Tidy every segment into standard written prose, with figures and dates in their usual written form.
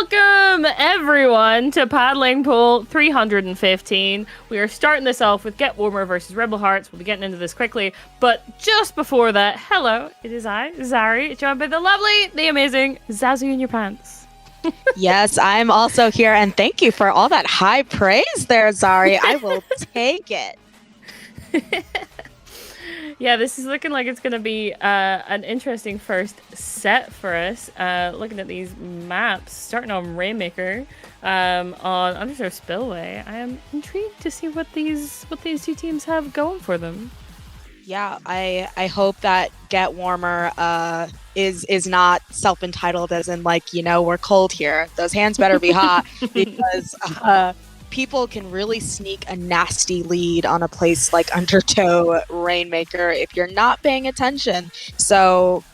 Welcome, everyone, to Paddling Pool 315. We are starting this off with Get Warmer versus Rebel Hearts. We'll be getting into this quickly, but just before that, hello, it is I, Zari, joined by the lovely, the amazing Zazu in your pants. Yes, I'm also here, and thank you for all that high praise there, Zari. I will take it. Yeah, this is looking like it's going to be an interesting first set for us. Looking at these maps, starting on Rainmaker, on Undertow Spillway. I am intrigued to see what these two teams have going for them. Yeah, I hope that Get Warmer is not self-entitled, as in, like, you know, we're cold here. Those hands better be hot, because people can really sneak a nasty lead on a place like Undertow Rainmaker if you're not paying attention. So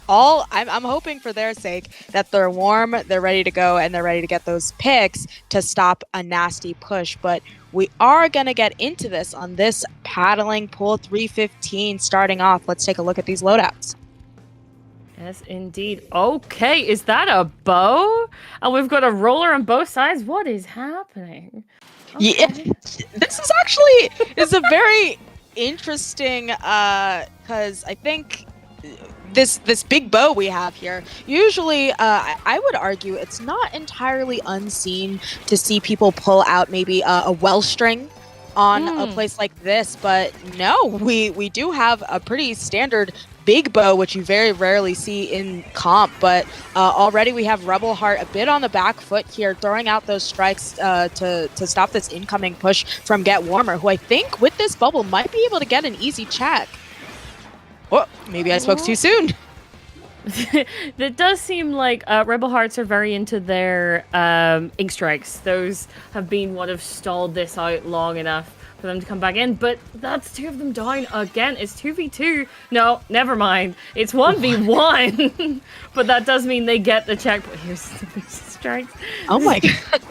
I'm hoping for their sake that they're warm, they're ready to go, and they're ready to get those picks to stop a nasty push. But we are going to get into this on this Paddling Pool 315 starting off. Let's take a look at these loadouts. Yes, indeed. Okay, is that a bow? And we've got a roller on both sides? What is happening? Okay. Yeah, this is a very interesting, because I think this big bow we have here, usually I would argue it's not entirely unseen to see people pull out maybe a well string on a place like this, but no, we do have a pretty standard big bow, which you very rarely see in comp, but already we have Rebel Heart a bit on the back foot here, throwing out those strikes to stop this incoming push from Get Warmer, who I think with this bubble might be able to get an easy check. Oh, maybe I spoke too soon. It does seem like Rebel Hearts are very into their ink strikes. Those have been what have stalled this out long enough for them to come back in, but that's two of them down again. It's 2v2. No, never mind. It's 1v1. But that does mean they get the check. But here's the strikes. Oh my god.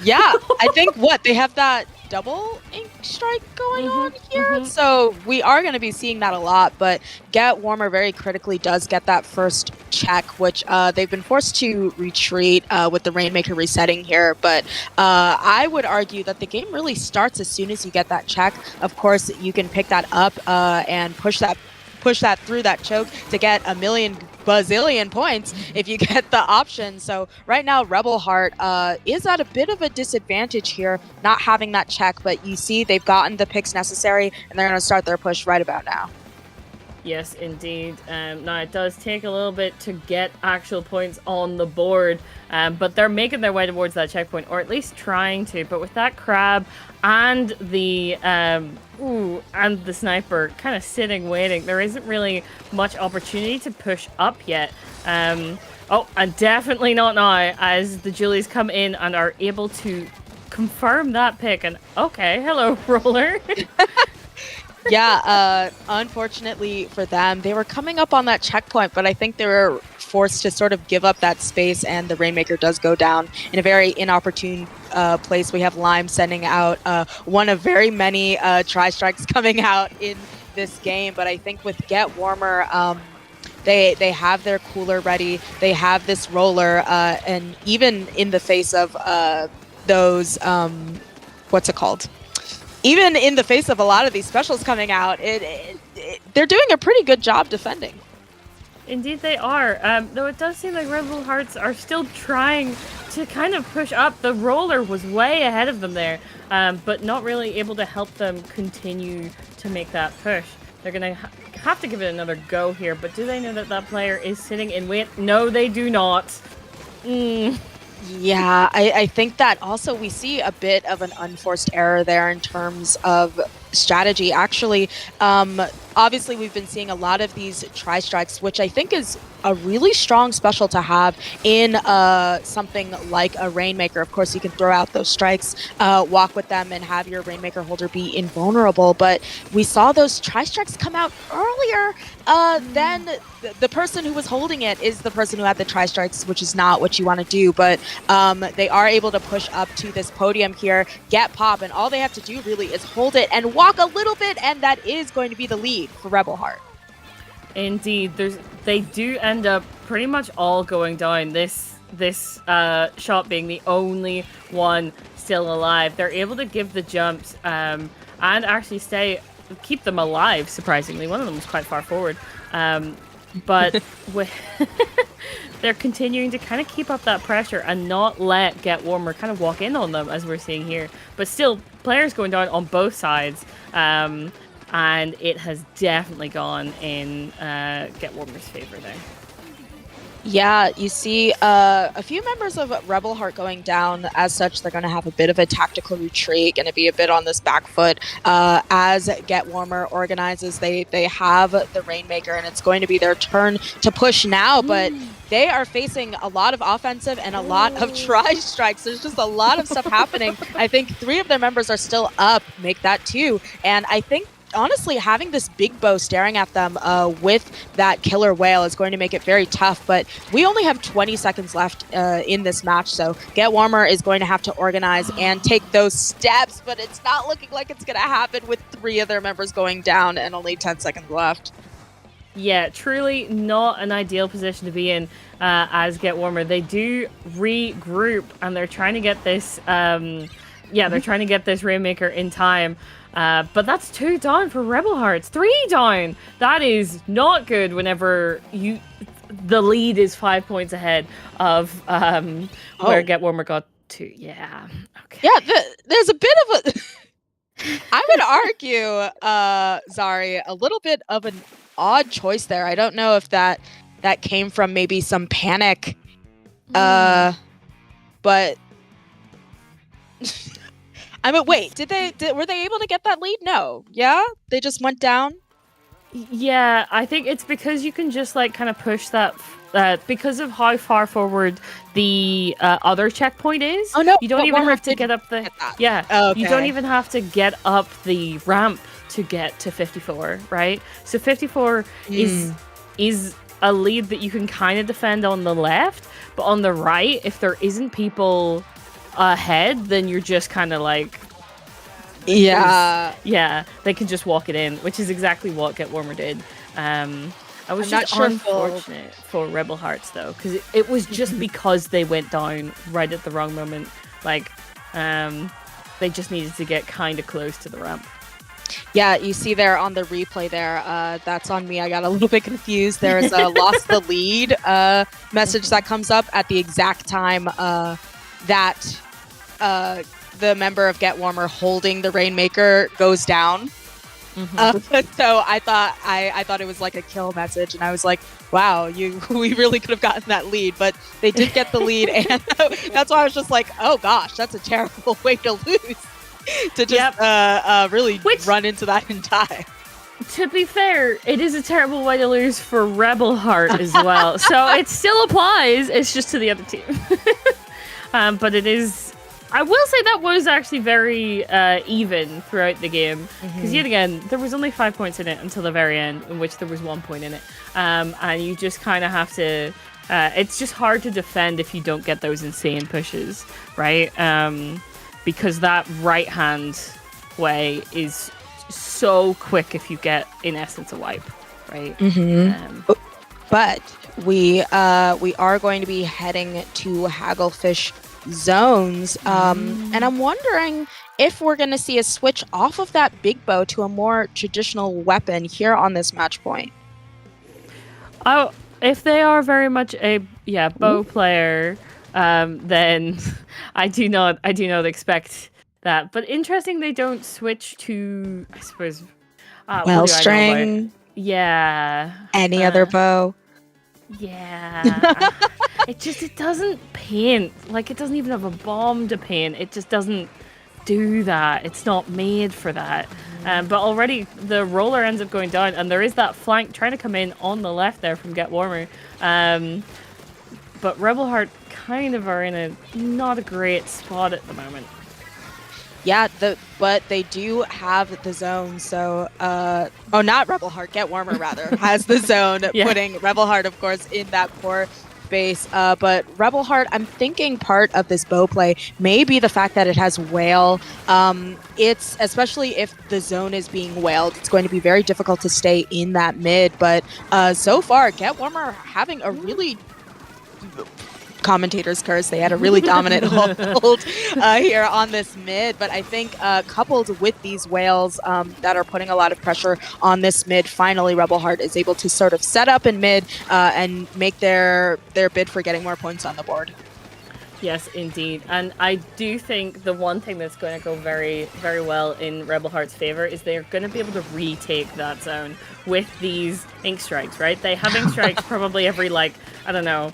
Yeah, I think they have that double ink strike going on here. So we are going to be seeing that a lot, but Get Warmer very critically does get that first check, which they've been forced to retreat with the Rainmaker resetting here. But I would argue that the game really starts as soon as you get that check. Of course, you can pick that up and push that through that choke to get a million bazillion points if you get the option. So right now Rebel Heart is at a bit of a disadvantage here, not having that check, but you see they've gotten the picks necessary and they're going to start their push right about now. Yes, indeed. Now, it does take a little bit to get actual points on the board, but they're making their way towards that checkpoint, or at least trying to. But with that crab and the sniper kind of sitting, waiting, there isn't really much opportunity to push up yet. Oh, and definitely not now, as the Julies come in and are able to confirm that pick. And okay, hello, Roller. Yeah, unfortunately for them, they were coming up on that checkpoint, but I think they were forced to sort of give up that space, and the Rainmaker does go down in a very inopportune place. We have Lime sending out one of very many tri-strikes coming out in this game, but I think with Get Warmer, they have their cooler ready, they have this roller, and even in the face of those, what's it called? Even in the face of a lot of these specials coming out, they're doing a pretty good job defending. Indeed they are, though it does seem like Rebel Hearts are still trying to kind of push up. The roller was way ahead of them there, but not really able to help them continue to make that push. They're going to have to give it another go here, but do they know that that player is sitting in wait? No, they do not. Yeah, I think that also we see a bit of an unforced error there in terms of strategy. Actually, obviously we've been seeing a lot of these tri-strikes, which I think is a really strong special to have in something like a Rainmaker. Of course, you can throw out those strikes, walk with them, and have your Rainmaker holder be invulnerable. But we saw those tri-strikes come out earlier than the person who was holding it is the person who had the tri-strikes, which is not what you want to do. But they are able to push up to this podium here, get pop, and all they have to do really is hold it and walk a little bit, and that is going to be the lead for Rebel Heart. Indeed, they do end up pretty much all going down. This this shot being the only one still alive, they're able to give the jumps and actually keep them alive, surprisingly. One of them was quite far forward. But they're continuing to kind of keep up that pressure and not let Get Warmer kind of walk in on them, as we're seeing here. But still, players going down on both sides. And it has definitely gone in Get Warmer's favor there. Yeah, you see a few members of Rebel Heart going down. As such, they're going to have a bit of a tactical retreat, going to be a bit on this back foot. As Get Warmer organizes, they have the Rainmaker, and it's going to be their turn to push now, but they are facing a lot of offensive and a lot of tri-strikes. There's just a lot of stuff happening. I think 3 of their members are still up, make that 2, and I think honestly, having this big bow staring at them with that killer whale is going to make it very tough, but we only have 20 seconds left in this match, so Get Warmer is going to have to organize and take those steps, but it's not looking like it's going to happen with 3 of their members going down and only 10 seconds left. Yeah, truly not an ideal position to be in as Get Warmer. They do regroup, and they're trying to get this they're trying to get this Rainmaker in time. But that's 2 down for Rebel Hearts. 3 down. That is not good whenever the lead is 5 points ahead of where Get Warmer got to. Yeah. Okay. Yeah, there's a bit of a... I would argue, Zari, a little bit of an odd choice there. I don't know if that came from maybe some panic. But... I mean, wait, were they able to get that lead? No. Yeah? They just went down? Yeah, I think it's because you can just like kind of push that because of how far forward the other checkpoint is. Oh no, you don't even have to get up the okay. You don't even have to get up the ramp to get to 54, right? So 54 is a lead that you can kind of defend on the left, but on the right, if there isn't people ahead, then you're just kind of like they can just walk it in, which is exactly what Get Warmer did. I was just unfortunate for Rebel Hearts though, because it was just because they went down right at the wrong moment. Like they just needed to get kind of close to the ramp. Yeah, you see there on the replay there, that's on me. I got a little bit confused. There is a lost the lead message that comes up at the exact time that the member of Get Warmer holding the Rainmaker goes down. So I thought it was like a kill message, and I was like, wow, we really could have gotten that lead, but they did get the lead, and that's why I was just like, oh gosh, that's a terrible way to lose. To just really run into that and die. To be fair, it is a terrible way to lose for Rebel Heart as well. So it still applies, it's just to the other team. But it is... I will say that was actually very even throughout the game. Because yet again, there was only 5 points in it until the very end, in which there was 1 point in it. And you just kind of have to... it's just hard to defend if you don't get those insane pushes, right? Because that right-hand way is so quick if you get, in essence, a wipe, right? But we are going to be heading to Hagglefish zones, and I'm wondering if we're going to see a switch off of that big bow to a more traditional weapon here on this match point. Oh, if they are very much a bow player, then I do not expect that. But interesting, they don't switch to, I suppose, well string. Yeah. Any other bow. Yeah. it doesn't paint. Like, it doesn't even have a bomb to paint. It just doesn't do that. It's not made for that. But already the roller ends up going down, and there is that flank trying to come in on the left there from Get Warmer. But Rebel Heart kind of are in a not a great spot at the moment. Yeah, but they do have the zone, so not Rebel Heart, Get Warmer rather has the zone, putting Rebel Heart, of course, in that poor space. But Rebel Heart, I'm thinking part of this bow play may be the fact that it has whale. It's especially if the zone is being whaled, it's going to be very difficult to stay in that mid. But so far, Get Warmer having a really commentator's curse. They had a really dominant hold here on this mid, but I think coupled with these whales that are putting a lot of pressure on this mid, finally Rebel Heart is able to sort of set up in mid and make their bid for getting more points on the board. Yes, indeed. And I do think the one thing that's going to go very, very well in Rebel Heart's favor is they're going to be able to retake that zone with these ink strikes, right? They have ink strikes probably every, like, I don't know,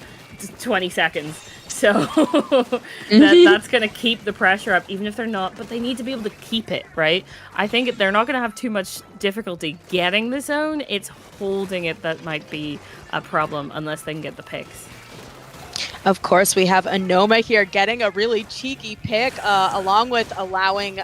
20 seconds. So that's going to keep the pressure up, even if they're not, but they need to be able to keep it, right? I think they're not going to have too much difficulty getting the zone. It's holding it that might be a problem unless they can get the picks. Of course, we have Anoma here getting a really cheeky pick, along with allowing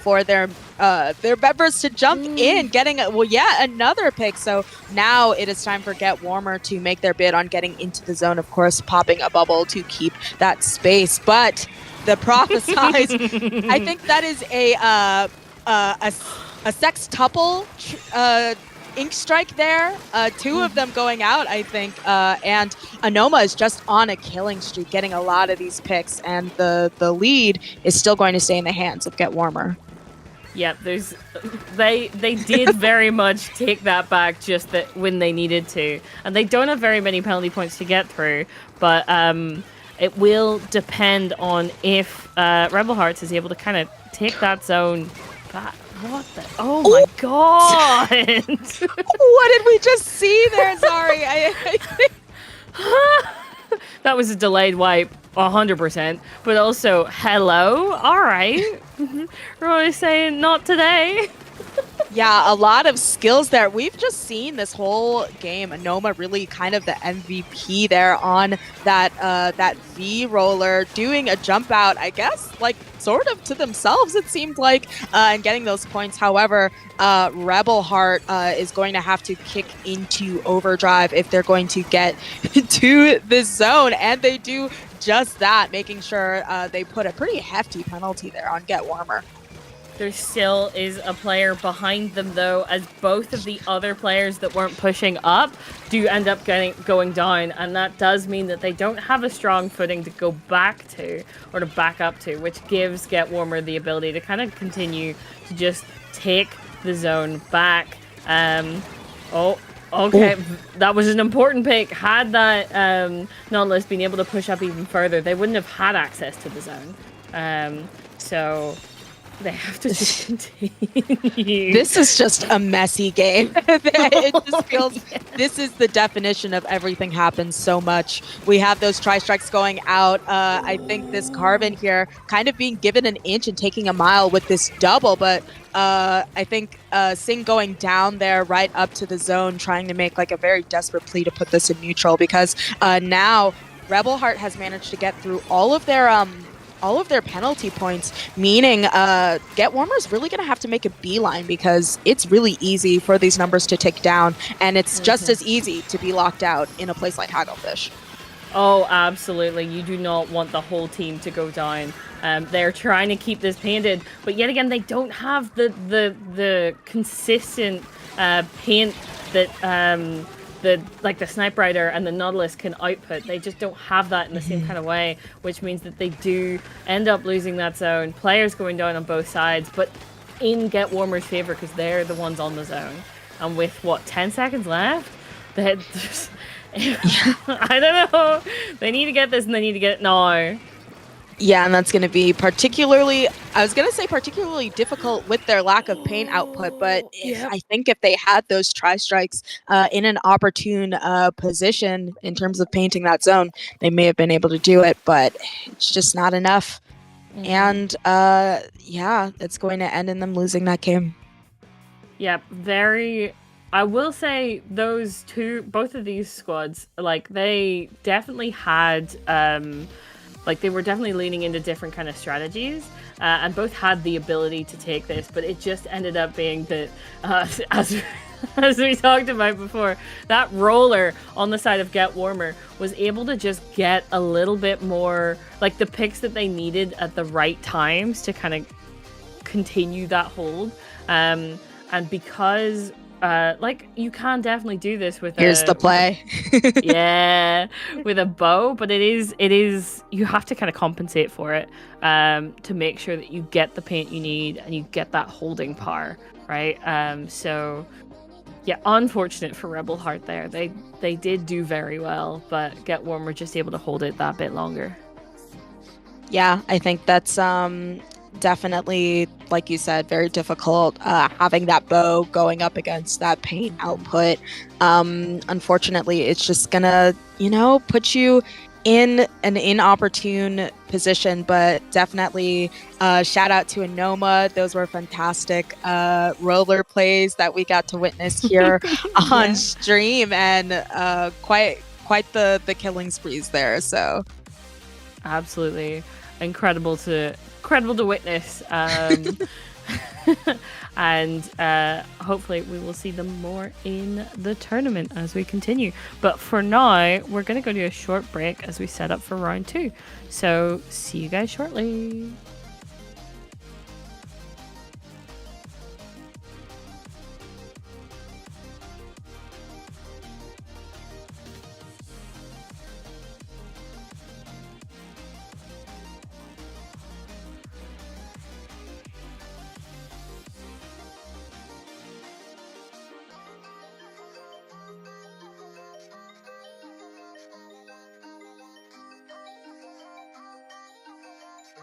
for their members to jump in, getting another pick. So now it is time for Get Warmer to make their bid on getting into the zone. Of course, popping a bubble to keep that space, but the prophesized, I think that is a sextuple ink strike there, two of them going out, I think, and Anoma is just on a killing streak, getting a lot of these picks, and the lead is still going to stay in the hands of Get Warmer. Yeah, they did very much take that back just when they needed to, and they don't have very many penalty points to get through, but it will depend on if Rebel Hearts is able to kind of take that zone back. What the? Oh my god! What did we just see there? Sorry. That was a delayed wipe, 100%. But also, hello? Alright. Really saying not today. Yeah, a lot of skills there. We've just seen this whole game, Anoma really kind of the MVP there on that V roller, doing a jump out, I guess, like sort of to themselves, it seemed like, and getting those points. However, Rebel Heart is going to have to kick into overdrive if they're going to get to this zone, and they do just that, making sure they put a pretty hefty penalty there on Get Warmer. There still is a player behind them, though, as both of the other players that weren't pushing up do end up going down, and that does mean that they don't have a strong footing to go back to, or to back up to, which gives Get Warmer the ability to kind of continue to just take the zone back. Okay, that was an important pick. Had that Nautilus been able to push up even further, they wouldn't have had access to the zone. So they have to just continue. This is just a messy game. It just feels, this is the definition of everything happens so much. We have those tri-strikes going out. I think this Carvin here kind of being given an inch and taking a mile with this double, but I think Sing going down there right up to the zone, trying to make like a very desperate plea to put this in neutral, because now Rebel Heart has managed to get through all of their penalty points, meaning Get Warmer's really going to have to make a beeline, because it's really easy for these numbers to tick down, and it's just as easy to be locked out in a place like Hagglefish. Oh, absolutely. You do not want the whole team to go down. They're trying to keep this painted, but yet again, they don't have the consistent paint that the Snipe Rider and the Nautilus can output. They just don't have that in the same kind of way, which means that they do end up losing that zone. Players going down on both sides, but in Get Warmer's favor, because they're the ones on the zone. And with, 10 seconds left? I don't know. They need to get this, and they need to get it now. Yeah, and that's going to be particularly difficult with their lack of paint output, but I think if they had those tri-strikes in an opportune position in terms of painting that zone, they may have been able to do it, but it's just not enough. And it's going to end in them losing that game. Yeah, I will say both of these squads, like, they definitely had, they were definitely leaning into different kind of strategies, and both had the ability to take this, but it just ended up being that, as we talked about before, that roller on the side of Get Warmer was able to just get a little bit more, like, the picks that they needed at the right times to kind of continue that hold. And because like you can definitely do this Here's the with a play. yeah, with a bow, but it is you have to kind of compensate for it to make sure that you get the paint you need and you get that holding power, right? So yeah, unfortunate for Rebel Heart there. They did do very well, but Get Warm were just able to hold it that bit longer. Yeah, I think that's definitely, like you said, very difficult having that bow going up against that paint output. Unfortunately, it's just gonna, put you in an inopportune position, but definitely shout out to Anoma. Those were fantastic roller plays that we got to witness here on Yeah, stream, and quite the killing sprees there. So absolutely incredible to witness. And hopefully we will see them more in the tournament as we continue. But for now, we're going to go to a short break as we set up for round 2. So see you guys shortly. Thank you. 。 . 。 . 。 . 。 . 。 . 。 。 . 。 。 . 。 。 . 。 。 。 。 。 。 。 。 。 。 。 。 。 。 。 。 。 。 。 。 。 。 。 。 。 。 。 。 。 。 。 。 yeah, I think that's definitely like you said, very difficult having that bow going up against that paint output. Unfortunately, it's just gonna, put you in an inopportune position, but definitely shout out to Anoma. Those were fantastic roller plays that we got to witness here on stream, and quite the killing sprees there. So.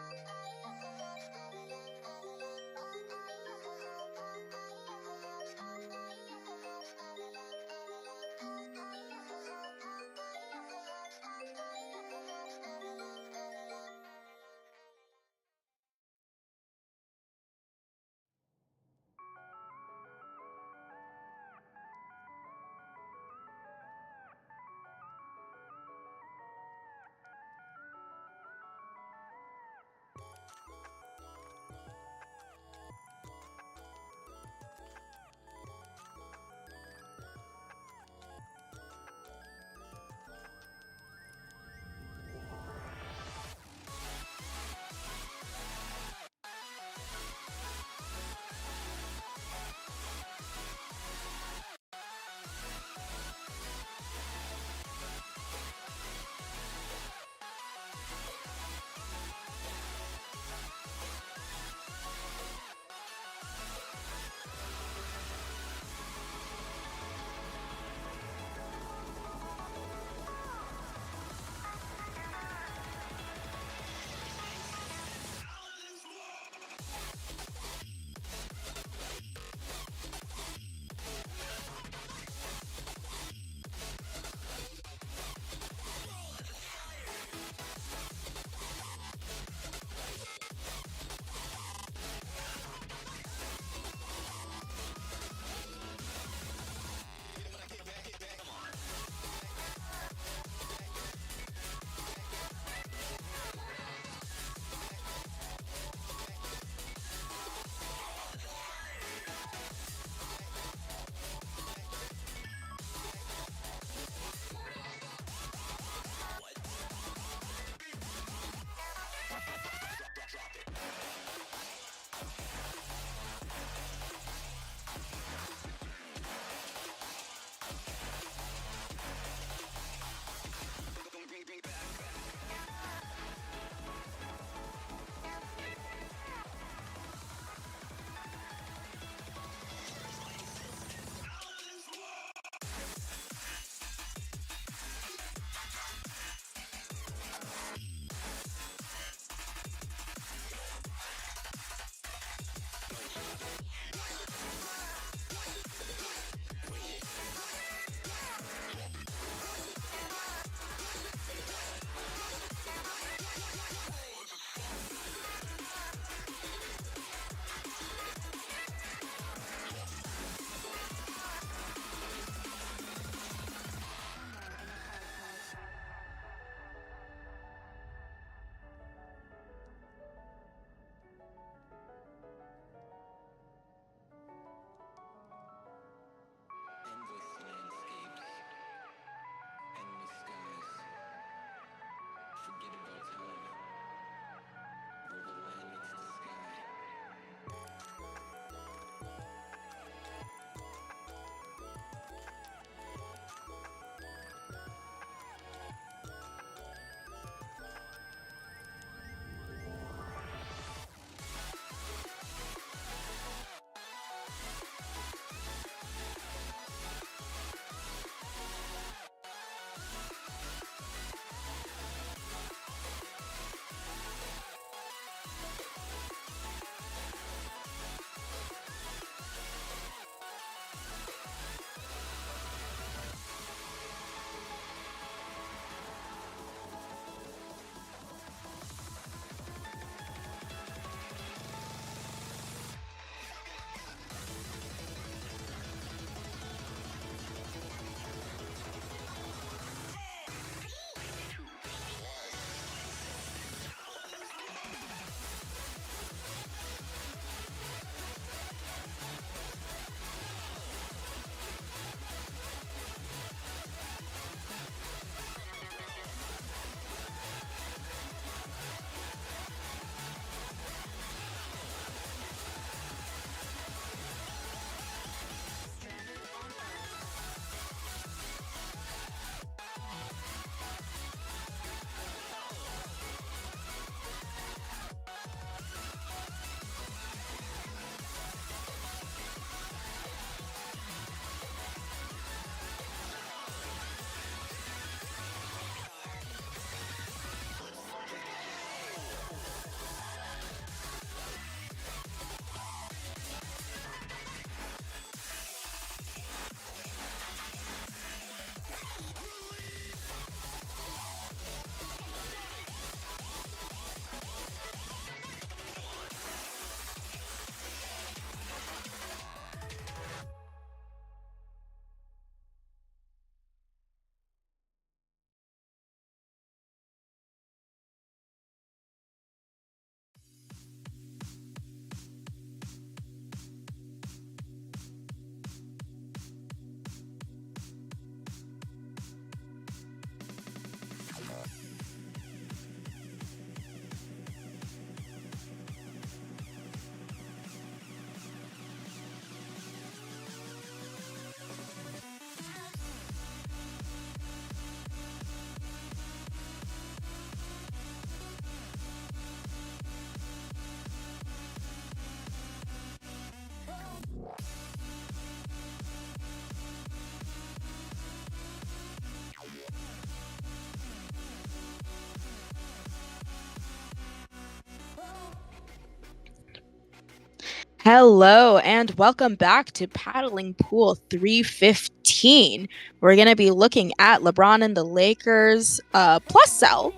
Hello and welcome back to Paddling Pool 315. We're going to be looking at LeBron and the Lakers plus Cell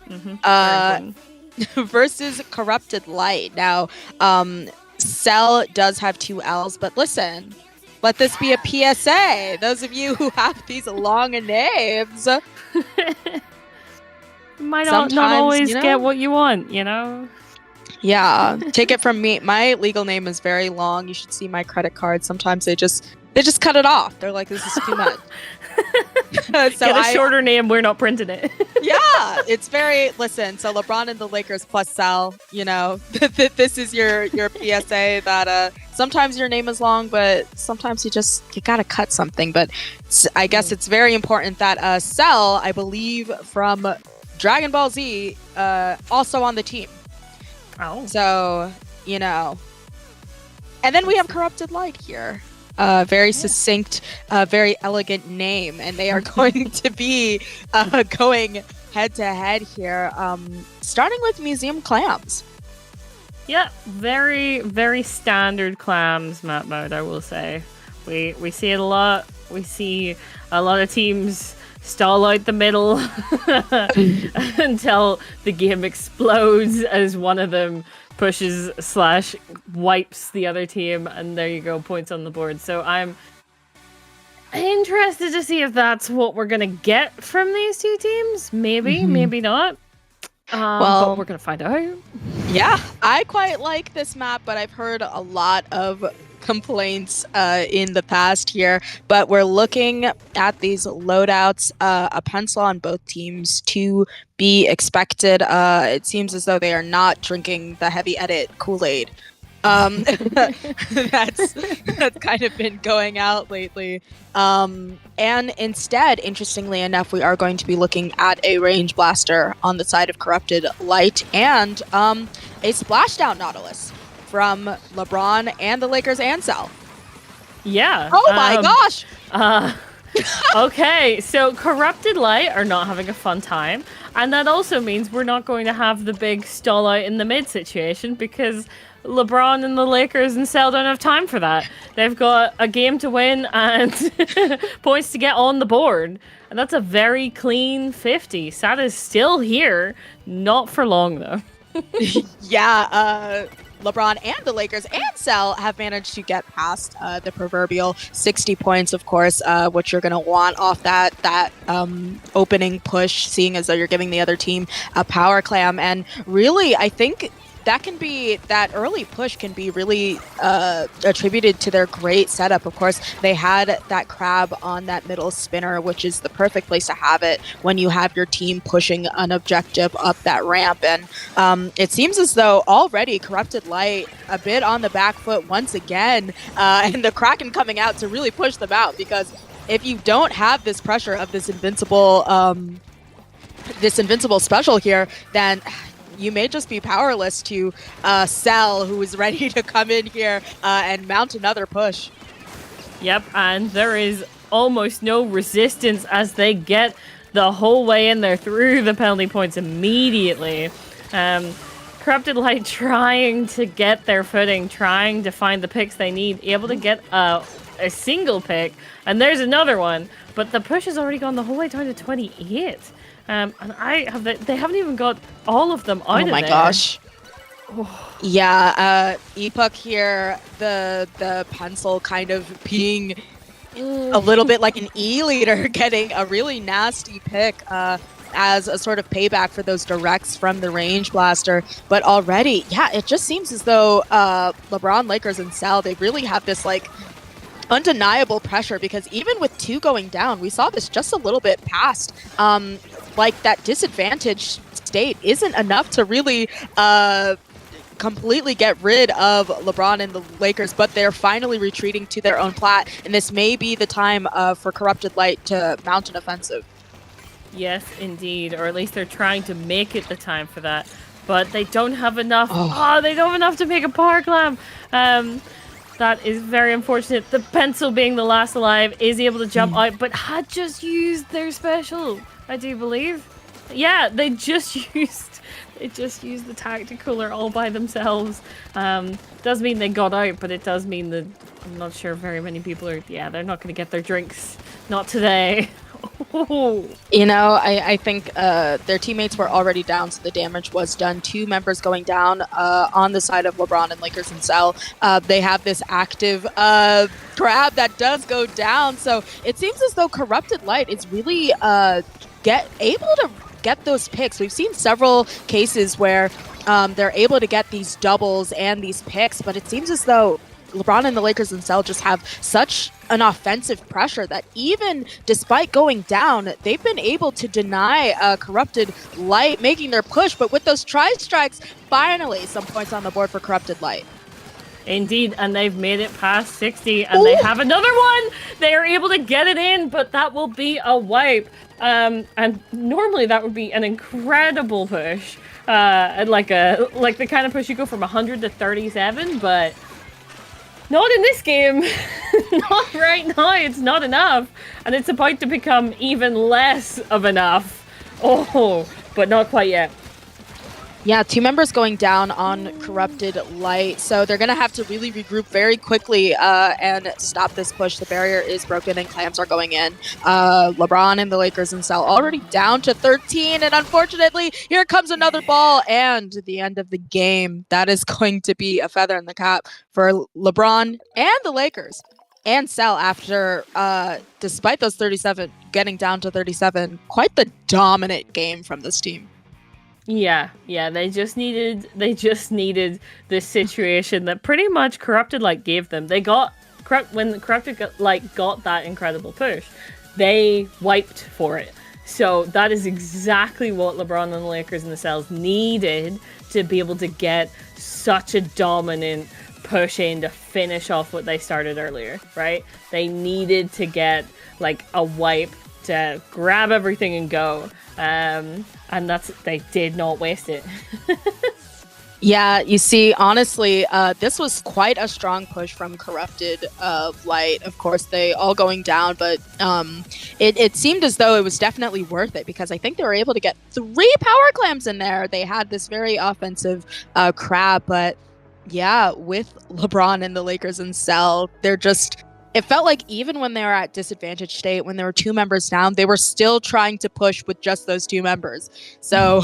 Very uh, important. versus Corrupted Light. Now, Cell does have two L's, but listen, let this be a PSA. Those of you who have these long names, Might not sometimes, always you know? get what you want, you know? yeah, take it from me. My legal name is very long. You should see my credit card. Sometimes they just cut it off. They're like, this is too much. So Get a shorter name, we're not printing it. yeah, it's very listen. So LeBron and the Lakers plus Sal. You know, this is your PSA that sometimes your name is long, but sometimes you gotta cut something. But I guess it's very important that Cell, I believe from Dragon Ball Z, also on the team. Oh. So you know, and then we have Corrupted Light here. Very succinct, very elegant name, and they are going to be going head to head here. Starting with Museum Clams. Yeah, very, very standard clams map mode, I will say. We see it a lot. We see a lot of teams stall out the middle until the game explodes as one of them pushes / wipes the other team, and there you go, points on the board. So I'm interested to see if that's what we're gonna get from these two teams. Maybe, maybe not. But we're gonna find out. Yeah, I quite like this map, but I've heard a lot of complaints in the past here. But we're looking at these loadouts, a pencil on both teams to be expected. It seems as though they are not drinking the heavy edit Kool-Aid. That's kind of been going out lately. And instead, interestingly enough, we are going to be looking at a range blaster on the side of Corrupted Light and a splashdown Nautilus from LeBron and the Lakers and Cell. Yeah. Oh my gosh! Okay, so Corrupted Light are not having a fun time, and that also means we're not going to have the big stall out in the mid situation because LeBron and the Lakers and Cell don't have time for that. They've got a game to win and points to get on the board, and that's a very clean 50. Sad is still here, not for long though. Yeah, LeBron and the Lakers and Cell have managed to get past the proverbial 60 points, of course, which you're going to want off that opening push, seeing as though you're giving the other team a power clam. And really, I think that early push can be really attributed to their great setup. Of course, they had that crab on that middle spinner, which is the perfect place to have it when you have your team pushing an objective up that ramp. And it seems as though already Corrupted Light a bit on the back foot once again, and the Kraken coming out to really push them out, because if you don't have this pressure of this invincible special here, then you may just be powerless to Cell, who is ready to come in here and mount another push. Yep, and there is almost no resistance as they get the whole way in there through the penalty points immediately. Corrupted Light trying to get their footing, trying to find the picks they need, able to get a single pick, and there's another one, but the push has already gone the whole way down to 28. And they haven't even got all of them out of there. Oh my gosh. Yeah, Epoch here, the pencil kind of being a little bit like an E-leader, getting a really nasty pick as a sort of payback for those directs from the range blaster. But already, yeah, it just seems as though LeBron, Lakers, and Cell, they really have this like undeniable pressure, because even with 2 going down, we saw this just a little bit past. Like that disadvantage state isn't enough to really completely get rid of LeBron and the Lakers, but they're finally retreating to their own plat, and this may be the time for Corrupted Light to mount an offensive. Yes, indeed, or at least they're trying to make it the time for that, but they don't have enough. They don't have enough to make a power clam. That is very unfortunate. The pencil, being the last alive, is able to jump out, but had just used their special, I do believe. Yeah, they just used They just used the tacticaler all by themselves. Does mean they got out, but it does mean that I'm not sure very many people are. Yeah, they're not going to get their drinks. Not today. You know, I think their teammates were already down, so the damage was done. 2 members going down on the side of LeBron and Lakers and Cell. They have this active crab that does go down, so it seems as though Corrupted Light is really able to get those picks. We've seen several cases where they're able to get these doubles and these picks, but it seems as though LeBron and the Lakers themselves just have such an offensive pressure that even despite going down, they've been able to deny Corrupted Light making their push. But with those tri-strikes, finally some points on the board for Corrupted Light. Indeed, and they've made it past 60, and they have another one! They are able to get it in, but that will be a wipe. And normally that would be an incredible push. Like the kind of push you go from 100 to 37, but not in this game. Not right now. It's not enough. And it's about to become even less of enough. Oh, but not quite yet. Yeah, 2 members going down on Corrupted Light, so they're going to have to really regroup very quickly and stop this push. The barrier is broken and clams are going in. LeBron and the Lakers and Cell already down to 13, and unfortunately, here comes another ball and the end of the game. That is going to be a feather in the cap for LeBron and the Lakers. And Cell, after, despite those 37, getting down to 37, quite the dominant game from this team. Yeah, they just needed this situation that pretty much Corrupted Light gave them. They got when Corrupted Light got that incredible push, they wiped for it. So that is exactly what LeBron and the Lakers and the Cells needed to be able to get such a dominant push in to finish off what they started earlier, right? They needed to get like a wipe to grab everything and go. And they did not waste it. Yeah, you see, honestly, this was quite a strong push from Corrupted Light. Of course, they all going down, but it seemed as though it was definitely worth it because I think they were able to get 3 power clams in there. They had this very offensive crab, but yeah, with LeBron and the Lakers and Cell, they're just... It felt like even when they were at disadvantage state, when there were 2 members down, they were still trying to push with just those 2 members. So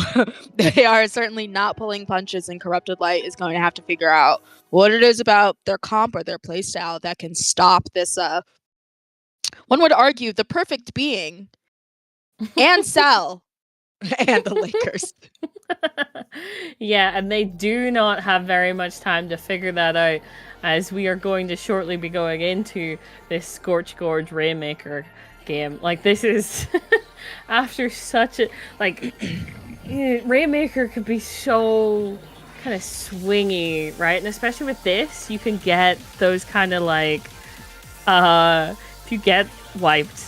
they are certainly not pulling punches, and Corrupted Light is going to have to figure out what it is about their comp or their playstyle that can stop this, one would argue, the perfect being, and Cell, and the Lakers. Yeah, and they do not have very much time to figure that out, as we are going to shortly be going into this Scorch Gorge Rainmaker game. Like, this is after such a Rainmaker could be so kind of swingy, right? And especially with this, you can get those kind of like if you get wiped,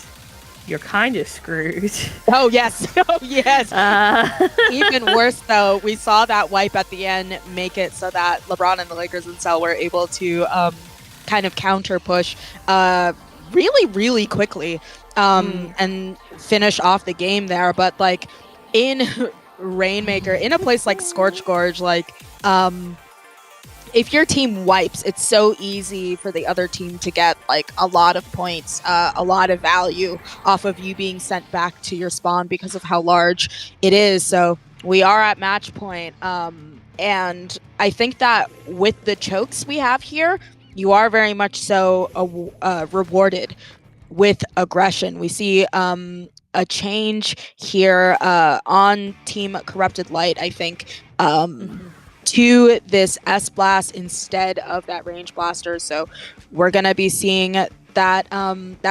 you're kind of screwed. Oh, yes. Oh, yes. Even worse, though, we saw that wipe at the end make it so that LeBron and the Lakers and Cell were able to kind of counter push really, really quickly and finish off the game there. But, like, in Rainmaker, in a place like Scorch Gorge, like... if your team wipes, it's so easy for the other team to get like a lot of points, a lot of value off of you being sent back to your spawn because of how large it is. So we are at match point. And I think that with the chokes we have here, you are very much so rewarded with aggression. We see a change here on Team Corrupted Light, I think. To this S-Blast instead of that Range Blaster. So we're going to be seeing that that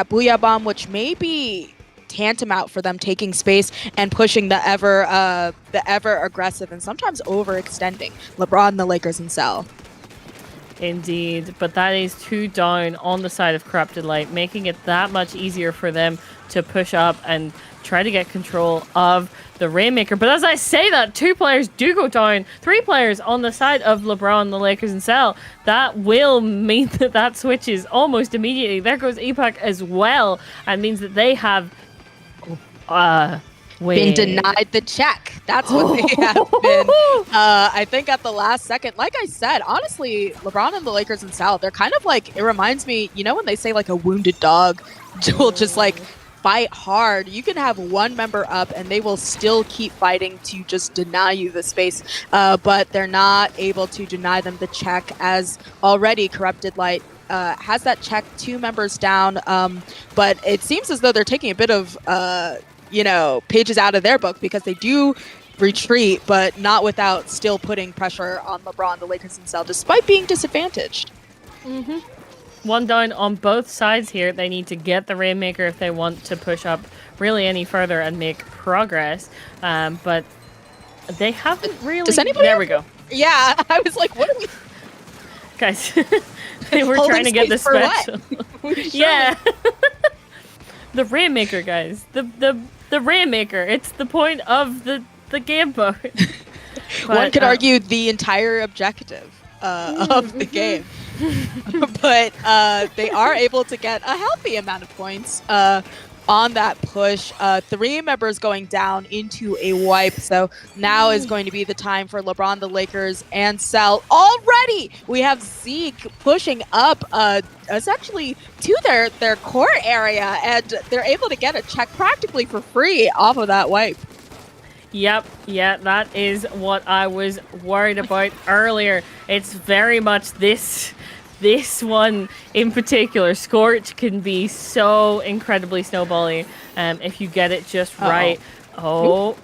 Booyah Bomb, which may be tantamount for them taking space and pushing the ever aggressive and sometimes overextending LeBron, the Lakers, and Cell. Indeed, but that is 2 down on the side of Corrupted Light, making it that much easier for them to push up and try to get control of the Rainmaker. But as I say that, 2 players do go down, 3 players on the side of LeBron, the Lakers, and Cell. That will mean that switches almost immediately. There goes EPAC as well, and means that they have been denied the check. That's what they have been. I think at the last second, like I said, honestly, LeBron and the Lakers and Sal, they're kind of like, it reminds me, you know, when they say like a wounded dog will just like fight hard. You can have one member up and they will still keep fighting to just deny you the space, but they're not able to deny them the check, as already Corrupted Light has that check, 2 members down, but it seems as though they're taking a bit of pages out of their book, because they do retreat, but not without still putting pressure on LeBron, the Lakers themselves, despite being disadvantaged. Mm-hmm. One down on both sides here. They need to get the Rainmaker if they want to push up really any further and make progress. But they haven't really... Does anybody There we go. Yeah, I was like, what are we... Guys, they were trying to get the special. Yeah. The Rainmaker, guys. The Rainmaker. It's the point of the game mode. But, one could argue the entire objective of the game. But they are able to get a healthy amount of points on that push. 3 members going down into a wipe. So now is going to be the time for LeBron, the Lakers, and Cell. Already we have Zeke pushing up essentially to their core area, and they're able to get a check practically for free off of that wipe. Yep, yeah, that is what I was worried about earlier. It's very much this one in particular. Scorch can be so incredibly snowbally if you get it just right. Oh,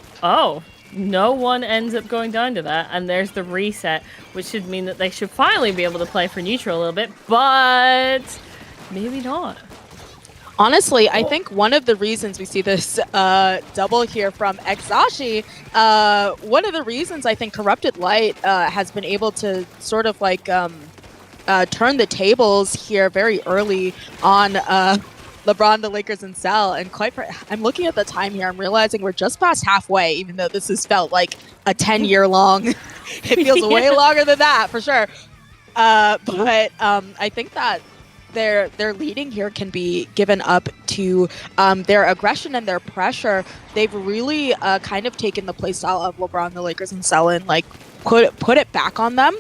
no one ends up going down to that, and there's the reset, which should mean that they should finally be able to play for neutral a little bit, but maybe not. Honestly, I think one of the reasons we see this double here from Exashi, one of the reasons I think Corrupted Light has been able to sort of like turn the tables here very early on LeBron, the Lakers, and Cell. And I'm looking at the time here. I'm realizing we're just past halfway, even though this has felt like a 10-year long. It feels way longer than that, for sure. But I think that their leading here can be given up to their aggression and their pressure. They've really kind of taken the playstyle of LeBron, the Lakers, and Cell and like put it back on them,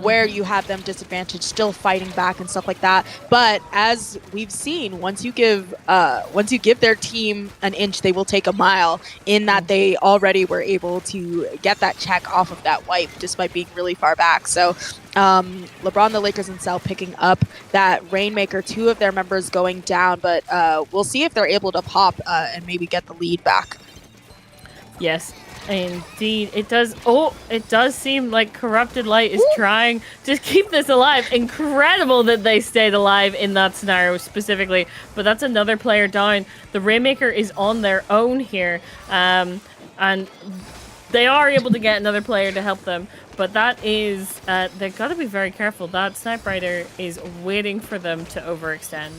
where you have them disadvantaged, still fighting back and stuff like that. But as we've seen, once you give their team an inch, they will take a mile. In that they already were able to get that check off of that wipe, despite being really far back. So LeBron, the Lakers, and Cell picking up that Rainmaker, 2 of their members going down, but we'll see if they're able to pop and maybe get the lead back. Yes, indeed. It does seem like Corrupted Light is trying to keep this alive. Incredible that they stayed alive in that scenario specifically, but that's another player down. The Rainmaker is on their own here, and they are able to get another player to help them. But that is, they've got to be very careful. That Snipe Rider is waiting for them to overextend.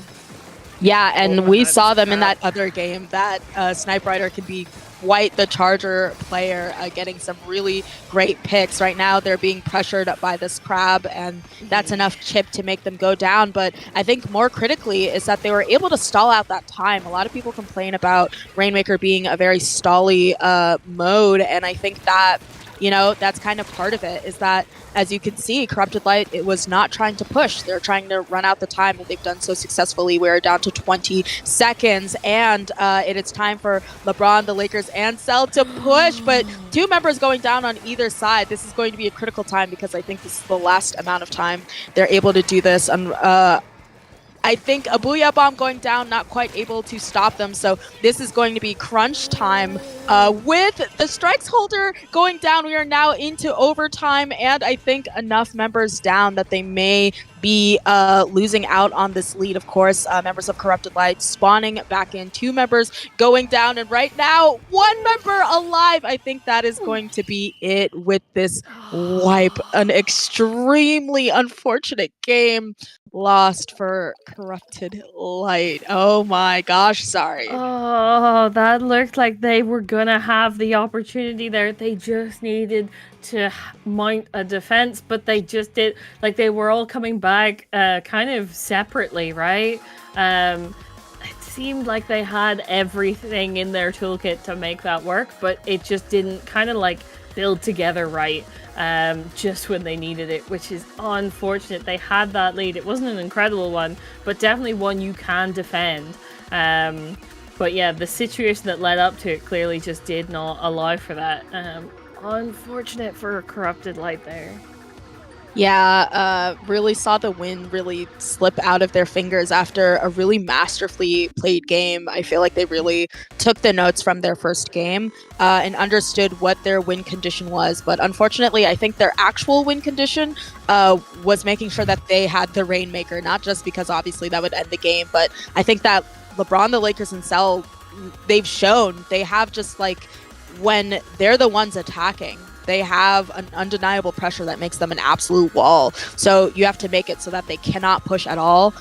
Yeah, and we saw them in that other game that Snipe Rider can be quite the Charger player, getting some really great picks. Right now, they're being pressured by this crab, and that's enough chip to make them go down. But I think more critically is that they were able to stall out that time. A lot of people complain about Rainmaker being a very stally mode, and I think that that's kind of part of it, is that, as you can see, Corrupted Light, it was not trying to push. They're trying to run out the time that they've done so successfully. We're down to 20 seconds, and it is time for LeBron, the Lakers, and Cell to push, but 2 members going down on either side. This is going to be a critical time, because I think this is the last amount of time they're able to do this. I think a Booyah Bomb going down, not quite able to stop them. So this is going to be crunch time. With the Strikes holder going down, we are now into overtime, and I think enough members down that they may be losing out on this lead. Of course, members of Corrupted Light spawning back in, 2 members going down, and right now 1 member alive. I think that is going to be it with this wipe. An extremely unfortunate game lost for Corrupted Light. Oh my gosh, sorry. Oh, that looked like they were gonna have the opportunity there. They just needed to mount a defense, but they just did. Like, they were all coming back kind of separately, right? seemed like they had everything in their toolkit to make that work, but it just didn't kind of like build together right just when they needed it, which is unfortunate. They had that lead. It wasn't an incredible one, but definitely one you can defend. But yeah, the situation that led up to it clearly just did not allow for that. Unfortunate for Corrupted Light there. Yeah, really saw the win really slip out of their fingers after a really masterfully played game. I feel like they really took the notes from their first game and understood what their win condition was. But unfortunately, I think their actual win condition was making sure that they had the Rainmaker, not just because obviously that would end the game, but I think that LeBron, the Lakers, and Cell, they've shown they have just like when they're the ones attacking, they have an undeniable pressure that makes them an absolute wall. So you have to make it so that they cannot push at all.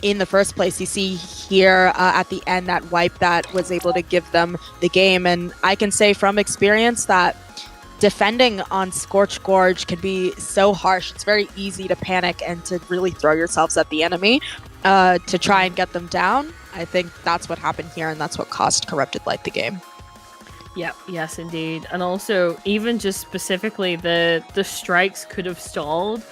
In the first place, you see here at the end that wipe that was able to give them the game. And I can say from experience that defending on Scorched Gorge can be so harsh. It's very easy to panic and to really throw yourselves at the enemy to try and get them down. I think that's what happened here, and that's what cost Corrupted Light the game. Yep, yes indeed. And also even just specifically the strikes could have stalled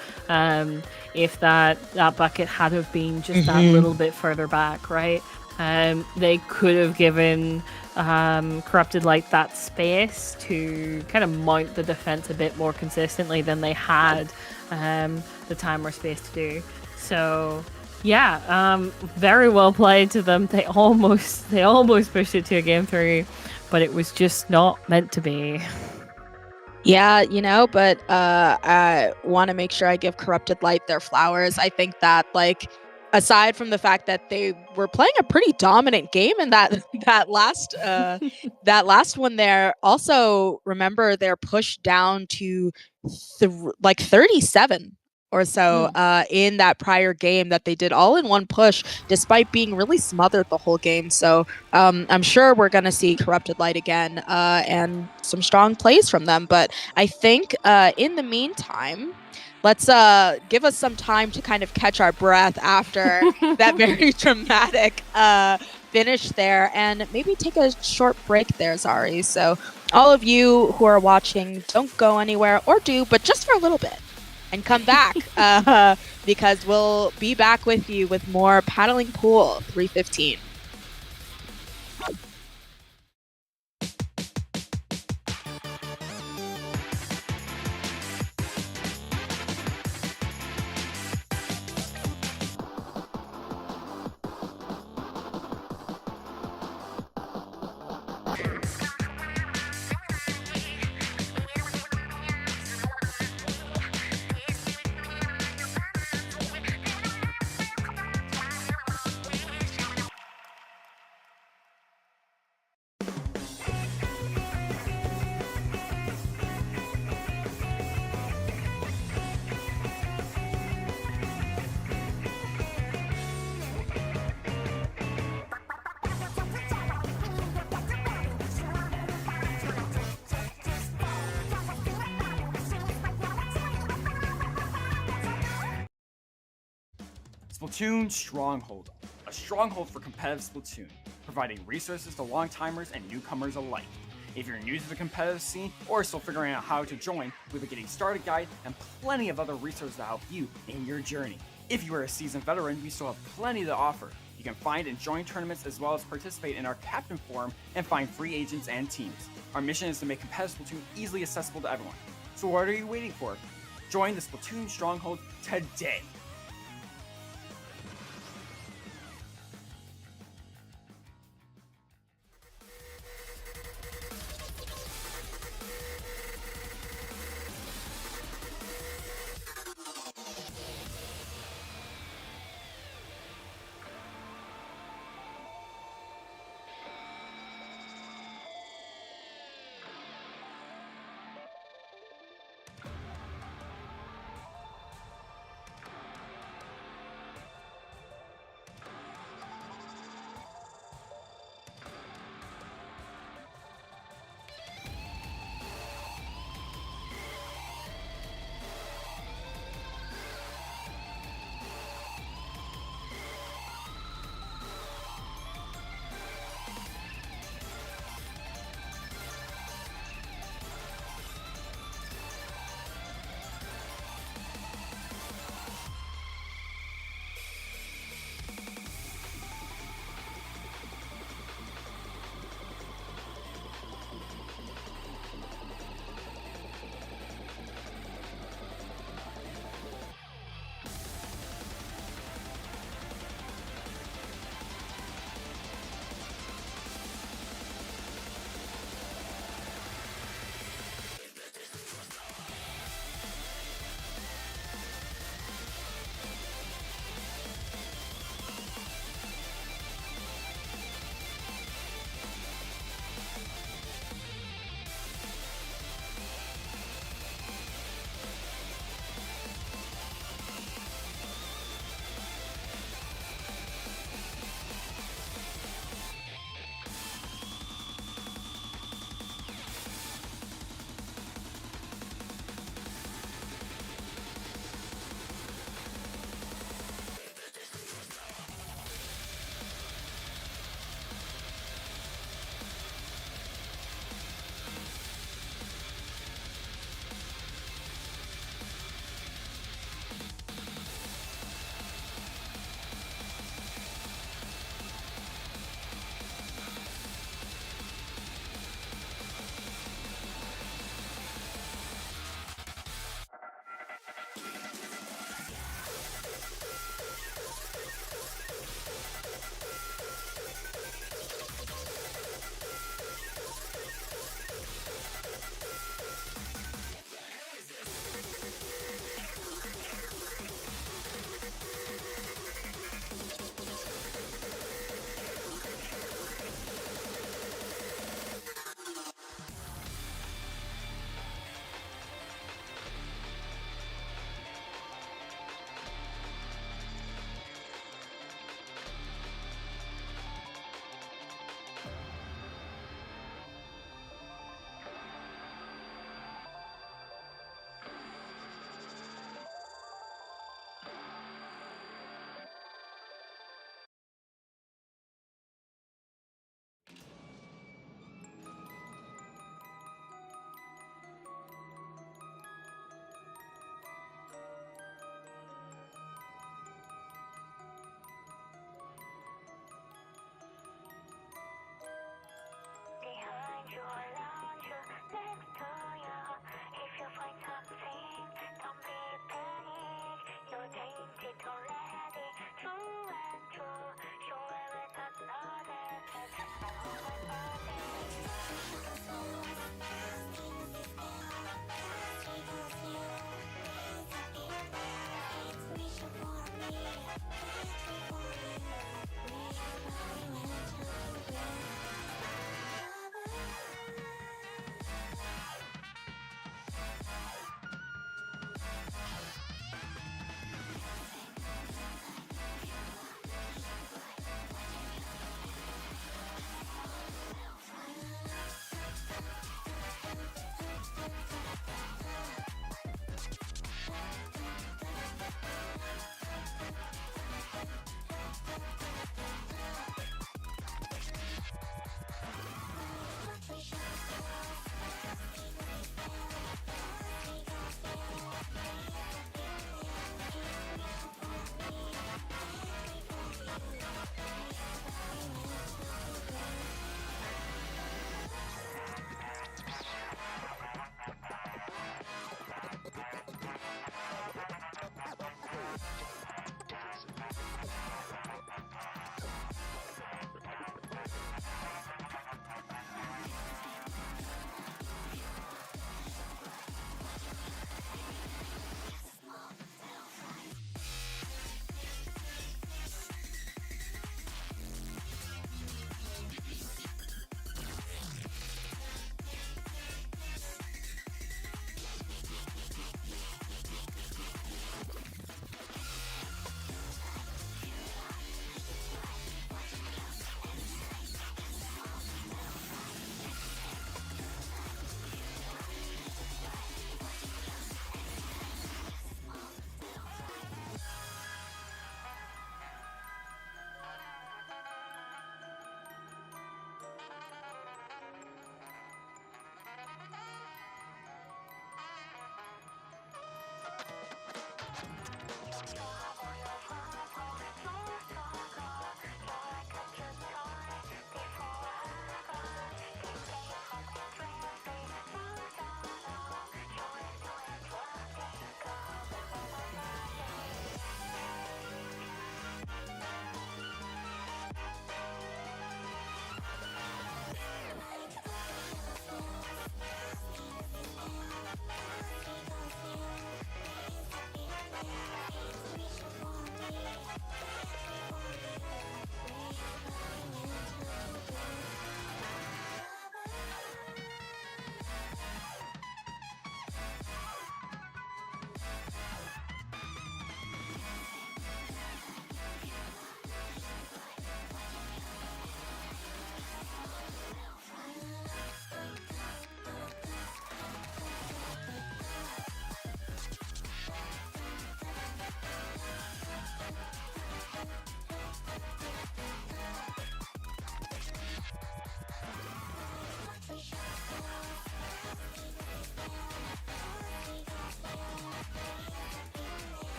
if that bucket had have been just that little bit further back, right? They could have given Corrupted Light that space to kind of mount the defense a bit more consistently than they had the time or space to do. So yeah, very well played to them. They almost pushed it to a game 3. But it was just not meant to be. Yeah, but I want to make sure I give Corrupted Light their flowers. I think that, like, aside from the fact that they were playing a pretty dominant game in that last one there, also remember their push down to 37 or so in that prior game that they did all in one push, despite being really smothered the whole game. So I'm sure we're going to see Corrupted Light again and some strong plays from them. But I think in the meantime, let's give us some time to kind of catch our breath after that very dramatic finish there, and maybe take a short break there, Zari. So all of you who are watching, don't go anywhere, or do, but just for a little bit. And come back because we'll be back with you with more Paddling Pool 315. Splatoon Stronghold, a stronghold for competitive Splatoon, providing resources to long-timers and newcomers alike. If you're new to the competitive scene or still figuring out how to join, we have a getting started guide and plenty of other resources to help you in your journey. If you are a seasoned veteran, we still have plenty to offer. You can find and join tournaments as well as participate in our Captain Forum and find free agents and teams. Our mission is to make competitive Splatoon easily accessible to everyone. So what are you waiting for? Join the Splatoon Stronghold today!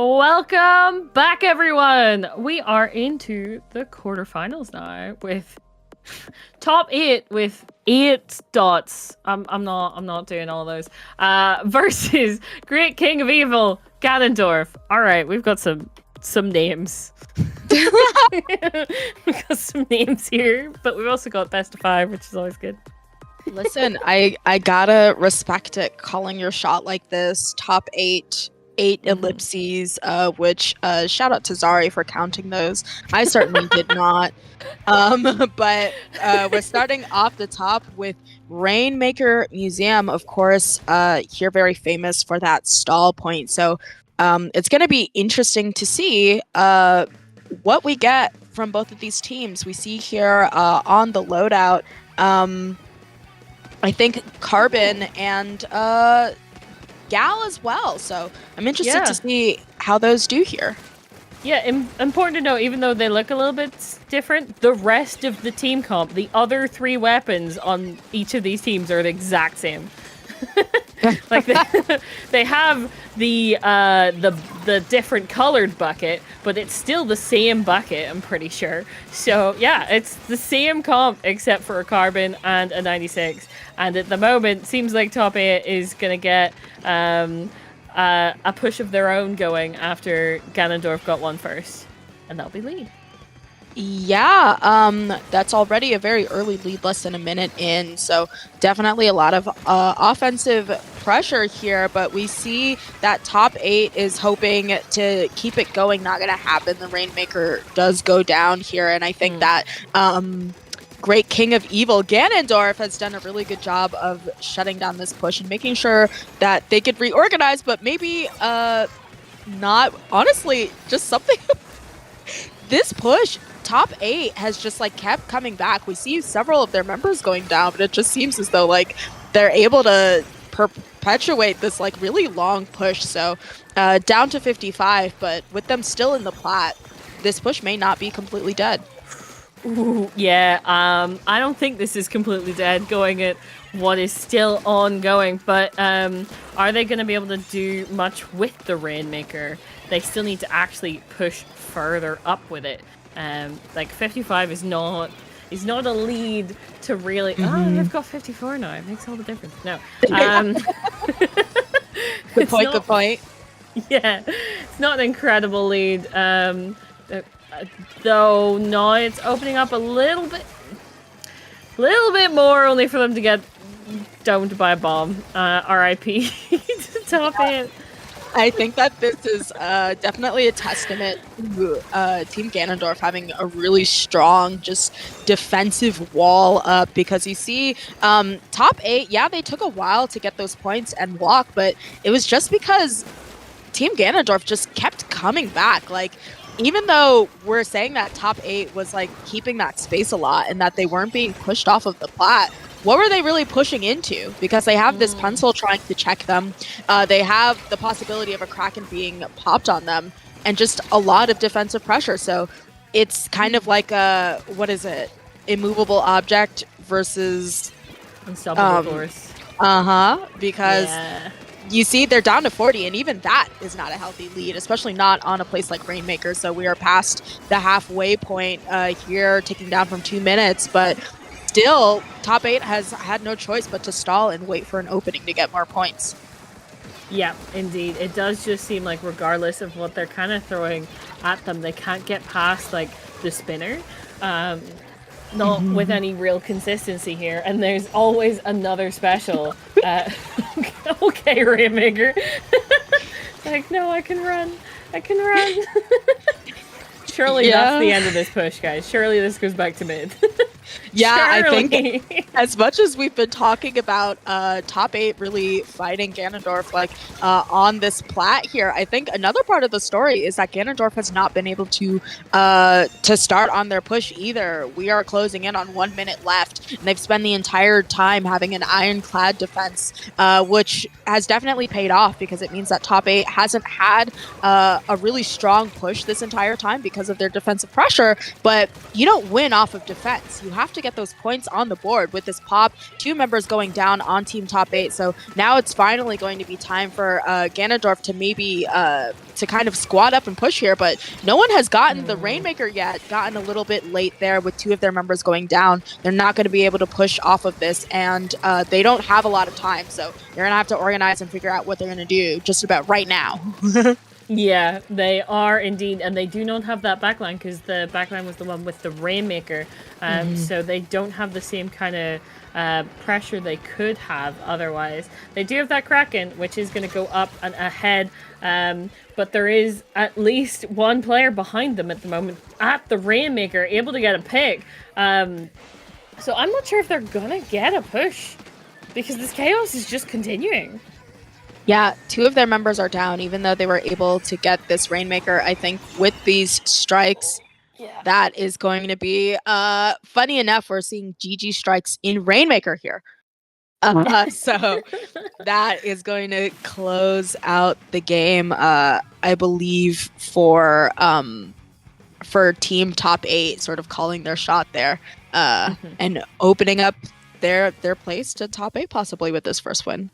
Welcome back, everyone. We are into the quarterfinals now with top 8 with 8 dots. I'm not doing all those. Versus Great King of Evil, Ganondorf. All right, we've got some names. We've got some names here, but we've also got best of 5, which is always good. Listen, I gotta respect it calling your shot like this. Top 8 ellipses, which shout out to Zari for counting those. I certainly did not. But we're starting off the top with Rainmaker Museum, of course, here very famous for that stall point. So it's going to be interesting to see what we get from both of these teams. We see here on the loadout, I think Carbon and Gal as well. So I'm interested to see how those do here. Yeah, important to note, even though they look a little bit different, the rest of the team comp, the other 3 weapons on each of these teams are the exact same. Like they have the different colored bucket, but it's still the same bucket, I'm pretty sure. So yeah, it's the same comp except for a Carbon and a 96. And at the moment, seems like top 8 is gonna get a push of their own going after Ganondorf got one first, and that'll be lead. Yeah, that's already a very early lead, less than a minute in, so definitely a lot of offensive pressure here, but we see that top 8 is hoping to keep it going. Not gonna happen. The Rainmaker does go down here, and I think that Great King of Evil, Ganondorf, has done a really good job of shutting down this push and making sure that they could reorganize, but maybe not, honestly, just something. This push, top 8 has just like kept coming back. We see several of their members going down, but it just seems as though like they're able to perpetuate this like really long push. So down to 55, but with them still in the plat, this push may not be completely dead. Ooh, yeah, I don't think this is completely dead going at what is still ongoing, but are they going to be able to do much with the Rainmaker? They still need to actually push further up with it. Like 55 is not a lead to really. Oh, you've got 54 now. It makes all the difference. No. Good point. Good point. Yeah, it's not an incredible lead. Though now it's opening up a little bit more, only for them to get domed by a bomb. R.I.P. to top 8. I think that this is definitely a testament to Team Ganondorf having a really strong, just defensive wall up, because you see top 8, yeah, they took a while to get those points and walk, but it was just because Team Ganondorf just kept coming back. Like, even though we're saying that top 8 was like keeping that space a lot and that they weren't being pushed off of the plat, what were they really pushing into? Because they have this pencil trying to check them. They have the possibility of a Kraken being popped on them, and just a lot of defensive pressure. So it's kind of like a, what is it? Immovable object versus Unstoppable force. Because you see they're down to 40, and even that is not a healthy lead, especially not on a place like Rainmaker. So we are past the halfway point here, taking down from 2 minutes, but still, top 8 has had no choice but to stall and wait for an opening to get more points. Yeah, indeed. It does just seem like regardless of what they're kind of throwing at them, they can't get past like the spinner. Not with any real consistency here. And there's always another special. Okay, Rainmaker. Like, no, I can run. Surely that's the end of this push, guys. Surely this goes back to mid. Yeah, Surely. I think as much as we've been talking about top 8 really fighting Ganondorf like on this plat here, I think another part of the story is that Ganondorf has not been able to start on their push either. We are closing in on 1 minute left, and they've spent the entire time having an ironclad defense, which has definitely paid off, because it means that top 8 hasn't had a really strong push this entire time because of their defensive pressure. But you don't win off of defense. You have to to get those points on the board with this pop. 2 members going down on team top 8. So now it's finally going to be time for Ganondorf to maybe to kind of squat up and push here, but no one has gotten the Rainmaker yet. Gotten a little bit late there with 2 of their members going down. They're not going to be able to push off of this, and they don't have a lot of time, so they're going to have to organize and figure out what they're going to do just about right now. Yeah, they are indeed, and they do not have that backline because the backline was the one with the Rainmaker, so they don't have the same kind of pressure they could have otherwise. They do have that Kraken, which is going to go up and ahead, but there is at least one player behind them at the moment at the Rainmaker, able to get a pick. So I'm not sure if they're going to get a push because this chaos is just continuing. Yeah, 2 of their members are down, even though they were able to get this Rainmaker. I think with these strikes, that is going to be funny enough. We're seeing GG strikes in Rainmaker here. So that is going to close out the game, I believe, for team top 8, sort of calling their shot there and opening up their place to top 8 possibly with this first win.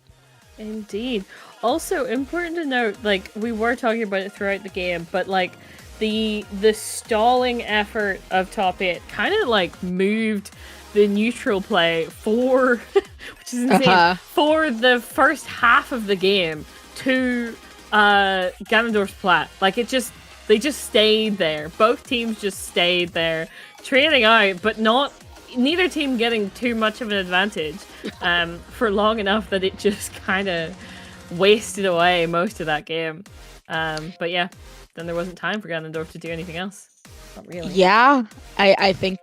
Indeed. Also, important to note, like, we were talking about it throughout the game, but, like, the stalling effort of top 8 kind of, like, moved the neutral play for, which is insane, for the first half of the game to Ganondorf's plat. Like, they just stayed there. Both teams just stayed there, trailing out, but neither team getting too much of an advantage for long enough that it just kind of wasted away most of that game. But yeah, then there wasn't time for Ganondorf to do anything else. Not really. Yeah, I think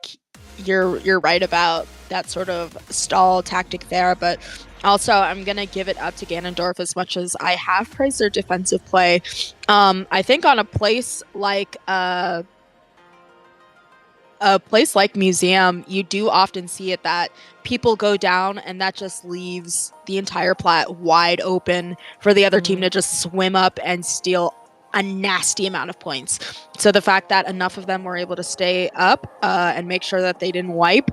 you're right about that sort of stall tactic there, but also I'm gonna give it up to Ganondorf as much as I have praised their defensive play. I think on a place like Museum, you do often see it that people go down and that just leaves the entire plat wide open for the other team to just swim up and steal a nasty amount of points. So the fact that enough of them were able to stay up and make sure that they didn't wipe,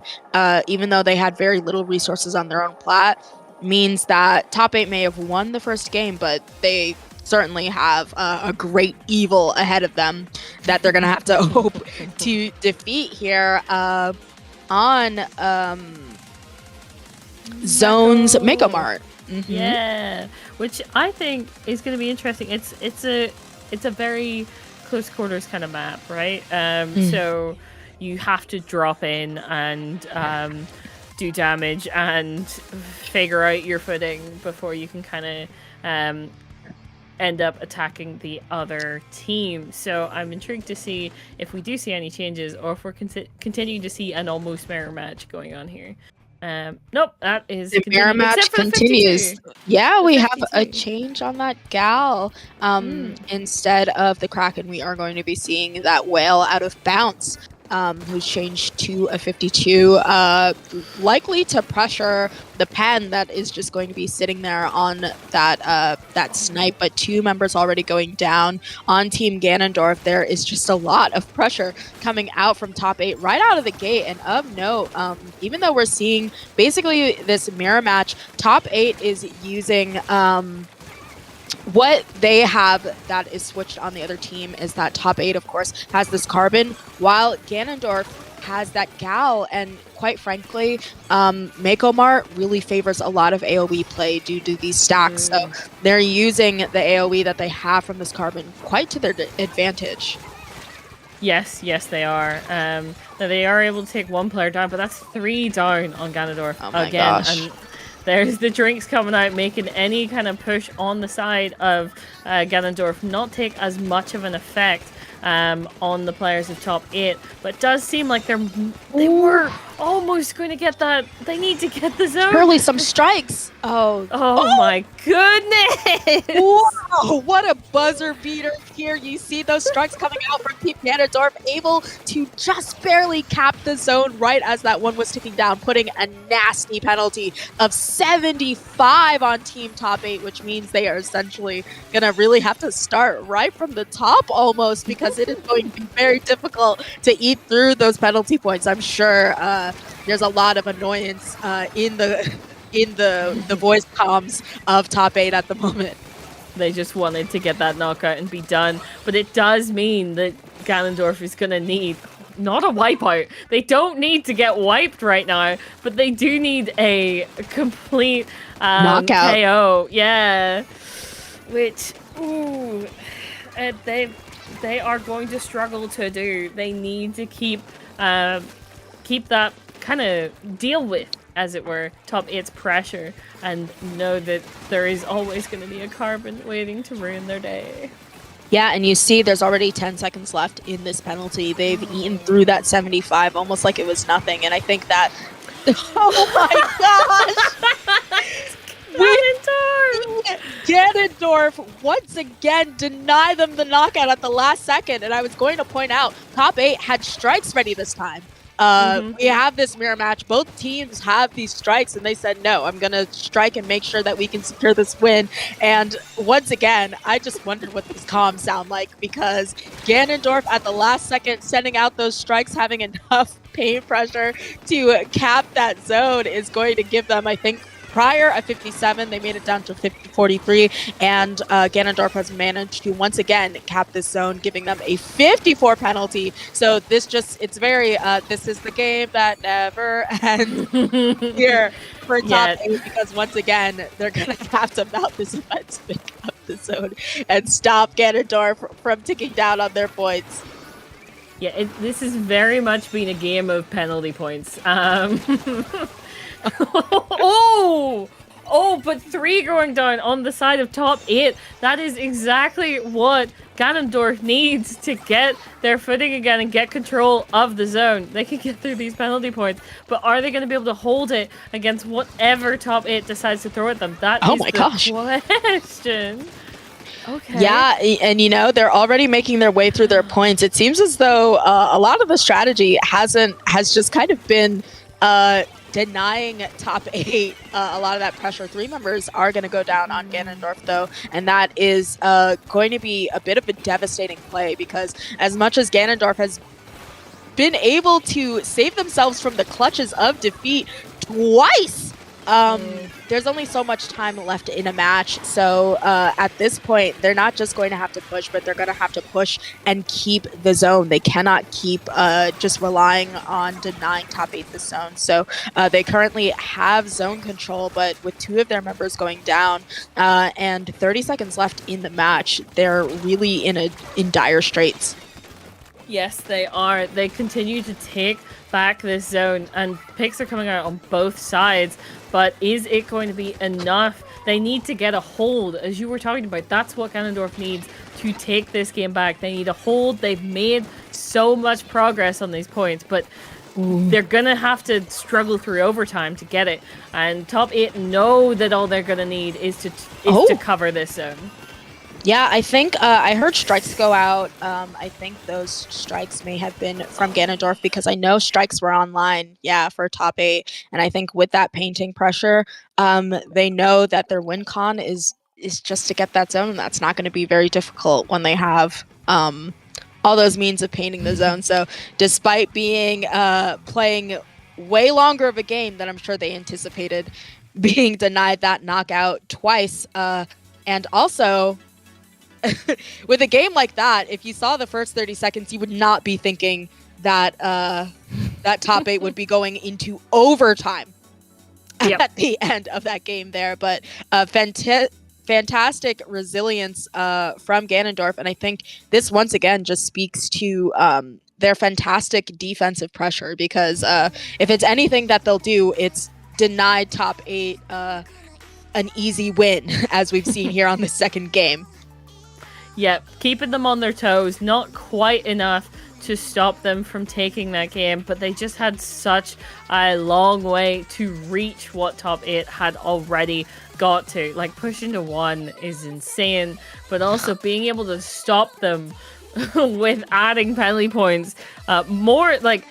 even though they had very little resources on their own plat, means that top 8 may have won the first game, but they certainly have a great evil ahead of them that they're going to have to hope to defeat here on Zone's Mega Mart. Yeah, which I think is going to be interesting. It's a very close quarters kind of map, right? So you have to drop in and do damage and figure out your footing before you can kind of end up attacking the other team. So I'm intrigued to see if we do see any changes or if we're continuing to see an almost mirror match going on here. Nope, that is the mirror match continues. Yeah, we have a change on that Gal. Instead of the Kraken, we are going to be seeing that whale out of bounce. Who's changed to a 52, likely to pressure the pen that is just going to be sitting there on that snipe, but 2 members already going down on Team Ganondorf. There is just a lot of pressure coming out from top 8 right out of the gate, and of note, even though we're seeing basically this mirror match, top 8 is using what they have that is switched on the other team is that top 8, of course, has this Carbon, while Ganondorf has that Gal, and quite frankly, Mako Mart really favors a lot of AoE play due to these stacks, so they're using the AoE that they have from this Carbon quite to their advantage. Yes, they are. They are able to take 1 player down, but that's 3 down on Ganondorf again. Gosh. And there's the drinks coming out, making any kind of push on the side of Ganondorf not take as much of an effect on the players of top 8, but it does seem like they were almost going to get that. They need to get the zone. Surely some strikes. Oh my goodness! Whoa, what a buzzer beater here. You see those strikes coming out from Team Ganondorf, able to just barely cap the zone right as that one was ticking down, putting a nasty penalty of 75 on Team Top 8, which means they are essentially going to really have to start right from the top almost, because because it is going to be very difficult to eat through those penalty points. I'm sure there's a lot of annoyance in the voice comms of top 8 at the moment. They just wanted to get that knockout and be done. But it does mean that Ganondorf is going to need not a wipeout. They don't need to get wiped right now, but they do need a complete knockout KO. Yeah. Which, ooh, they are going to struggle to do. They need to keep that kind of deal with, as it were, top 8's pressure, and know that there is always going to be a carbon waiting to ruin their day. Yeah, and you see there's already 10 seconds left in this penalty. They've eaten through that 75 almost like it was nothing, and I think that... Oh my gosh! Ganondorf once again deny them the knockout at the last second, and I was going to point out, top 8 had strikes ready this time. We have this mirror match. Both teams have these strikes, and they said, no, I'm going to strike and make sure that we can secure this win. And once again, I just wondered what these comms sound like, because Ganondorf at the last second sending out those strikes, having enough pain pressure to cap that zone is going to give them, I think, prior a 57, they made it down to 43, and Ganondorf has managed to once again cap this zone, giving them a 54 penalty. So this it's very, this is the game that never ends here for top 8, because once again, they're going to have to mount this event to pick up the zone and stop Ganondorf from ticking down on their points. Yeah, this has very much been a game of penalty points. But 3 going down on the side of top 8. That is exactly what Ganondorf needs to get their footing again and get control of the zone. They can get through these penalty points, but are they going to be able to hold it against whatever top 8 decides to throw at them? That is the question. Okay. Yeah, and they're already making their way through their points. It seems as though a lot of the strategy has just kind of been denying top 8 a lot of that pressure. 3 members are going to go down on Ganondorf, though, and that is going to be a bit of a devastating play, because as much as Ganondorf has been able to save themselves from the clutches of defeat twice, there's only so much time left in a match. So at this point, they're not just going to have to push, but they're going to have to push and keep the zone. They cannot keep just relying on denying top 8 the zone. So they currently have zone control, but with 2 of their members going down and 30 seconds left in the match, they're really in dire straits. Yes, they are. They continue to take back this zone, and picks are coming out on both sides, but is it going to be enough? They need to get a hold, as you were talking about. That's what Ganondorf needs to take this game back. They need a hold. They've made so much progress on these points, but they're gonna have to struggle through overtime to get it, and top 8 know that all they're gonna need is to cover this zone. Yeah, I think I heard strikes go out. I think those strikes may have been from Ganondorf, because I know strikes were online, for top 8. And I think with that painting pressure, they know that their win con is just to get that zone. And that's not going to be very difficult when they have all those means of painting the zone. So despite being playing way longer of a game than I'm sure they anticipated, being denied that knockout twice, and also... with a game like that, if you saw the first 30 seconds, you would not be thinking that that top 8 would be going into overtime at the end of that game there. But fantastic resilience from Ganondorf, and I think this once again just speaks to their fantastic defensive pressure, because if it's anything that they'll do, it's deny top 8 an easy win, as we've seen here on the second game. Yep, keeping them on their toes, not quite enough to stop them from taking that game, but they just had such a long way to reach what top 8 had already got to. Like, pushing to 1 is insane, but also being able to stop them with adding penalty points, more like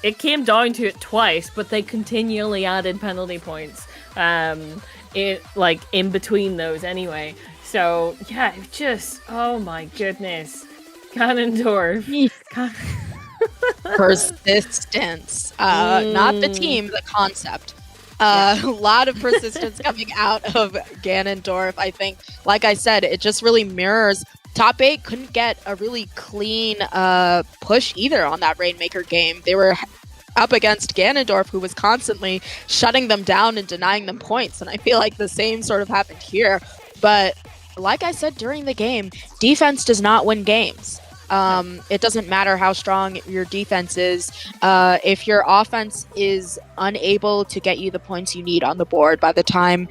it came down to it twice, but they continually added penalty points, in between those anyway. So, yeah, just, oh my goodness. Ganondorf. Persistence. Not the team, the concept. A lot of persistence coming out of Ganondorf. I think, like I said, it just really mirrors. Top 8 couldn't get a really clean push either on that Rainmaker game. They were up against Ganondorf, who was constantly shutting them down and denying them points. And I feel like the same sort of happened here. But like I said during the game, defense does not win games. It doesn't matter how strong your defense is. If your offense is unable to get you the points you need on the board by the time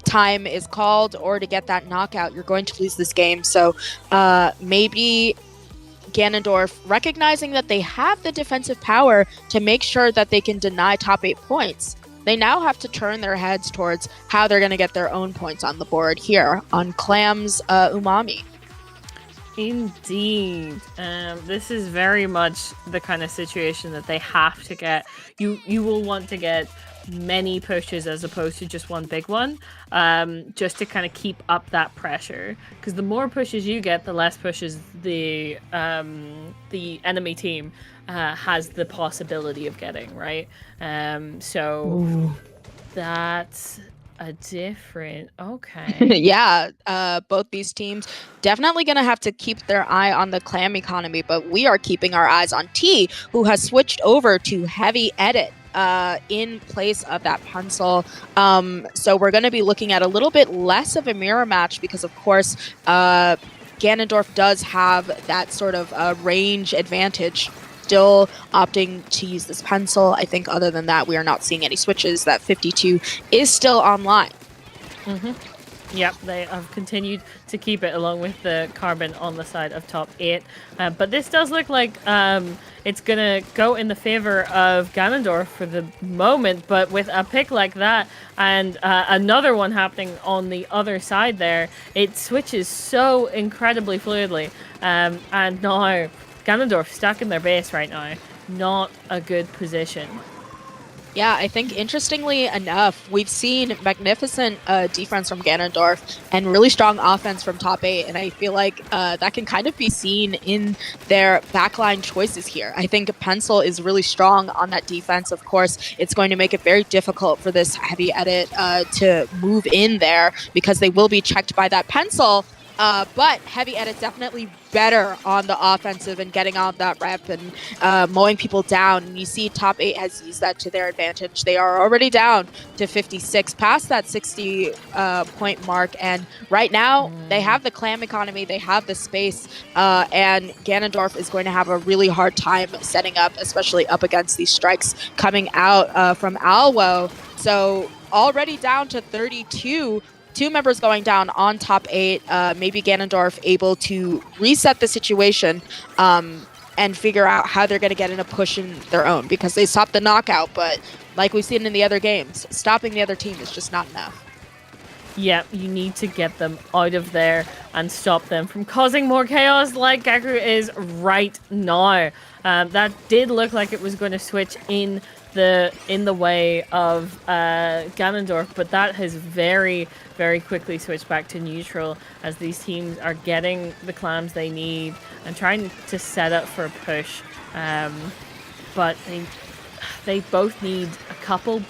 time is called or to get that knockout, you're going to lose this game. So maybe Ganondorf, recognizing that they have the defensive power to make sure that they can deny top 8 points, they now have to turn their heads towards how they're going to get their own points on the board here on Clam's Umami. Indeed. This is very much the kind of situation that they have to get. You will want to get many pushes as opposed to just one big one, just to kind of keep up that pressure. Because the more pushes you get, the less pushes the enemy team has the possibility of getting, right? So that's a different... Okay. Yeah, both these teams definitely going to have to keep their eye on the Clam economy, but we are keeping our eyes on T, who has switched over to Heavy Edit in place of that pencil. So we're going to be looking at a little bit less of a mirror match because, of course, Ganondorf does have that sort of range advantage. Still opting to use this pencil. I think other than that, we are not seeing any switches. That 52 is still online. Yep, they have continued to keep it along with the carbon on the side of top 8. But this does look like it's going to go in the favor of Ganondorf for the moment. But with a pick like that and another one happening on the other side there, it switches so incredibly fluidly. And now Ganondorf stuck in their base right now. Not a good position. Yeah, I think interestingly enough, we've seen magnificent defense from Ganondorf and really strong offense from top 8, and I feel like that can kind of be seen in their backline choices here. I think Pencil is really strong on that defense. Of course, it's going to make it very difficult for this Heavy Edit to move in there because they will be checked by that Pencil. But Heavy Edit definitely better on the offensive and getting on that rep and mowing people down. And you see top 8 has used that to their advantage. They are already down to 56, past that 60 point mark. And right now, they have the Clam economy, they have the space, and Ganondorf is going to have a really hard time setting up, especially up against these strikes coming out from Alwo. So already down to 32. 2 members going down on top 8. Maybe Ganondorf able to reset the situation and figure out how they're going to get in a push in their own because they stopped the knockout. But like we've seen in the other games, stopping the other team is just not enough. Yeah, you need to get them out of there and stop them from causing more chaos like Gaku is right now. That did look like it was going to switch in the way of Ganondorf, but that has very, very quickly switched back to neutral as these teams are getting the clams they need and trying to set up for a push. But they both need a couple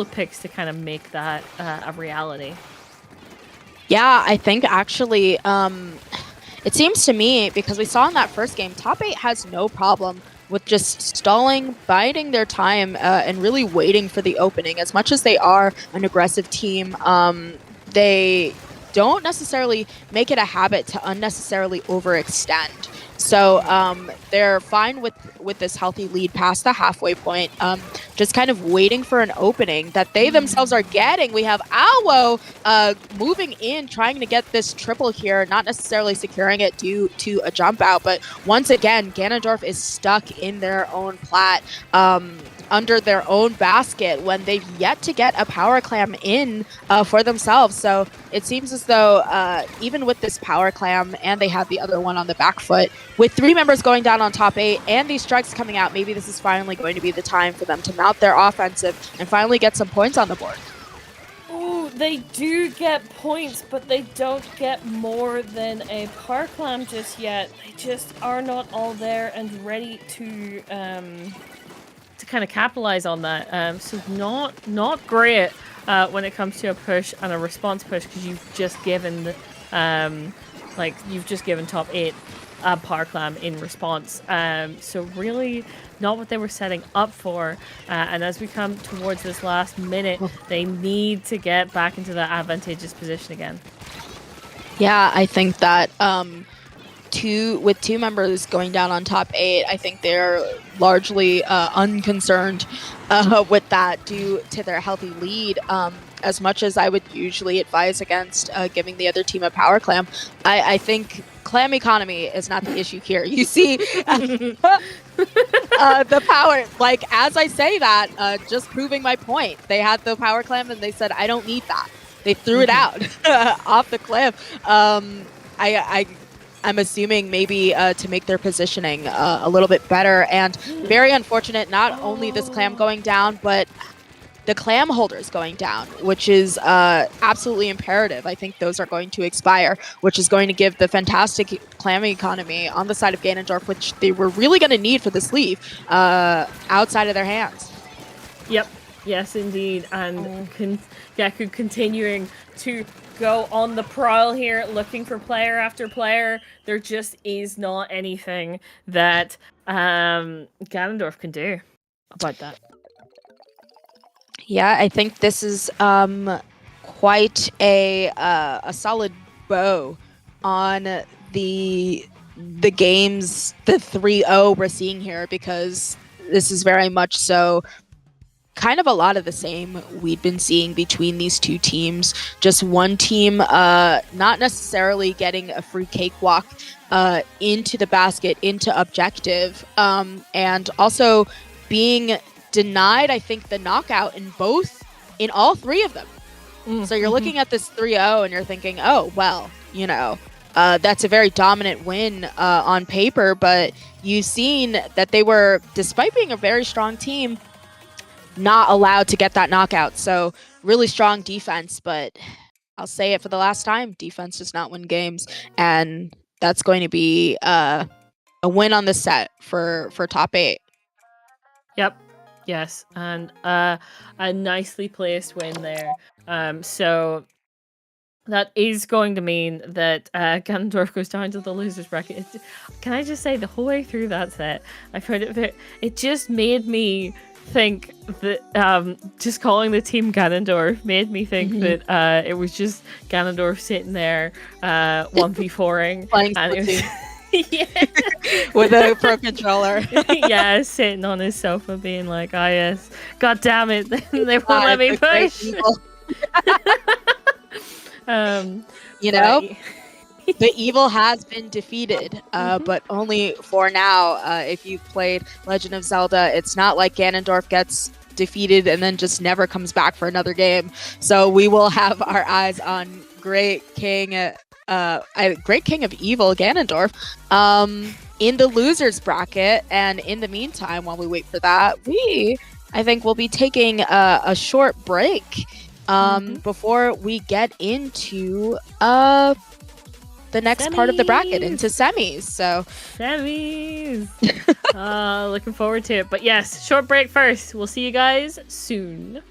of picks to kind of make that a reality. Yeah, I think actually it seems to me, because we saw in that first game, top 8 has no problem with just stalling, biding their time, and really waiting for the opening. As much as they are an aggressive team, they don't necessarily make it a habit to unnecessarily overextend. So they're fine with this healthy lead past the halfway point, just kind of waiting for an opening that they themselves are getting. We have Alwo moving in, trying to get this triple here, not necessarily securing it due to a jump out, but once again, Ganondorf is stuck in their own plat, under their own basket when they've yet to get a power clam in for themselves. So it seems as though even with this power clam, and they have the other one on the back foot, with 3 members going down on top 8 and these strikes coming out, maybe this is finally going to be the time for them to mount their offensive and finally get some points on the board. Ooh, They do get points, but they don't get more than a Power Clam just yet. They just are not all there and ready to kind of capitalize on that. So not great when it comes to a push and a response push, because you've just given you've just given top 8 Power Clam in response. So really not what they were setting up for. And as we come towards this last minute, they need to get back into that advantageous position again. Yeah, I think that with two members going down on top 8, I think they're largely unconcerned with that due to their healthy lead. As much as I would usually advise against giving the other team a Power Clam, I think clam economy is not the issue here. You see the power, like, as I say that, just proving my point. They had the Power Clam and they said, I don't need that. They threw it out off the cliff. I'm assuming maybe to make their positioning a little bit better. And very unfortunate, not only this clam going down, but the clam holders going down, which is absolutely imperative. I think those are going to expire, which is going to give the fantastic clam economy on the side of Ganondorf, which they were really going to need for this leave, outside of their hands. Yep. Yes, indeed. And Geku continuing to go on the prowl here, looking for player after player. There just is not anything that Ganondorf can do about that. Yeah, I think this is quite a solid bow on the games, the 3-0 we're seeing here, because this is very much so kind of a lot of the same we'd been seeing between these two teams. Just one team not necessarily getting a free cakewalk into the basket, into objective, and also being denied, I think, the knockout in all 3 of them. So you're looking at this 3-0 and you're thinking, oh, well, that's a very dominant win on paper, but you've seen that they were, despite being a very strong team, not allowed to get that knockout. So really strong defense, but I'll say it for the last time, defense does not win games, and that's going to be a win on the set for top 8. Yep. Yes, and a nicely placed win there. So that is going to mean that Ganondorf goes down to the losers bracket. Can I just say, the whole way through that set, I found it just made me think that just calling the team Ganondorf made me think that it was just Ganondorf sitting there 1v4ing and it was yeah. With a pro controller. Yeah, sitting on his sofa being like, oh yes, god damn it, they won't let me push. The evil has been defeated, but only for now. If you've played Legend of Zelda, it's not like Ganondorf gets defeated and then just never comes back for another game. So we will have our eyes on Great King of Evil, Ganondorf, in the losers bracket. And in the meantime, while we wait for that, I think we'll be taking a short break before we get into the next part of the bracket, into semis. So semis. Looking forward to it. But yes, short break first. We'll see you guys soon.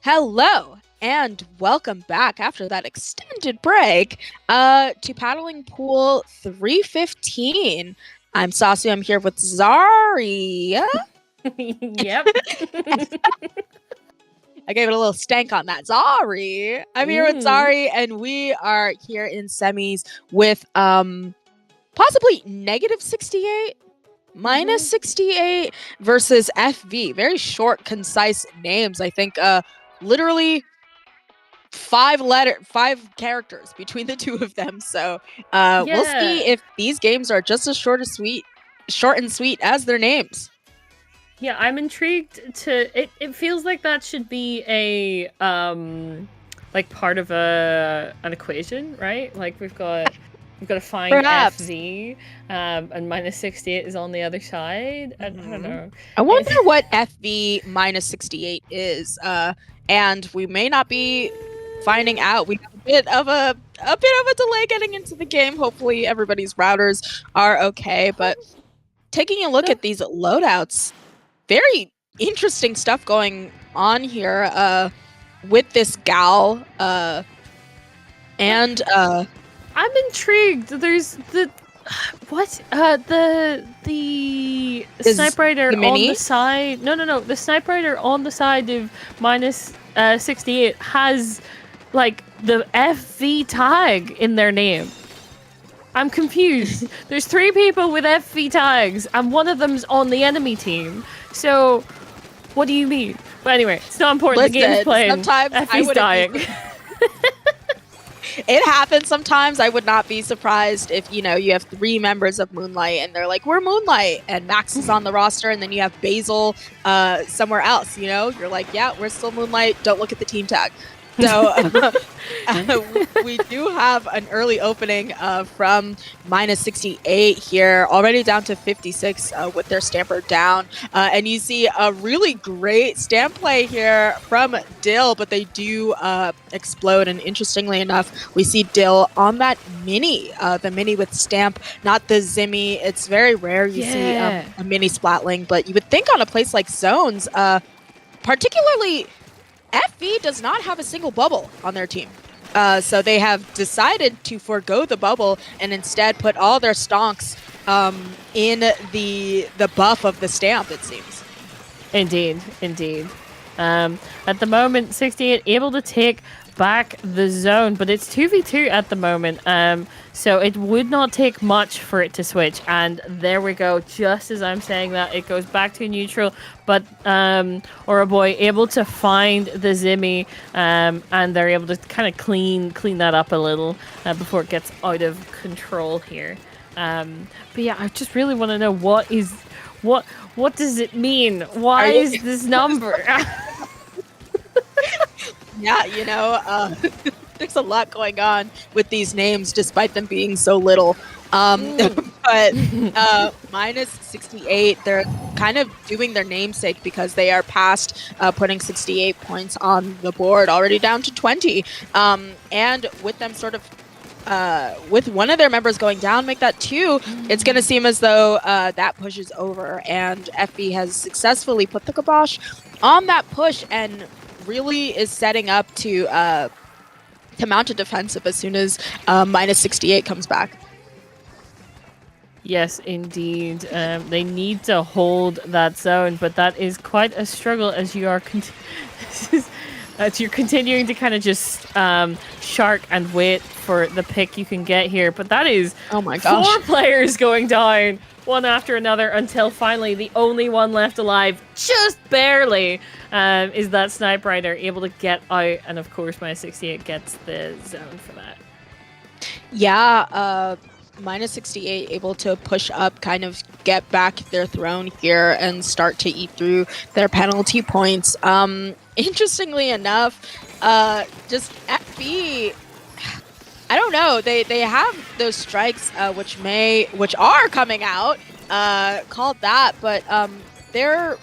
Hello and welcome back after that extended break to Paddling Pool 315. I'm Sasu. I'm here with Zaria. Yep. I gave it a little stank on that. Zari. I'm here with Zari, and we are here in semis with possibly negative 68, minus 68 versus FV. Very short, concise names. I think literally 5 characters between the two of them. So we'll see if these games are just as short and sweet as their names. Yeah, I'm intrigued to it feels like that should be a like part of an equation, right? Like we've got to find Perhaps. FZ and minus 68 is on the other side. I don't know. I wonder what FV minus 68 is. And we may not be finding out. We have a bit of a delay getting into the game. Hopefully everybody's routers are okay, but taking a look at these loadouts, very interesting stuff going on here with this gal and I'm intrigued. There's the Snipe Rider on the side. No. The Snipe Rider on the side of minus 68 has like the FV tag in their name. I'm confused. There's 3 people with FV tags, and one of them's on the enemy team. So, what do you mean? But anyway, it's not important. The game's playing. Sometimes FV's dying. It happens sometimes. I would not be surprised if, you have 3 members of Moonlight and they're like, we're Moonlight, and Max is on the roster, and then you have Basil somewhere else, You're like, yeah, we're still Moonlight. Don't look at the team tag. So we do have an early opening from minus 68 here, already down to 56 with their Stamper down. And you see a really great stamp play here from Dill, but they do explode. And interestingly enough, we see Dill on that mini, the mini with Stamp, not the Zimmy. It's very rare you see a mini Splatling, but you would think on a place like Zones, particularly FV does not have a single bubble on their team. So they have decided to forego the bubble and instead put all their stonks in the buff of the Stamp, it seems. Indeed. At the moment, 68 able to take back the zone, but it's 2v2 at the moment. So it would not take much for it to switch. And there we go. Just as I'm saying that, it goes back to neutral. But Boy able to find the Zimmy, and they're able to kind of clean that up a little before it gets out of control here. But yeah, I just really want to know what does it mean? Why is this number? Yeah, there's a lot going on with these names, despite them being so little. But minus 68, they're kind of doing their namesake because they are past putting 68 points on the board, already down to 20. And with them sort of with one of their members going down, make that 2, it's going to seem as though that push is over, and FB has successfully put the kibosh on that push and really is setting up to mount a defensive as soon as minus 68 comes back. Yes, indeed. They need to hold that zone, but that is quite a struggle as you are you're continuing to kind of just shark and wait for the pick you can get here. But that is 4 players going down, one after another, until finally the only one left alive, just barely, is that Snipe Rider able to get out. And of course, minus 68 gets the zone for that. Yeah, minus 68 able to push up, kind of get back their throne here and start to eat through their penalty points. Interestingly enough, just FB, I don't know, they have those strikes which are coming out, called that, but their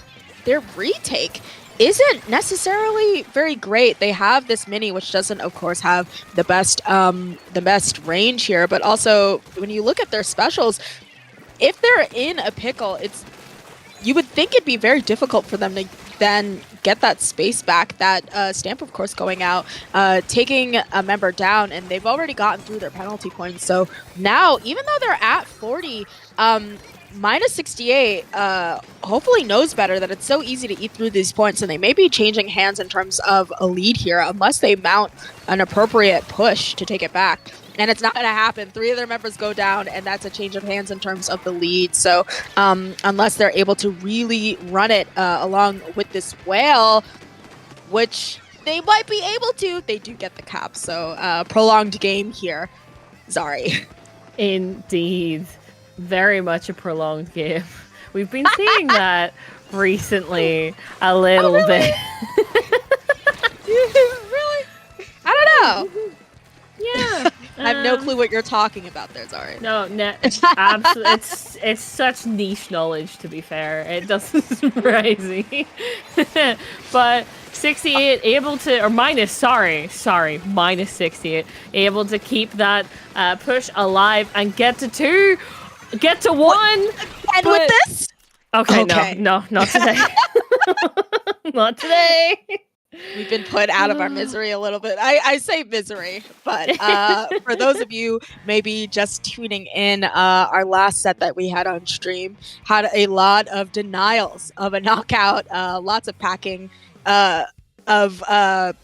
retake isn't necessarily very great. They have this mini, which doesn't, of course, have the best range here, but also when you look at their specials, if they're in a pickle, you would think it'd be very difficult for them to then get that space back. That Stamp, of course, going out, taking a member down, and they've already gotten through their penalty points. So now, even though they're at 40, minus 68 hopefully knows better that it's so easy to eat through these points, and they may be changing hands in terms of a lead here unless they mount an appropriate push to take it back. And it's not going to happen. 3 of their members go down, and that's a change of hands in terms of the lead. So unless they're able to really run it along with this whale, which they might be able to, they do get the cap. So prolonged game here. Zari. Indeed. Very much a prolonged game. We've been seeing that recently a little bit. Really? I don't know. Yeah. I have no clue what you're talking about there, Zari. No, absolutely. It's such niche knowledge, to be fair. It doesn't surprise me. But 68 able to, or minus 68, able to keep that push alive and get to 2, get to 1. And with this? Okay, no, not today. Not today. We've been put out of our misery a little bit. I say misery, but for those of you maybe just tuning in, our last set that we had on stream had a lot of denials of a knockout, lots of packing of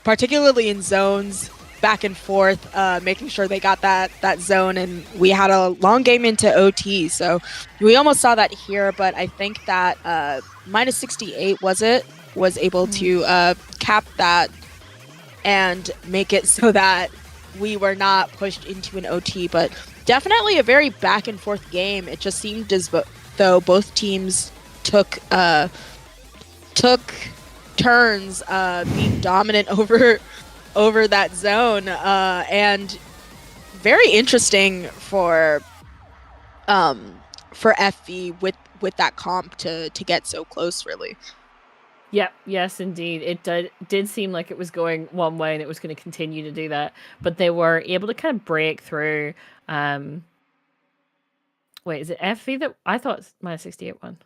particularly in zones, back and forth, making sure they got that zone, and we had a long game into OT, so we almost saw that here, but I think that minus 68 was able to cap that and make it so that we were not pushed into an OT, but definitely a very back and forth game. It just seemed as though both teams took turns being dominant over that zone, and very interesting for FV with that comp to get so close, really. Yep, yes, indeed. It did seem like it was going one way and it was going to continue to do that, but they were able to kind of break through. Wait, is it FV that I thought it's minus 68 one?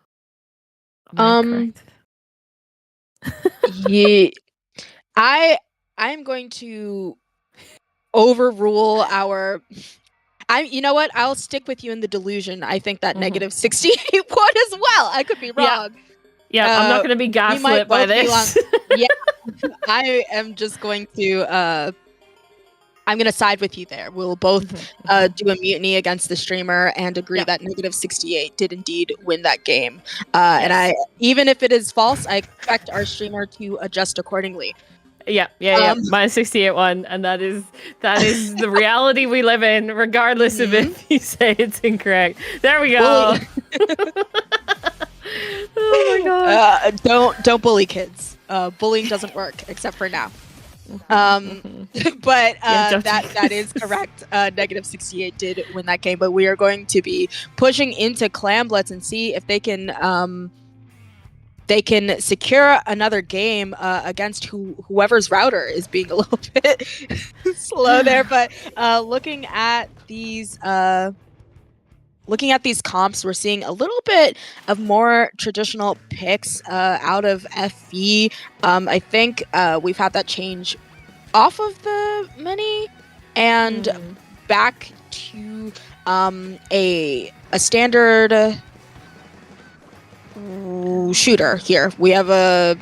Am I correct? Yeah, I'm going to overrule our. You know what? I'll stick with you in the delusion. I think that negative 68 won as well. I could be wrong. Yeah, I'm not going to be gaslit by this. Yeah, I am just going to. I'm going to side with you there. We'll both do a mutiny against the streamer and agree that negative 68 did indeed win that game. And even if it is false, I expect our streamer to adjust accordingly. Yeah. Minus 68 one, and that is the reality we live in, regardless of if you say it's incorrect. There we go. Oh my god! Don't bully kids. Bullying doesn't work except for now. But that is correct. Negative 68 did win that game, but we are going to be pushing into Clan Blitz and see if they can secure another game against whoever's router is being a little bit slow there. But looking at these comps, we're seeing a little bit of more traditional picks out of FV. I think we've had that change off of the mini and back to a standard shooter here. We have a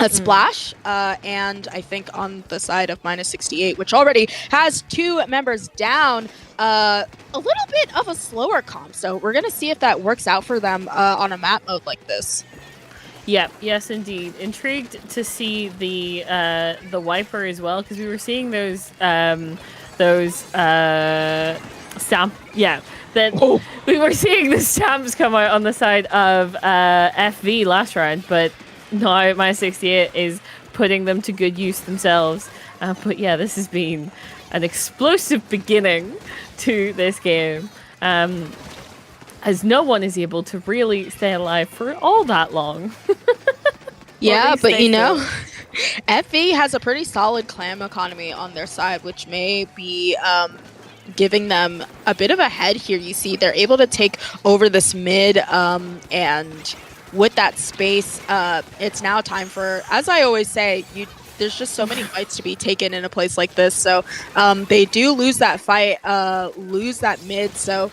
splash, and I think on the side of minus 68, which already has 2 members down, a little bit of a slower comp. So we're going to see if that works out for them on a map mode like this. Yeah, yes, indeed. Intrigued to see the wiper as well, because we were seeing those we were seeing the stamps come out on the side of FV last round, but now minus 68 is putting them to good use themselves. But yeah, this has been an explosive beginning to this game, as no one is able to really stay alive for all that long. Yeah, but FV has a pretty solid clam economy on their side, which may be giving them a bit of a head here. You see, they're able to take over this mid and with that space, it's now time for, as I always say, there's just so many fights to be taken in a place like this. So they do lose that fight, lose that mid. So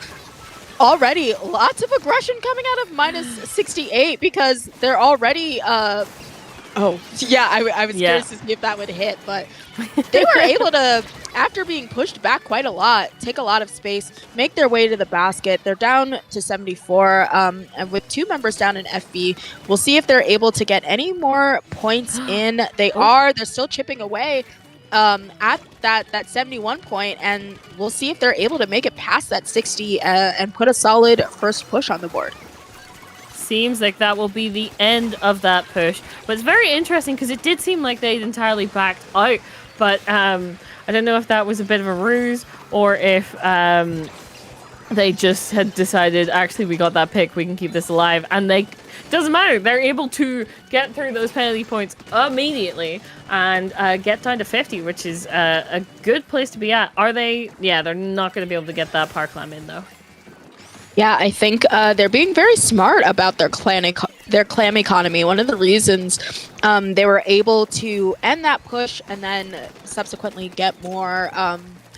already lots of aggression coming out of minus 68 because they're already oh yeah, I was curious to see if that would hit, but they were able to, after being pushed back quite a lot, take a lot of space, make their way to the basket. They're down to 74, and with 2 members down in FB, we'll see if they're able to get any more points in. They're still chipping away at that 71 point, and we'll see if they're able to make it past that 60 and put a solid first push on the board. Seems like that will be the end of that push, but it's very interesting because it did seem like they'd entirely backed out, but I don't know if that was a bit of a ruse or if they just had decided, actually, we got that pick, we can keep this alive, and doesn't matter, they're able to get through those penalty points immediately and get down to 50, which is a good place to be at. Are they? Yeah, they're not going to be able to get that Parklam in though. Yeah, I think they're being very smart about their clam economy. One of the reasons they were able to end that push and then subsequently get more,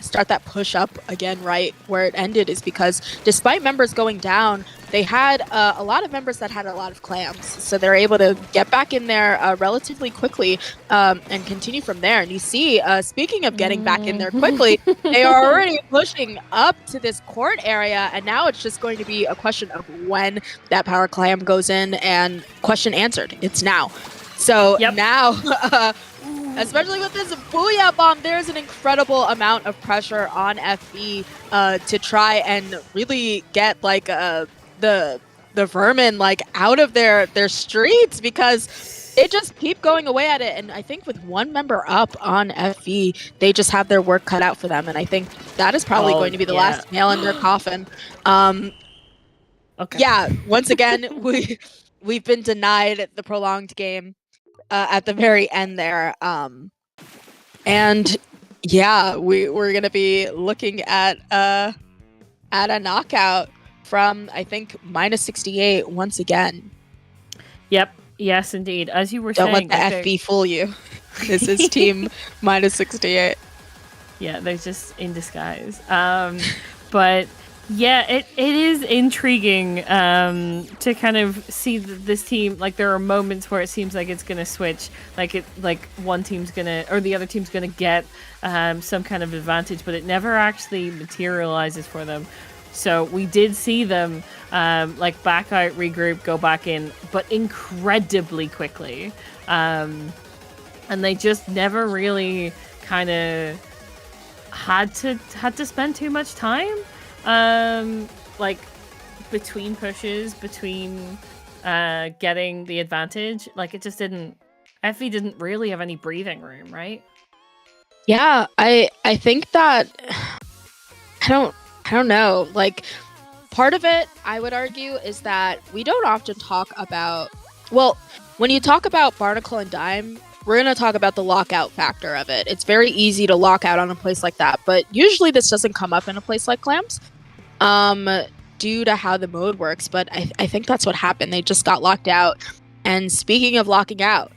start that push up again right where it ended is because despite members going down, they had a lot of members that had a lot of clams. So they're able to get back in there relatively quickly and continue from there. And you see, speaking of getting back in there quickly, they are already pushing up to this court area. And now it's just going to be a question of when that power clam goes in, and question answered. It's now. So now, especially with this Booyah Bomb, there's an incredible amount of pressure on FB to try and really get like the vermin like out of their streets, because they just keep going away at it. And I think with 1 member up on FB, they just have their work cut out for them. And I think that is probably going to be the last nail in their coffin. Yeah, once again, we've been denied the prolonged game at the very end there. And yeah, we're gonna be looking at a knockout from, I think, minus 68 once again. Yep. Yes, indeed. As you were saying, saying, don't let the FB fool you. This is team minus 68. Yeah, they're just in disguise. But yeah, it is intriguing to kind of see this team. Like, there are moments where it seems like it's gonna switch, like one team's gonna, or the other team's gonna get some kind of advantage, but it never actually materializes for them. So we did see them like back out, regroup, go back in, but incredibly quickly, and they just never really kind of had to spend too much time. Like between pushes, between getting the advantage. Like, it just didn't, Effie didn't really have any breathing room, right? Yeah, I think that I don't know. Like, part of it, I would argue, is that we don't often talk about, well, when you talk about Barnacle and Dime, we're going to talk about the lockout factor of it. It's very easy to lock out on a place like that, but usually this doesn't come up in a place like Clams due to how the mode works. But I think that's what happened. They just got locked out. And speaking of locking out,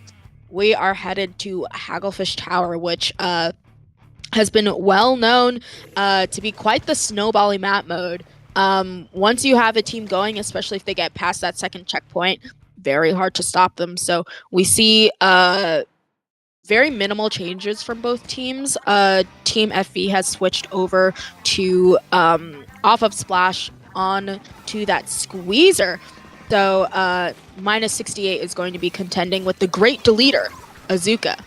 we are headed to Hagglefish Tower, which has been well known to be quite the snowbally map mode. Once you have a team going, especially if they get past that second checkpoint, very hard to stop them. So we see very minimal changes from both teams. Team FV has switched over to off of Splash on to that Squeezer. So minus 68 is going to be contending with the Great Deleter, Azuka.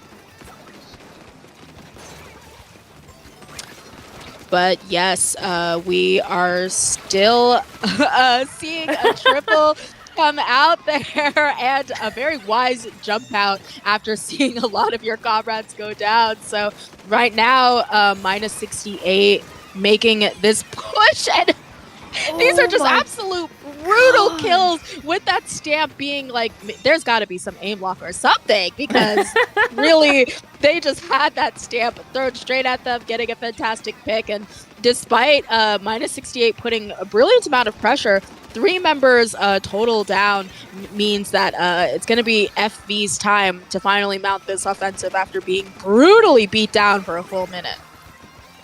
But yes, we are still seeing a triple come out there, and a very wise jump out after seeing a lot of your comrades go down. So right now, minus 68, making this push, and these are just absolute brutal kills, with that stamp being like, there's got to be some aim lock or something, because really, they just had that stamp thrown straight at them, getting a fantastic pick. And despite minus 68 putting a brilliant amount of pressure 3 members total down means that it's going to be FV's time to finally mount this offensive after being brutally beat down for a full minute.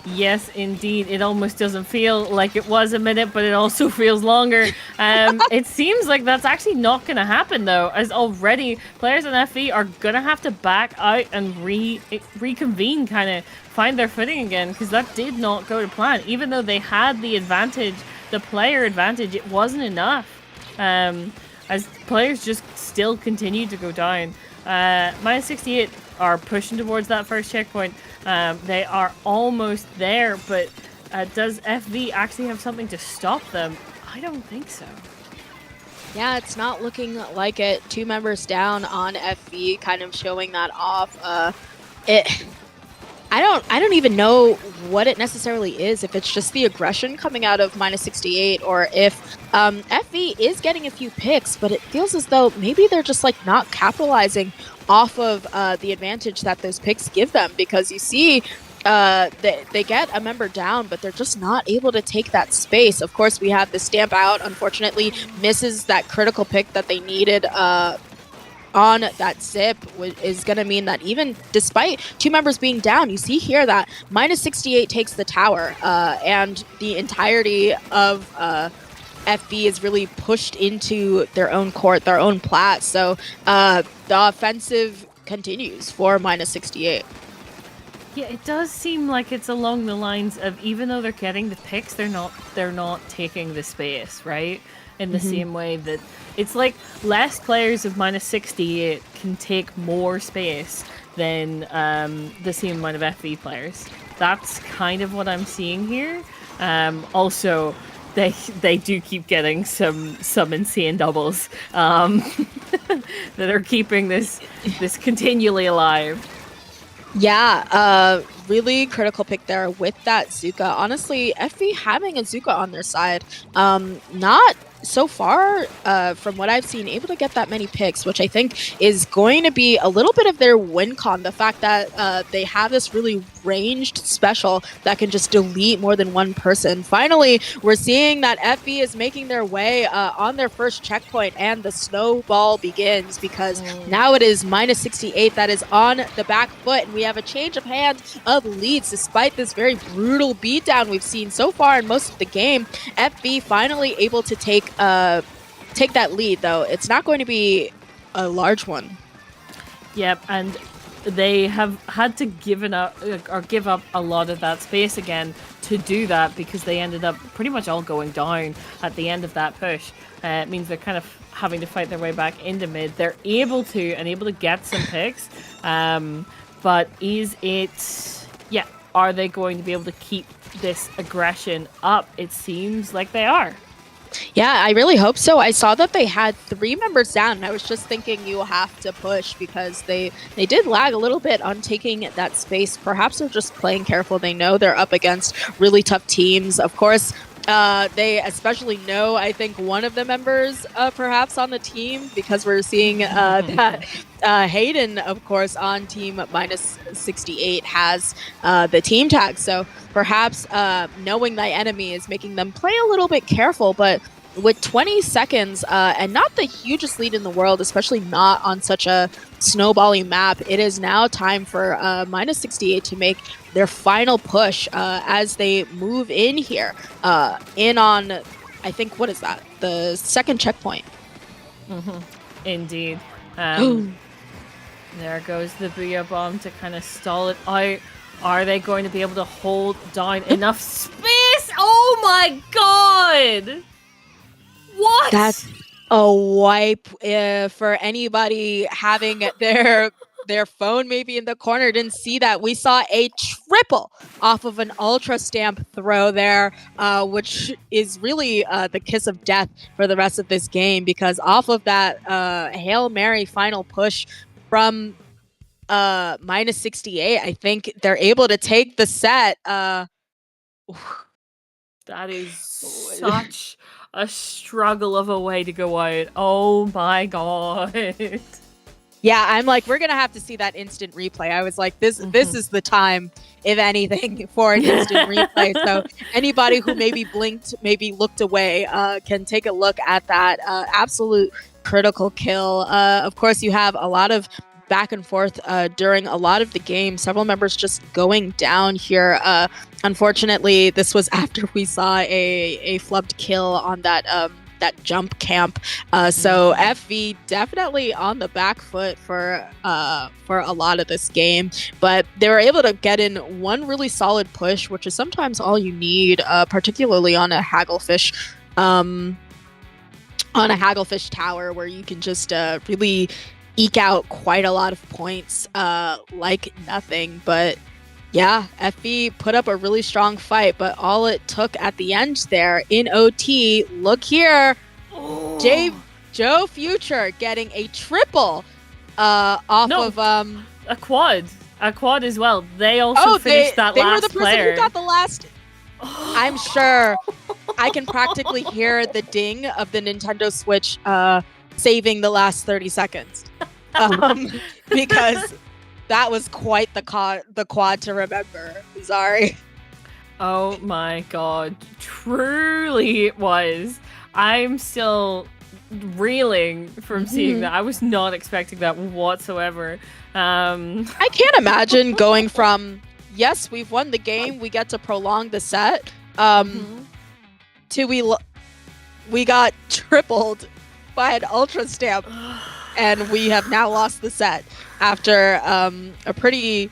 Yes, indeed. It almost doesn't feel like it was a minute, but it also feels longer. It seems like that's actually not going to happen, though, as already players in FV are going to have to back out and reconvene, kind of find their footing again, because that did not go to plan. Even though they had the advantage, the player advantage, it wasn't enough. As players just still continue to go down. Minus 68 are pushing towards that first checkpoint. They are almost there, but does FV actually have something to stop them? I don't think so. Yeah, it's not looking like it. 2 members down on FV, kind of showing that off. I don't even know what it necessarily is, if it's just the aggression coming out of minus 68, or if FV is getting a few picks, but it feels as though maybe they're just like not capitalizing off of the advantage that those picks give them, because you see they get a member down, but they're just not able to take that space. Of course, we have the stamp out, unfortunately, misses that critical pick that they needed on that zip, is going to mean that even despite 2 members being down, you see here that minus 68 takes the tower, and the entirety of FV is really pushed into their own court, their own plat. So the offensive continues for minus 68. Yeah, it does seem like it's along the lines of, even though they're getting the picks, they're not taking the space, right? In the same way that it's like less players of minus 68 can take more space than the same amount of FV players. That's kind of what I'm seeing here. Also, they do keep getting some insane doubles that are keeping this continually alive. Yeah, really critical pick there with that Zuka. Honestly, FV having a Zuka on their side, not so far, from what I've seen, able to get that many picks, which I think is going to be a little bit of their win con. The fact that they have this really ranged special that can just delete more than one person. Finally, we're seeing that FV is making their way on their first checkpoint, and the snowball begins, because now it is minus 68 that is on the back foot, and we have a change of hands of leads despite this very brutal beatdown we've seen so far in most of the game. FV finally able to take that lead, though it's not going to be a large one. Yep, and they have had to give up a lot of that space again to do that, because they ended up pretty much all going down at the end of that push. It means they're kind of having to fight their way back into mid. They're able to get some picks, but are they going to be able to keep this aggression up? It seems like they are. Yeah, I really hope so. I saw that they had 3 members down, and I was just thinking you will have to push, because they did lag a little bit on taking that space. Perhaps they're just playing careful. They know they're up against really tough teams. Of course, they especially know, I think, one of the members perhaps on the team, because we're seeing that Hayden, of course, on team minus 68 has the team tag. So perhaps knowing thy enemy is making them play a little bit careful. But with 20 seconds and not the hugest lead in the world, especially not on such a snowballing map, it is now time for minus 68 to make their final push as they move in here. In on, I think, what is that? The second checkpoint. Indeed. There goes the Booyah Bomb to kind of stall it out. Are they going to be able to hold down enough space? Oh my god! What? That's a wipe for anybody having their phone maybe in the corner. Didn't see that. We saw a triple off of an ultra stamp throw there, which is really the kiss of death for the rest of this game, because off of that Hail Mary final push from minus 68, I think they're able to take the set. That is such a struggle of a way to go out. Oh my god. Yeah, I'm like, we're gonna have to see that instant replay. I was like, this is the time if anything, for an instant replay. So anybody who maybe blinked, maybe looked away, can take a look at that absolute critical kill. Of course, you have a lot of back and forth during a lot of the game. Several members just going down here. Unfortunately, this was after we saw a flubbed kill on that jump camp. So FV definitely on the back foot for a lot of this game, but they were able to get in one really solid push, which is sometimes all you need, particularly on a Hagglefish. On a Hagglefish tower where you can just really eke out quite a lot of points like nothing. But yeah, FV put up a really strong fight, but all it took at the end there in OT, look here, Joe Future getting a triple off of a quad as well. They also finished that last player. They were the person who got the last. I'm sure I can practically hear the ding of the Nintendo Switch saving the last 30 seconds. Because that was quite the quad to remember. Sorry. Oh my god. Truly it was. I'm still reeling from seeing that. I was not expecting that whatsoever. I can't imagine going from, yes, we've won the game, we get to prolong the set, to we got tripled by an Ultra Stamp, and we have now lost the set after a pretty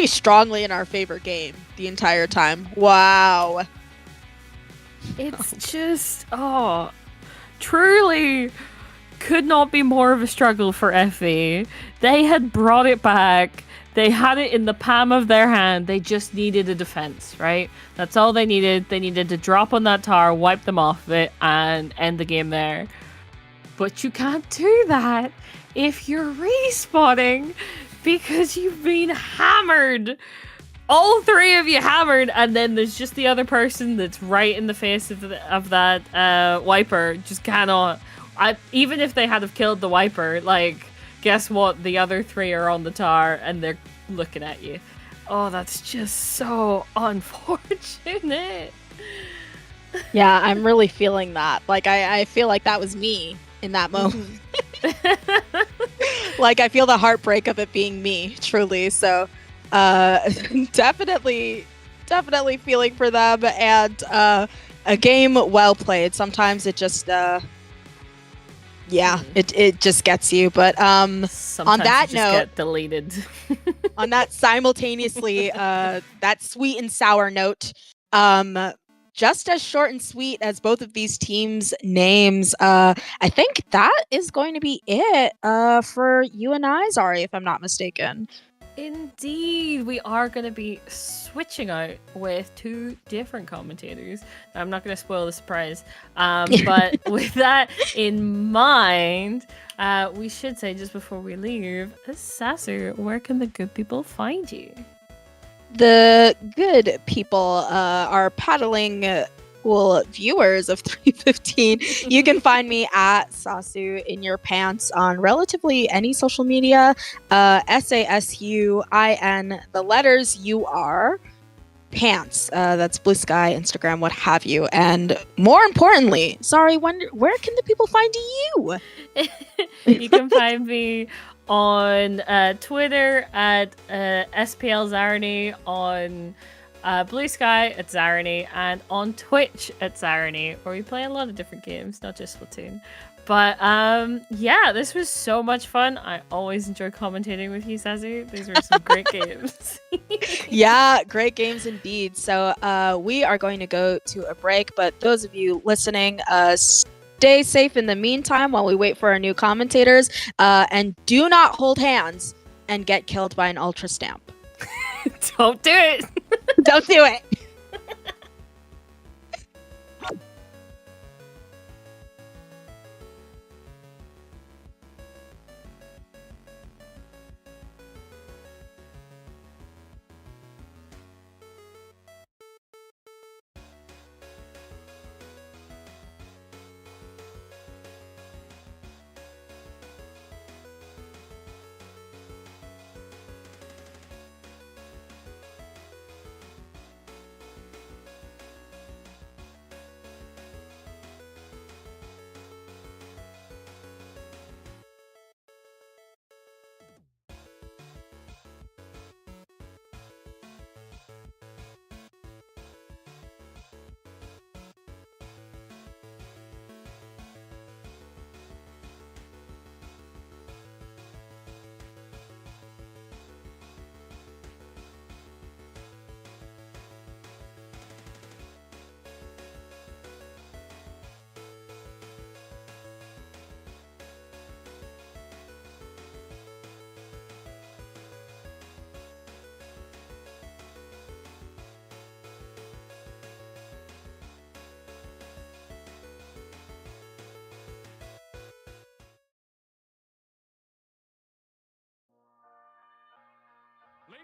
strongly in our favor game the entire time. Wow. It's just, truly could not be more of a struggle for FE. They had brought it back. They had it in the palm of their hand. They just needed a defense, right? That's all they needed. They needed to drop on that tower, wipe them off of it, and end the game there. But you can't do that if you're respawning because you've been hammered. All three of you hammered, and then there's just the other person that's right in the face of that wiper. Just cannot. Even if they had have killed the wiper, like, guess what? The other three are on the tower, and they're looking at you. Oh, that's just so unfortunate. Yeah, I'm really feeling that. Like, I feel like that was me in that moment. Like, I feel the heartbreak of it being me, truly. So, definitely feeling for them, and a game well played. Sometimes it just it just gets you. But Sometimes on that you just note, get deleted. on that simultaneously that sweet and sour note, just as short and sweet as both of these teams' names, I think that is going to be it for you and I, Zari, if I'm not mistaken. Indeed, we are going to be switching out with two different commentators. I'm not going to spoil the surprise, but with that in mind, we should say just before we leave, Sasu, where can the good people find you? The good people are paddling viewers of 315. You can find me at Sasu in your pants on relatively any social media. SASUIN, the letters UR, pants. That's Blue Sky, Instagram, what have you. And more importantly, sorry, where can the people find you? You can find me on Twitter at SPL Zarani, on Blue Sky at Zarani, and on Twitch at Zarani, where we play a lot of different games, not just Splatoon. But yeah, this was so much fun. I always enjoy commentating with you, Sasu. These were some great games. Yeah, great games indeed. So we are going to go to a break, but those of you listening, stay safe in the meantime while we wait for our new commentators, and do not hold hands and get killed by an Ultra Stamp. Don't do it. Don't do it.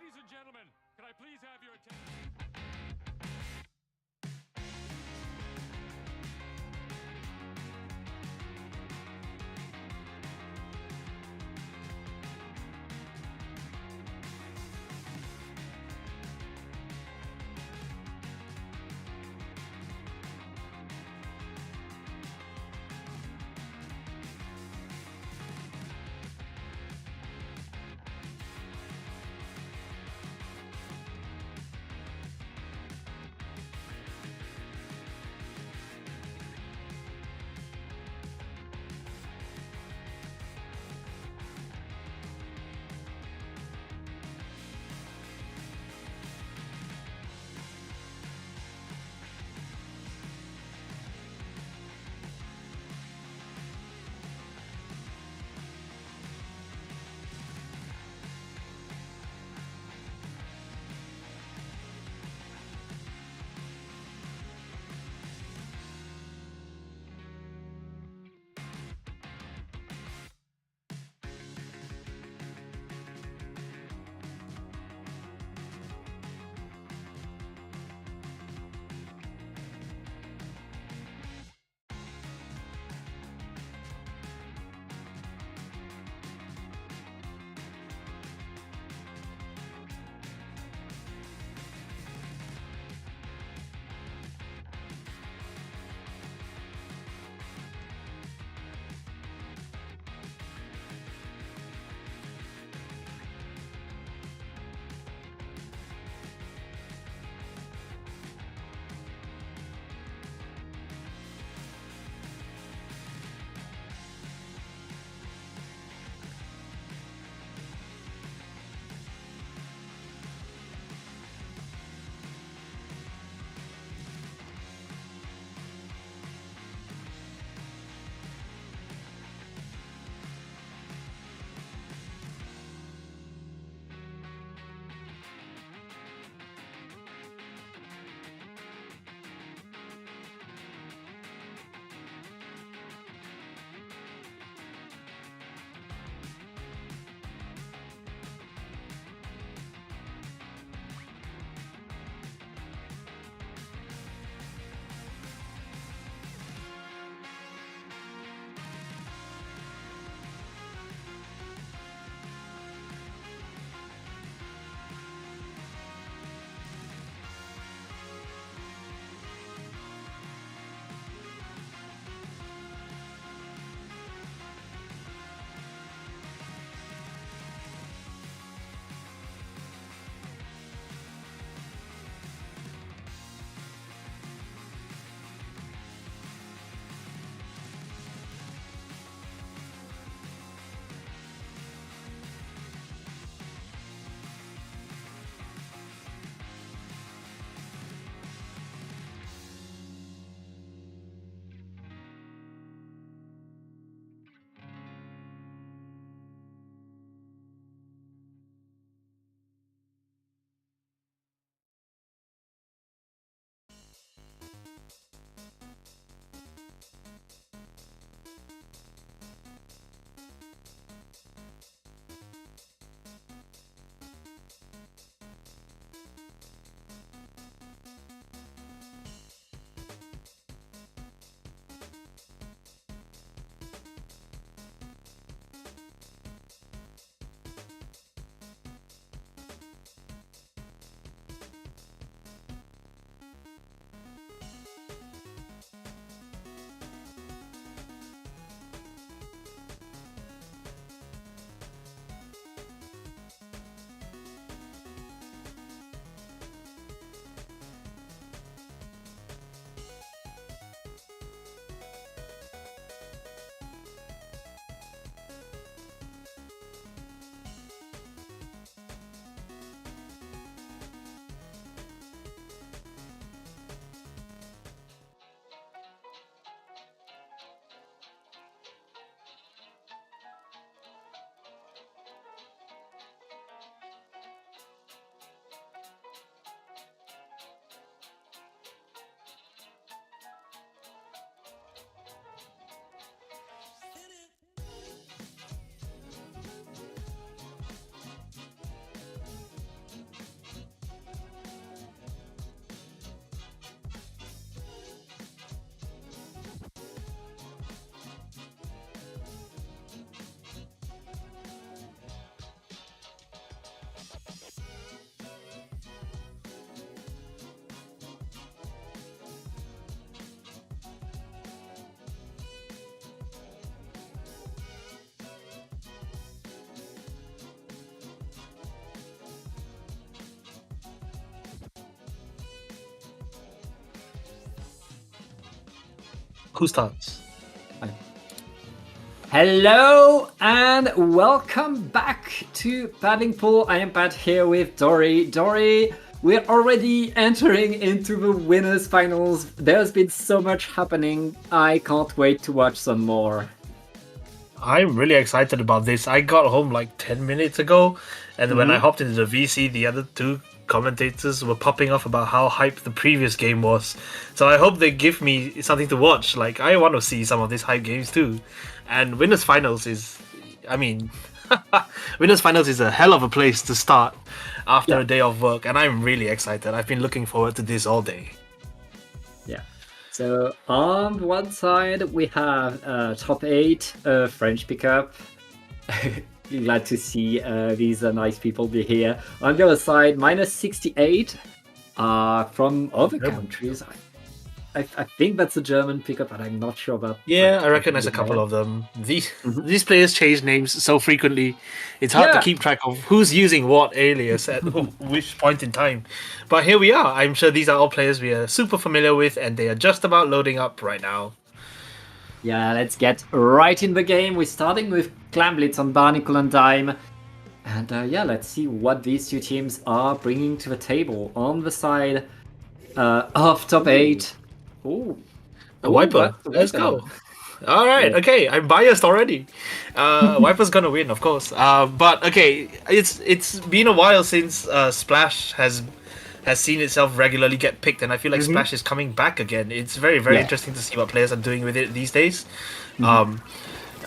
Ladies and gentlemen, can I please have your attention? Who starts? Hello and welcome back to Paddling Pool. I am Pat here with Dory. Dory, we're already entering into the winners finals. There's been so much happening. I can't wait to watch some more. I'm really excited about this. I got home like 10 minutes ago, and when I hopped into the VC, the other two commentators were popping off about how hyped the previous game was. So I hope they give me something to watch. Like, I want to see some of these hype games too. And Winners Finals is, Winners Finals is a hell of a place to start after a day of work, and I'm really excited. I've been looking forward to this all day. Yeah. So on one side we have top 8 French pickup. Glad to see these nice people be here. On the other side, minus 68 from other countries. I think that's a German pickup, but I'm not sure about. Yeah, I recognize a couple of them. These players change names so frequently, it's hard to keep track of who's using what alias at which point in time. But here we are. I'm sure these are all players we are super familiar with, and they are just about loading up right now. Yeah, let's get right in the game. We're starting with Clamblitz on Barnacle and Dime. And let's see what these two teams are bringing to the table. On the side of top 8. Ooh. The Wiper. Let's go. All right. Okay. I'm biased already. Wiper's gonna win, of course. But okay, it's been a while since Splash has seen itself regularly get picked, and I feel like Splash is coming back again. It's very interesting to see what players are doing with it these days.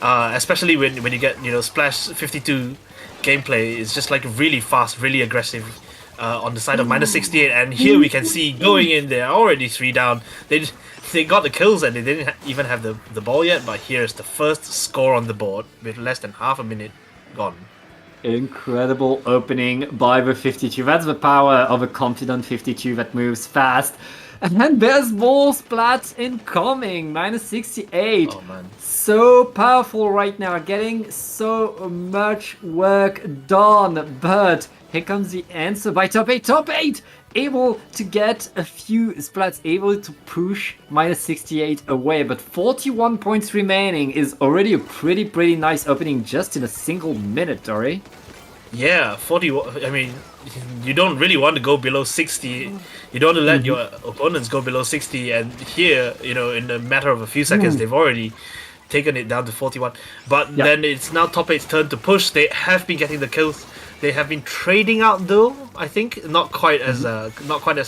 Especially when you get Splash 52 gameplay is just like really fast, really aggressive. On the side of minus 68, and here we can see going in there already 3 down. They got the kills and they didn't even have the ball yet, but here's the first score on the board with less than half a minute gone. Incredible opening by the 52. That's the power of a confident 52 that moves fast. And then there's more splats incoming. Minus 68. Oh man. So powerful right now. Getting so much work done. But here comes the answer by top 8. Top 8! Able to get a few splats. Able to push minus 68 away. But 41 points remaining is already a pretty nice opening just in a single minute, Dory. Yeah, 40. I mean, you don't really want to go below 60. You don't want to let your opponents go below 60. And here, in a matter of a few seconds, they've already taken it down to 41. But then it's now top 8's turn to push. They have been getting the kills. They have been trading out though. I think not quite as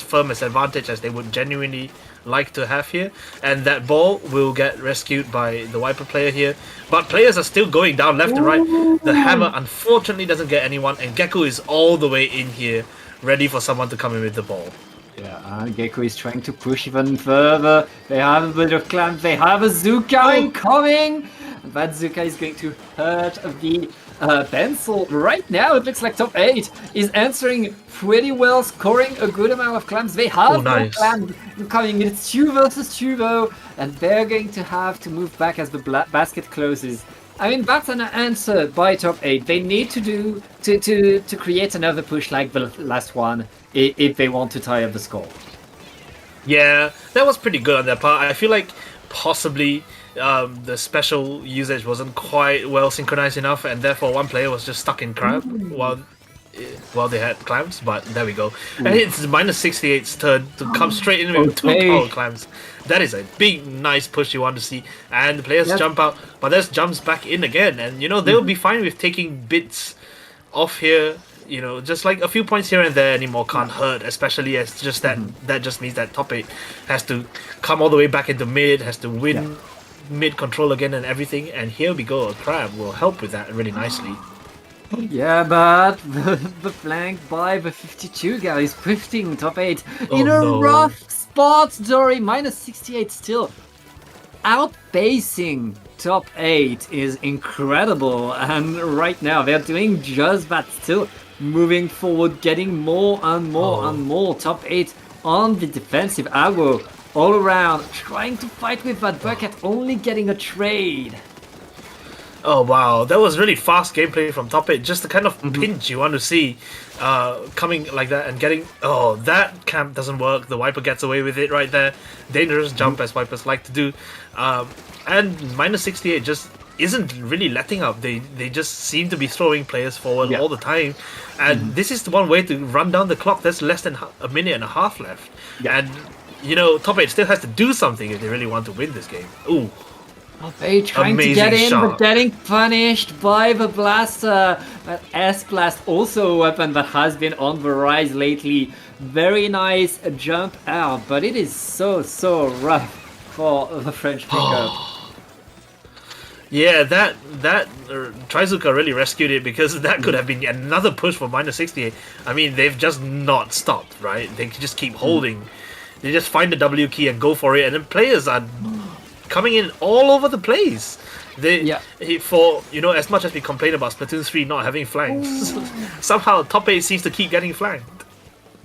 firm as advantage as they would genuinely like to have here. And that ball will get rescued by the Wiper player here. But players are still going down left and right. The hammer unfortunately doesn't get anyone, and Gecko is all the way in here, ready for someone to come in with the ball. Yeah, Gecko is trying to push even further. They have a bit of clamp. They have a Zuka incoming. That Zuka is going to hurt the Pencil. Right now, it looks like top 8 is answering pretty well, scoring a good amount of clamps. They have no clamp incoming. It's 2 versus 2 though, and they're going to have to move back as the basket closes. I mean, that's an answer by top 8. They need to do to create another push like the last one if they want to tie up the score. Yeah, that was pretty good on their part. I feel like possibly the special usage wasn't quite well synchronized enough, and therefore one player was just stuck in crab while they had clamps. But there we go. And it's minus 68's turn to come straight in with 2 power clamps. That is a big, nice push you want to see. And the players jump out, but there's jumps back in again. And, they'll be fine with taking bits off here. Just like a few points here and there anymore can't hurt, especially as just that just means that top 8 has to come all the way back into mid, has to win mid control again and everything. And here we go. A crab will help with that really nicely. Yeah, but the flank by the 52 guy is pushing top 8 in a rough spot. Dory, minus 68 still. Outpacing top 8 is incredible, and right now they're doing just that, still moving forward, getting more and more. Top 8 on the defensive aggro all around, trying to fight with that bucket, only getting a trade. Oh wow, that was really fast gameplay from top 8. Just the kind of pinch you want to see coming like that and getting... Oh, that camp doesn't work. The Viper gets away with it right there. Dangerous jump as Vipers like to do. And minus 68 just isn't really letting up. They just seem to be throwing players forward all the time. And this is the one way to run down the clock. There's less than a minute and a half left. Yeah. And, you know, top 8 still has to do something if they really want to win this game. Ooh. They trying to Amazing get in, shot. but getting punished by the blaster. That S-Blast, also a weapon that has been on the rise lately. Very nice jump out, but it is so rough for the French pickup. Yeah, that Trizuka really rescued it, because that could have been another push for minus 68. I mean, they've just not stopped, right? They just keep holding. They just find the W key and go for it, and then players are coming in all over the place. For, you know, as much as we complain about Splatoon 3 not having flanks, somehow top 8 seems to keep getting flanked.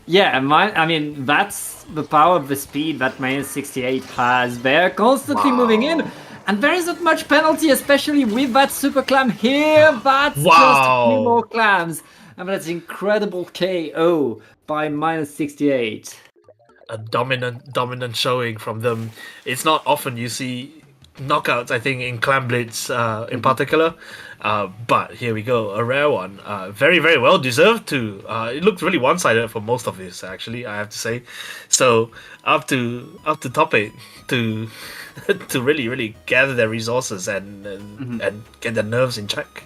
Yeah, I mean, that's the power of the speed that minus 68 has. They're constantly moving in, and there isn't much penalty, especially with that super clam here. That's just a few more clams. And that's incredible KO by minus 68. A dominant showing from them. It's not often you see knockouts, I think, in Clam Blitz in particular. But here we go, a rare one. Very, very well deserved too. It looked really one-sided for most of this, actually, I have to say. So up to top 8 to to really gather their resources and get their nerves in check.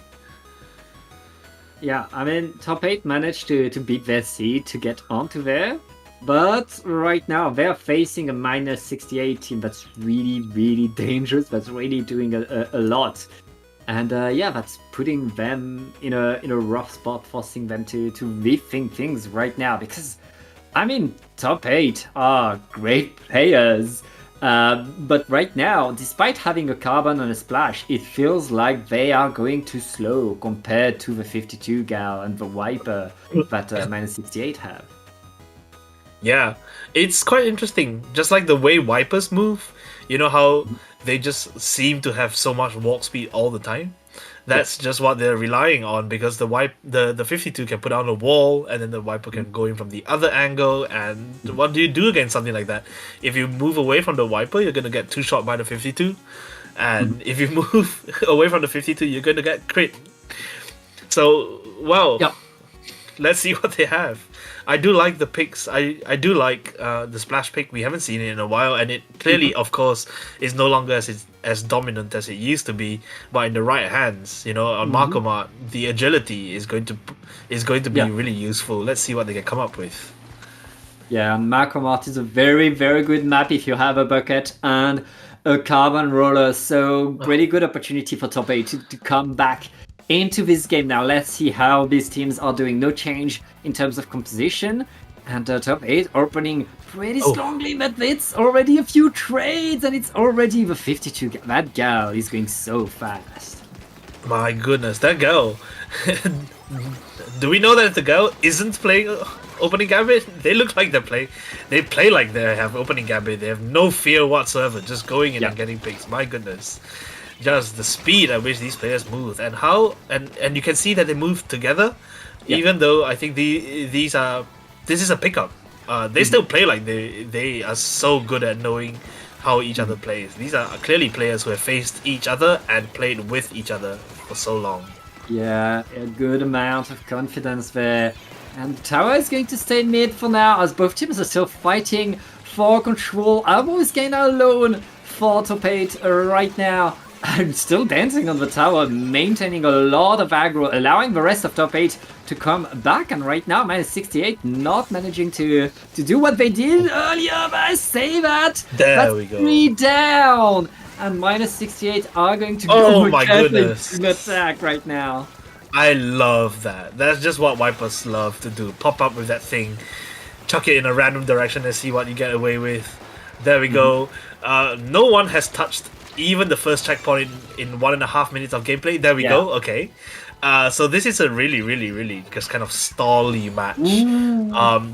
Yeah, I mean, top 8 managed to beat their seed to get onto there. But right now they're facing a minus 68 team that's really dangerous. That's really doing a lot, and yeah, that's putting them in a rough spot, forcing them to rethink things right now. Because I mean, top 8 are great players, but right now, despite having a carbon and a splash, it feels like they are going too slow compared to the 52 gal and the Viper that minus 68 have. Yeah, it's quite interesting. Just like the way Vipers move, you know how they just seem to have so much walk speed all the time? That's just what they're relying on, because the 52 can put down a wall, and then the Viper can go in from the other angle. And what do you do against something like that? If you move away from the Viper, you're gonna get 2-shot by the 52, and if you move away from the 52, you're gonna get crit. So, well, let's see what they have. I do like the picks. I do like the splash pick. We haven't seen it in a while, and it clearly, of course, is no longer as dominant as it used to be. But in the right hands, you know, on Marco Mart, the agility is going to be really useful. Let's see what they can come up with. Yeah, Marco Mart is a very good map if you have a bucket and a carbon roller. So really good opportunity for top 8 to come back into this game. Now let's see how these teams are doing. No change in terms of composition, and top 8 opening pretty strongly, but it's already a few trades, and it's already the 52. That gal is going so fast. My goodness, that girl. Do we know that the girl isn't playing opening gambit? They look like they play like they have opening gambit. They have no fear whatsoever, just going in and getting picks. My goodness. Just the speed at which these players move, and how and you can see that they move together, even though I think this is a pickup. They still play like they are so good at knowing how each other plays. These are clearly players who have faced each other and played with each other for so long. Yeah, a good amount of confidence there. And the tower is going to stay mid for now, as both teams are still fighting for control. Albo is kind of alone for top 8 right now. I'm still dancing on the tower, maintaining a lot of aggro, allowing the rest of top 8 to come back. And right now, minus 68 not managing to do what they did earlier. But I say that. There we go. 3 down. And minus 68 are going to Oh go my goodness. to attack right now. I love that. That's just what Vipers love to do. Pop up with that thing, chuck it in a random direction and see what you get away with. There we go. No one has touched even the first checkpoint in 1.5 minutes of gameplay. There we go. Okay. So this is a really just kind of stally match.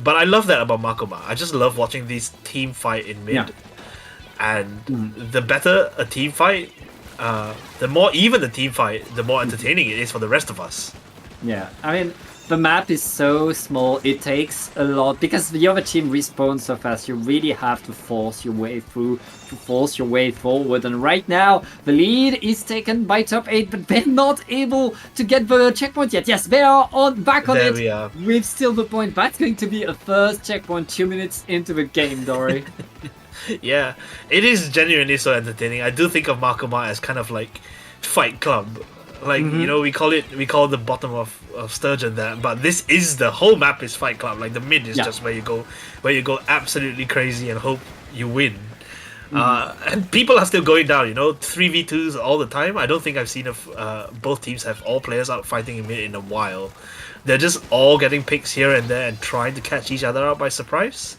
But I love that about Makoma. I just love watching these team fight in mid. And the better a team fight, the more even the team fight, the more entertaining it is for the rest of us. Yeah, I mean, the map is so small, it takes a lot, because the other team respawns so fast, you really have to force your way through, to force your way forward, and right now, the lead is taken by top 8, but they're not able to get the checkpoint yet. Yes, they are back on There it we are. with still the point. That's going to be a first checkpoint 2 minutes into the game, Dory. Yeah, it is genuinely so entertaining. I do think of Makoma as kind of like Fight Club. Like, you know, we call the bottom of Sturgeon there, but this is the whole map is Fight Club. Like the mid is just where you go absolutely crazy and hope you win. And people are still going down, you know, 3v2s all the time. I don't think I've seen both teams have all players out fighting in mid in a while. They're just all getting picks here and there and trying to catch each other out by surprise.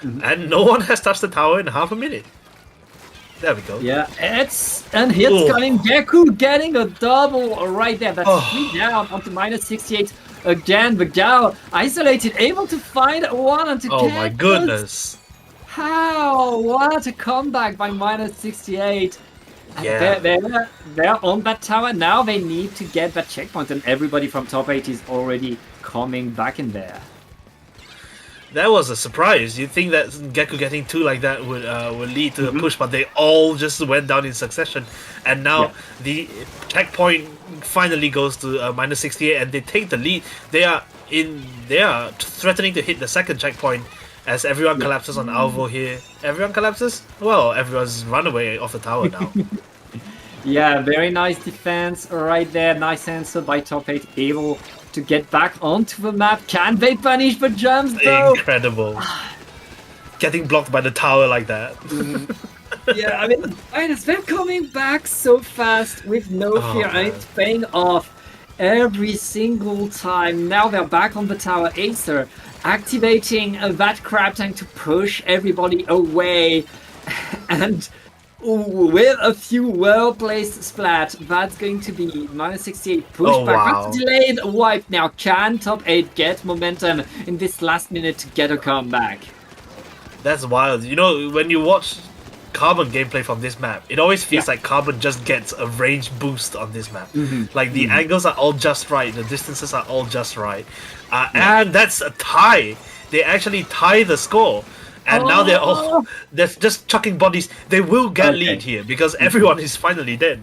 And no one has touched the tower in half a minute. There we go. Yeah, and hits Oh. coming. Geku getting a double right there. That's 3 down onto -68 again. The Gao isolated, able to find one and to Oh get my us. goodness. How? What a comeback by -68. And Yeah. they're on that tower now. They need to get that checkpoint, and everybody from top 8 is already coming back in there. That was a surprise. You'd think that Gekko getting two like that would lead to a push, but they all just went down in succession. And now the checkpoint finally goes to -68, and they take the lead. They are threatening to hit the second checkpoint as everyone collapses on Alvo here. Everyone collapses? Well, everyone's run away off the tower now. Yeah, very nice defense right there. Nice answer by top 8, able to get back onto the map. Can they punish the jumps though? Incredible. Getting blocked by the tower like that. Yeah, I mean, they're coming back so fast with no fear, and it's paying off every single time. Now they're back on the tower. Acer activating that crab tank to push everybody away, and with a few well-placed splat, that's going to be -68 pushback. wow. That's delayed wipe now. Can top 8 get momentum in this last minute to get a comeback? That's wild. You know, when you watch Carbon gameplay from this map, it always feels like Carbon just gets a range boost on this map. Like the angles are all just right, the distances are all just right. And that's a tie. They actually tie the score. And now they're just chucking bodies. They will get lead here because everyone is finally dead.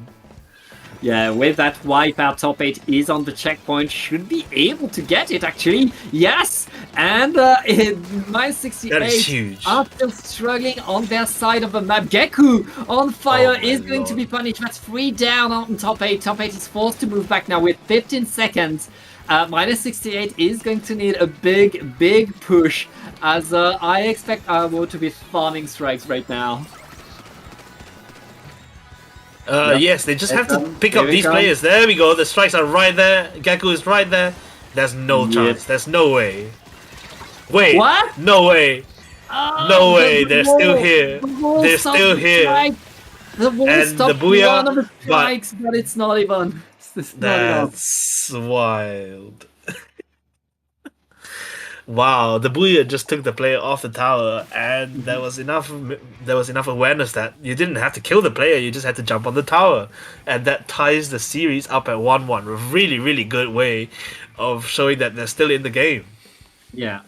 Yeah, with that wipeout, top 8 is on the checkpoint. Should be able to get it, actually. Yes! And -68 That is huge. are still struggling on their side of the map. Geku on fire Oh my is going to lord. be punished. That's 3 down on top 8. Top 8 is forced to move back now with 15 seconds. -68 is going to need a big push, as I expect Arvo to be farming strikes right now. Yes, they just have to pick Here up we these come. players. There we go. The strikes are right there. Gekko is right there. There's no chance. There's no way. Wait. What? No way. No way. They're still here. They're still here. The wall And stopped the booyah, one of the but- strikes, but it's not even. It's not enough. That's wild. Wow, the Booyah just took the player off the tower, and there was enough awareness that you didn't have to kill the player, you just had to jump on the tower, and that ties the series up at 1-1. A really good way of showing that they're still in the game. Yeah.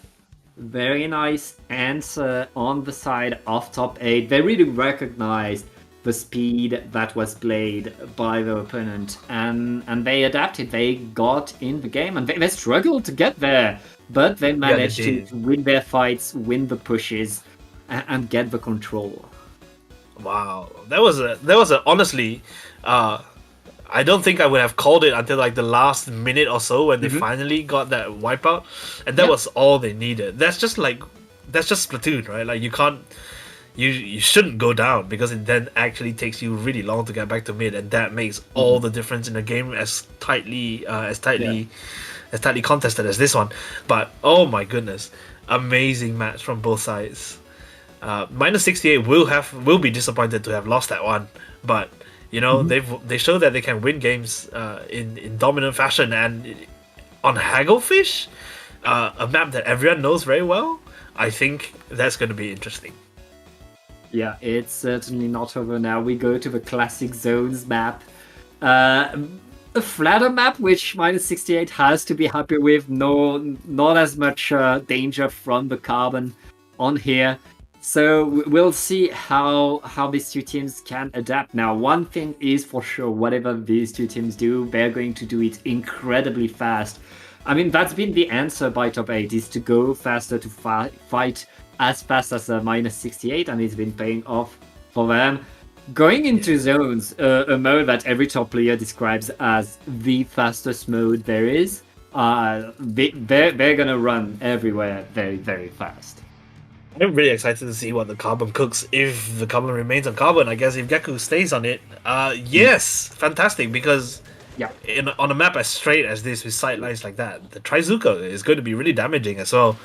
Very nice answer on the side of top 8. They really recognized the speed that was played by the opponent, and they adapted. They got in the game, and they struggled to get there, but they managed did. to win their fights, win the pushes, and get the control. Wow, that was a honestly, I don't think I would have called it until like the last minute or so when they finally got that wipeout, and that was all they needed. That's just Splatoon, right? Like you shouldn't go down because it then actually takes you really long to get back to mid, and that makes all the difference in a game as tightly contested as this one. But oh my goodness, amazing match from both sides. -68 will be disappointed to have lost that one, but you know they show that they can win games in dominant fashion, and on Hagglefish, a map that everyone knows very well. I think that's going to be interesting. Yeah, it's certainly not over now. We go to the classic zones map. A flatter map, which -68 has to be happy with. No, not as much danger from the carbon on here. So we'll see how these two teams can adapt. Now, one thing is for sure, whatever these two teams do, they're going to do it incredibly fast. I mean, that's been the answer by top 8, is to go faster, to fight as fast as -68, and it's been paying off for them. Going into zones, a mode that every top player describes as the fastest mode there is, they're gonna run everywhere very, very fast. I'm really excited to see what the carbon cooks if the carbon remains on carbon. I guess if Geku stays on it, yes, fantastic, because Yeah. on a map as straight as this with sight lines like that, the Trizuka is going to be really damaging as well.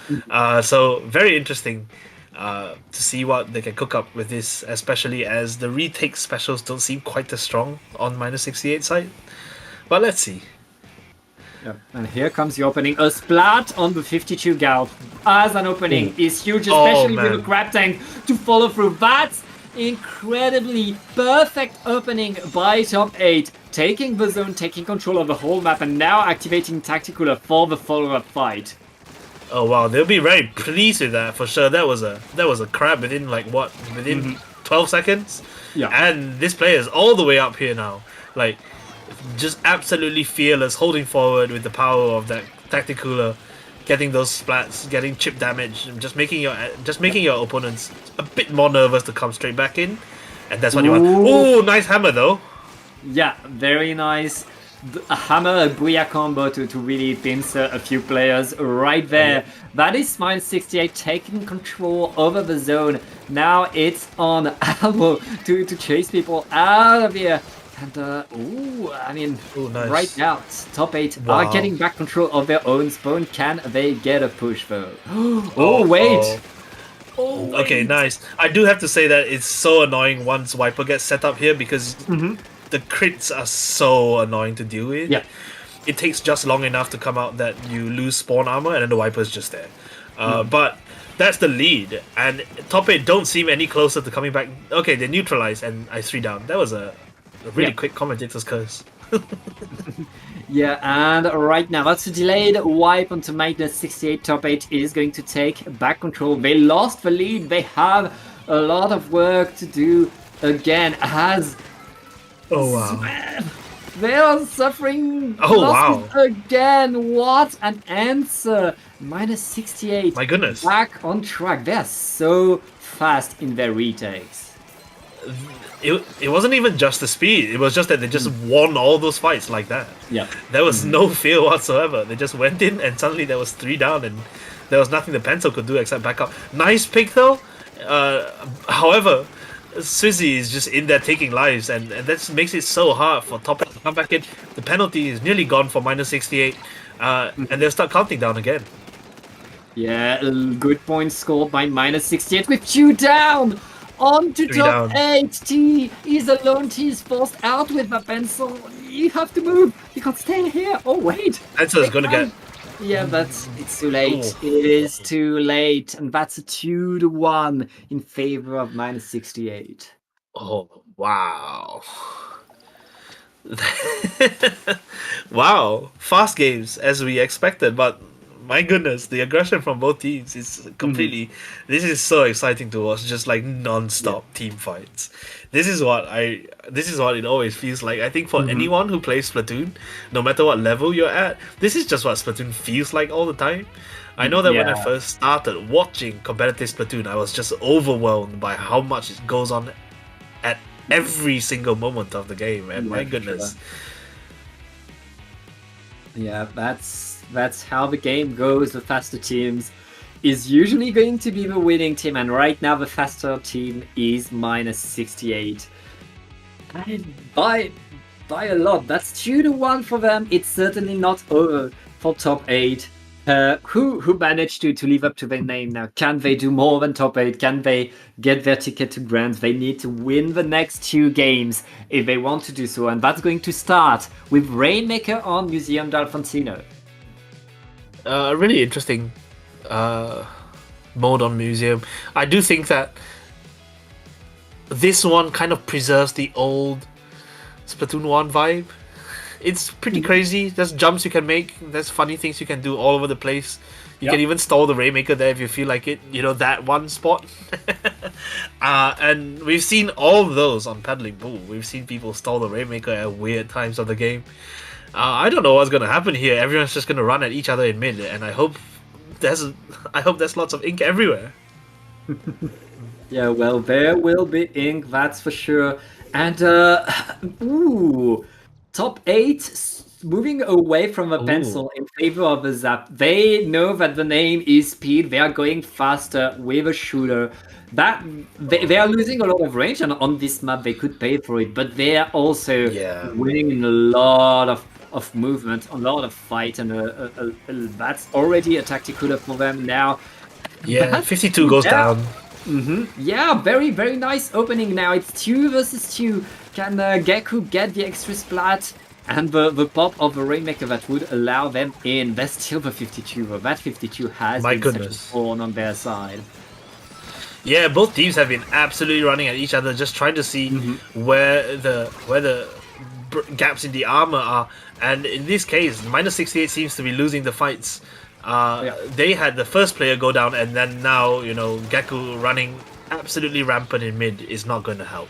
So very interesting to see what they can cook up with this, especially as the retake specials don't seem quite as strong on -68 side. But let's see. Yeah. And here comes the opening. A splat on the 52 gal as an opening is huge, especially with a grab tank to follow through. That's incredibly perfect opening by top 8, taking the zone, taking control of the whole map, and now activating Tacticula for the follow-up fight. Oh wow, they'll be very pleased with that for sure. That was a crab within within 12 seconds. Yeah. And this player is all the way up here now. Like, just absolutely fearless, holding forward with the power of that Tacticula, getting those splats, getting chip damage, and just making your opponents a bit more nervous to come straight back in. And that's what you want. Oh, nice hammer though. Yeah, very nice. A hammer, a Booyah combo to really pincer a few players right there. That is -68 taking control over the zone. Now it's on Almo to chase people out of here. And, I mean, nice. right now, top 8 Wow. are getting back control of their own spawn. Can they get a push, though? Oh, wait! Oh, Okay, nice. I do have to say that it's so annoying once Wiper gets set up here because the crits are so annoying to deal with. Yeah. It takes just long enough to come out that you lose spawn armor and then the Wiper's just there. But that's the lead, and top 8 don't seem any closer to coming back. Okay, they neutralized and I 3 down. That was a really quick commentator's curse. Yeah, and right now that's a delayed wipe onto -68. Top 8 is going to take back control. They lost the lead. They have a lot of work to do again as they are suffering losses again. What an answer! -68. My goodness. Back on track. They're so fast in their retakes. It wasn't even just the speed. It was just that they just won all those fights like that. Yeah. There was no fear whatsoever. They just went in and suddenly there was 3 down and there was nothing the pencil could do except back up. Nice pick though. However, Swizzy is just in there taking lives and that makes it so hard for top 8 to come back in. The penalty is nearly gone for -68 and they'll start counting down again. Yeah, good points scored by -68 with 2 down. On to 3 top down. 8. T is alone. T is forced out with the pencil. You have to move. You can't stay here. Oh, wait. Pencil's gonna get... Yeah, but it's too late. Oh. It is too late. And that's a 2-1 in favor of -68. Oh, wow. Wow. Fast games as we expected, but my goodness, the aggression from both teams is completely... This is so exciting to watch, just like non-stop team fights. This is what it always feels like. I think for anyone who plays Splatoon, no matter what level you're at, this is just what Splatoon feels like all the time. I know that when I first started watching competitive Splatoon, I was just overwhelmed by how much it goes on at every single moment of the game, and my goodness. Yeah, that's how the game goes. The faster teams is usually going to be the winning team, and right now the faster team is -68. And by a lot. That's 2-1 for them. It's certainly not over for top 8. Who managed to live up to their name now? Can they do more than top 8? Can they get their ticket to Grand? They need to win the next 2 games if they want to do so, and that's going to start with Rainmaker on Museum d'Alfonsino. A really interesting mode on Museum. I do think that this one kind of preserves the old Splatoon 1 vibe. It's pretty crazy. There's jumps you can make. There's funny things you can do all over the place. You can even stall the Rainmaker there if you feel like it. You know, that one spot. And we've seen all of those on Paddling Pool. We've seen people stall the Rainmaker at weird times of the game. I don't know what's gonna happen here. Everyone's just gonna run at each other in mid, and I hope there's lots of ink everywhere. Yeah, well, there will be ink, that's for sure. And top 8 moving away from a pencil in favor of a zap. They know that the name is speed. They are going faster with a shooter. That they are losing a lot of range, and on this map they could pay for it. But they are also winning in a lot of movement, a lot of fight, and that's already a tactical for them now. Yeah, 52 goes down. Yeah, very, very nice opening now. It's 2 versus 2. Can Geku get the extra splat? And the pop of the Rainmaker that would allow them in. There's still the 52, but that 52 has been born on their side. Yeah, both teams have been absolutely running at each other, just trying to see where the gaps in the armor are. And in this case, -68 seems to be losing the fights. They had the first player go down, and then now, you know, Geku running absolutely rampant in mid is not going to help.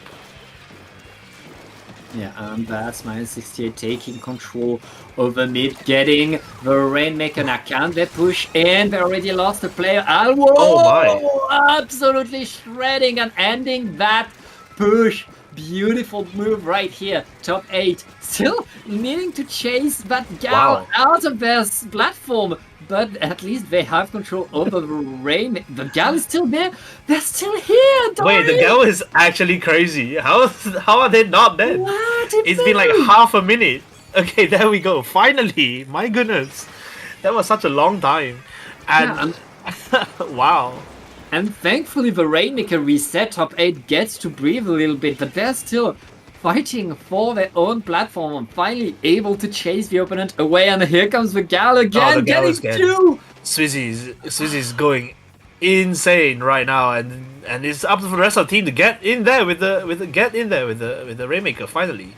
Yeah, and that's -68 taking control over mid, getting the Rainmaker. Now can they push in? They already lost a player. Alwo! Oh my! Absolutely shredding and ending that push. Beautiful move right here. Top 8 still needing to chase that gal out of their platform. But at least they have control over the rain. The gal is still there. They're still here. Dory. Wait, the gal is actually crazy. How are they not dead? It's been like half a minute. Okay, there we go. Finally, my goodness, that was such a long time. And wow. And thankfully, the Rainmaker reset. Top 8 gets to breathe a little bit, but they're still fighting for their own platform and finally able to chase the opponent away. And here comes the gal again, getting 2. Swizzy's going insane right now, and it's up to the rest of the team to get in there with the Rainmaker finally.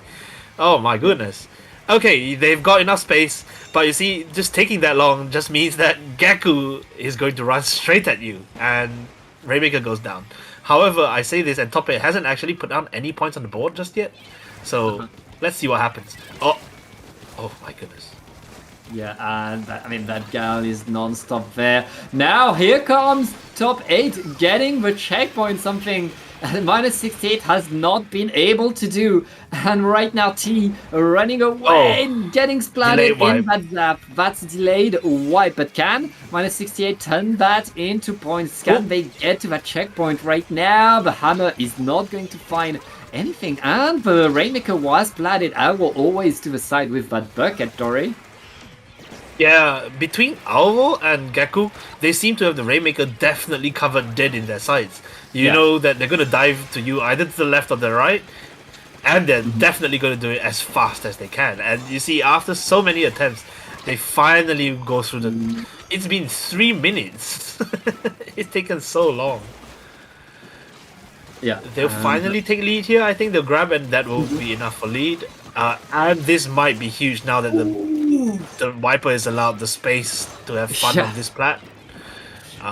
Oh my goodness. Okay, they've got enough space, but you see, just taking that long just means that Geku is going to run straight at you, and Rainmaker goes down. However, I say this, and Top 8 hasn't actually put down any points on the board just yet. So, let's see what happens. Oh my goodness. Yeah, and that gal is non-stop there. Now, here comes Top 8 getting the checkpoint, something -68 has not been able to do. And right now, T running away, getting splatted in that zap. That's delayed wipe, but can -68 turn that into points? Can they get to that checkpoint right now? The hammer is not going to find anything, and the Rainmaker was splatted. I will always to the side with that bucket, Dory. Yeah, between Alvo and Geku, they seem to have the Rainmaker definitely covered dead in their sides. You know that they're going to dive to you either to the left or the right, and they're definitely going to do it as fast as they can. And you see, after so many attempts, they finally go through the... It's been 3 minutes. It's taken so long. Yeah, they'll finally take lead here. I think they'll grab, and that will be enough for lead. And this might be huge now that the Wiper is allowed the space to have fun on this plat.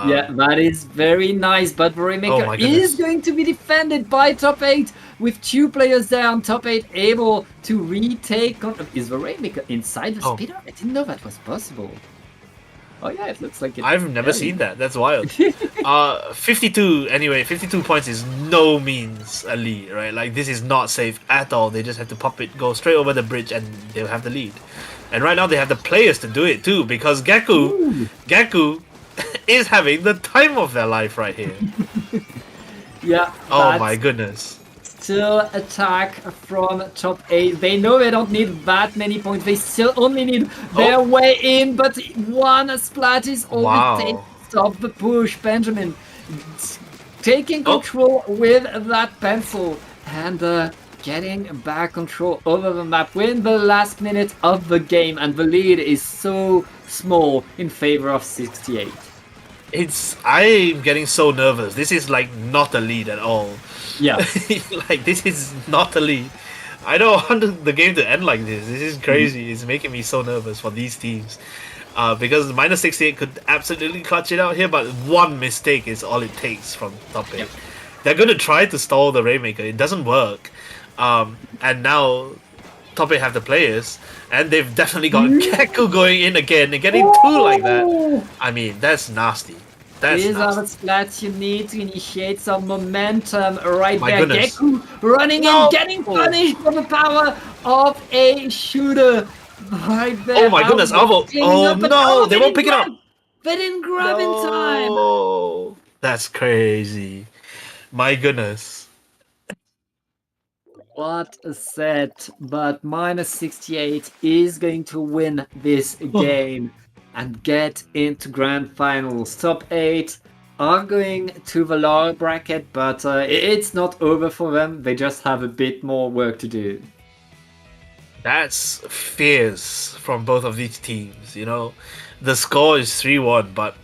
Yeah, that is very nice, but Rainmaker is going to be defended by Top 8 with 2 players down. Top 8 able to retake control. Is the Rainmaker inside the speeder? I didn't know that was possible. Oh yeah, it looks like it. I've never seen that. That's wild. 52 anyway. 52 points is no means a lead, right? Like, this is not safe at all. They just have to pop it, go straight over the bridge, and they'll have the lead. And right now they have the players to do it too, because Geku is having the time of their life right here. Yeah. Oh my goodness. Still attack from Top 8. They know they don't need that many points. They still only need their way in, but one splat is all it takes to stop the push. Benjamin taking control with that pencil and getting back control over the map in the last minute of the game, and the lead is so small in favor of 68. I'm getting so nervous. This is like not a lead at all. Yeah. Like this is not a lead. I don't want the game to end like this. This is crazy. It's making me so nervous for these teams. Because minus 68 could absolutely clutch it out here, but one mistake is all it takes from top 8. They're going to try to stall the Rainmaker. It doesn't work. And now top 8 have the players, and they've definitely got Keku going in again and getting 2 like that. I mean, that's nasty. That's These are the nasty. splats you need to initiate some momentum right My there. goodness. Geku running No! in, getting punished for the power of a shooter. Right there. Oh my goodness, Alvo. cleaning Oh up, but no, they won't didn't pick it up. grab. They didn't grab in time. No. That's crazy. My goodness. What a set. But minus 68 is going to win this game and get into grand finals. Top 8 are going to the lower bracket, but it's not over for them. They just have a bit more work to do. That's fierce from both of these teams, you know. The score is 3-1, but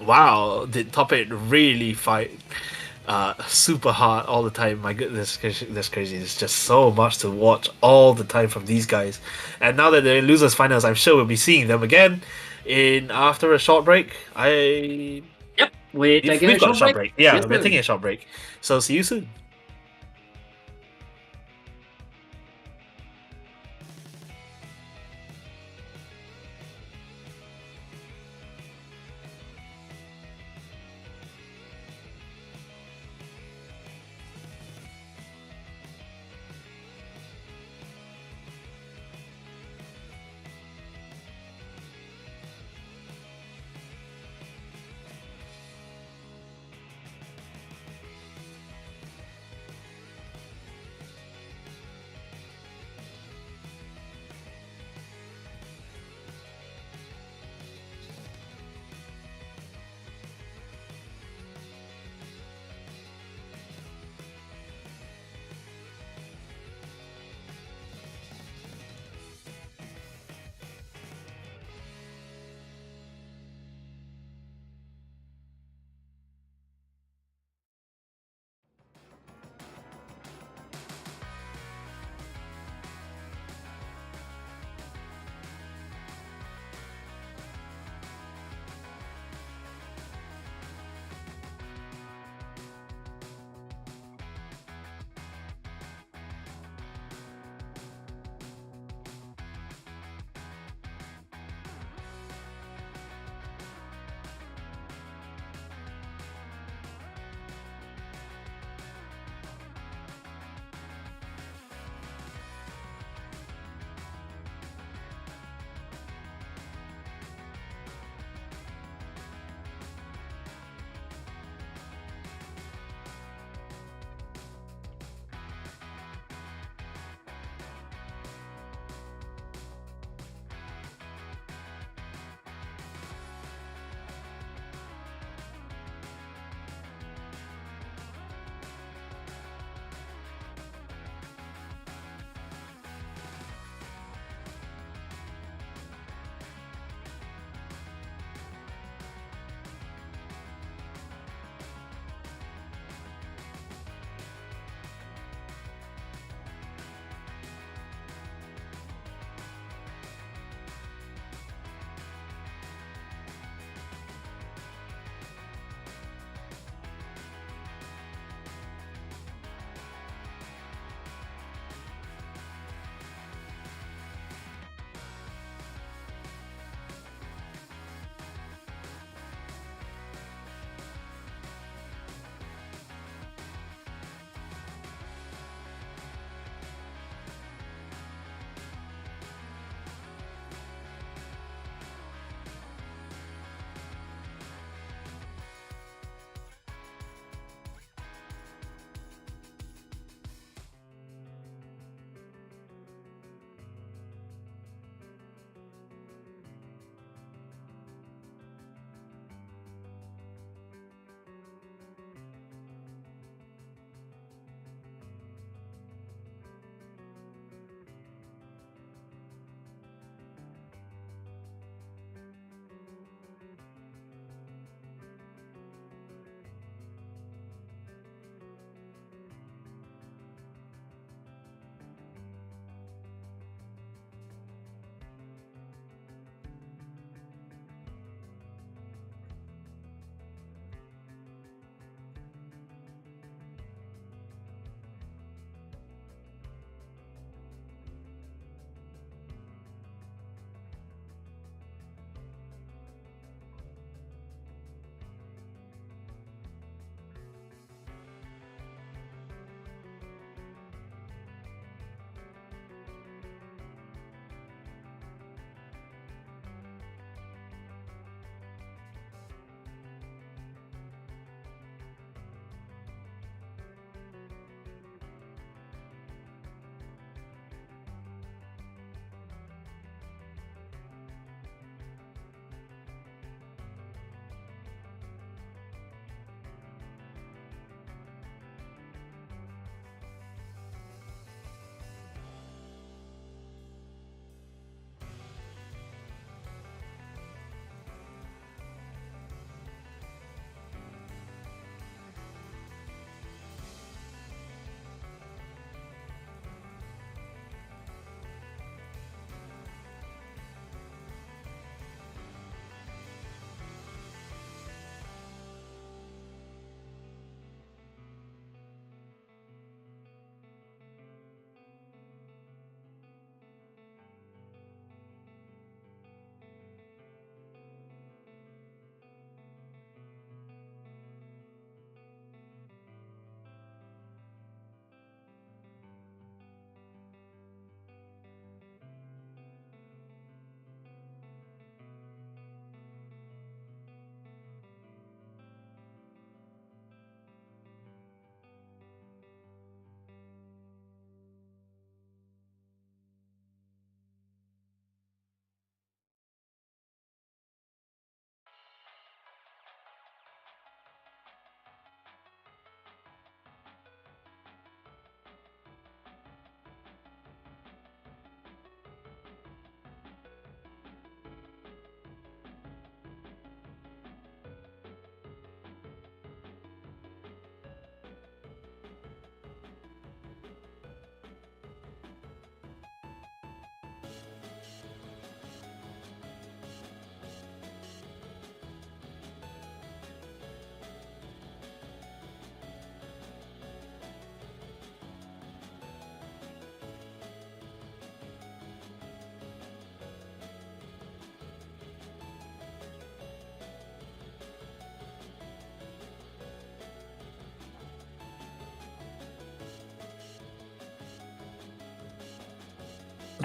wow, did top 8 really fight super hard all the time. My goodness, that's crazy. It's just so much to watch all the time from these guys. And now that they're in losers finals, I'm sure we'll be seeing them again in after a short break. We're We've taking a got a short short break. Yeah, Yes, we're sir. taking a short break. So see you soon.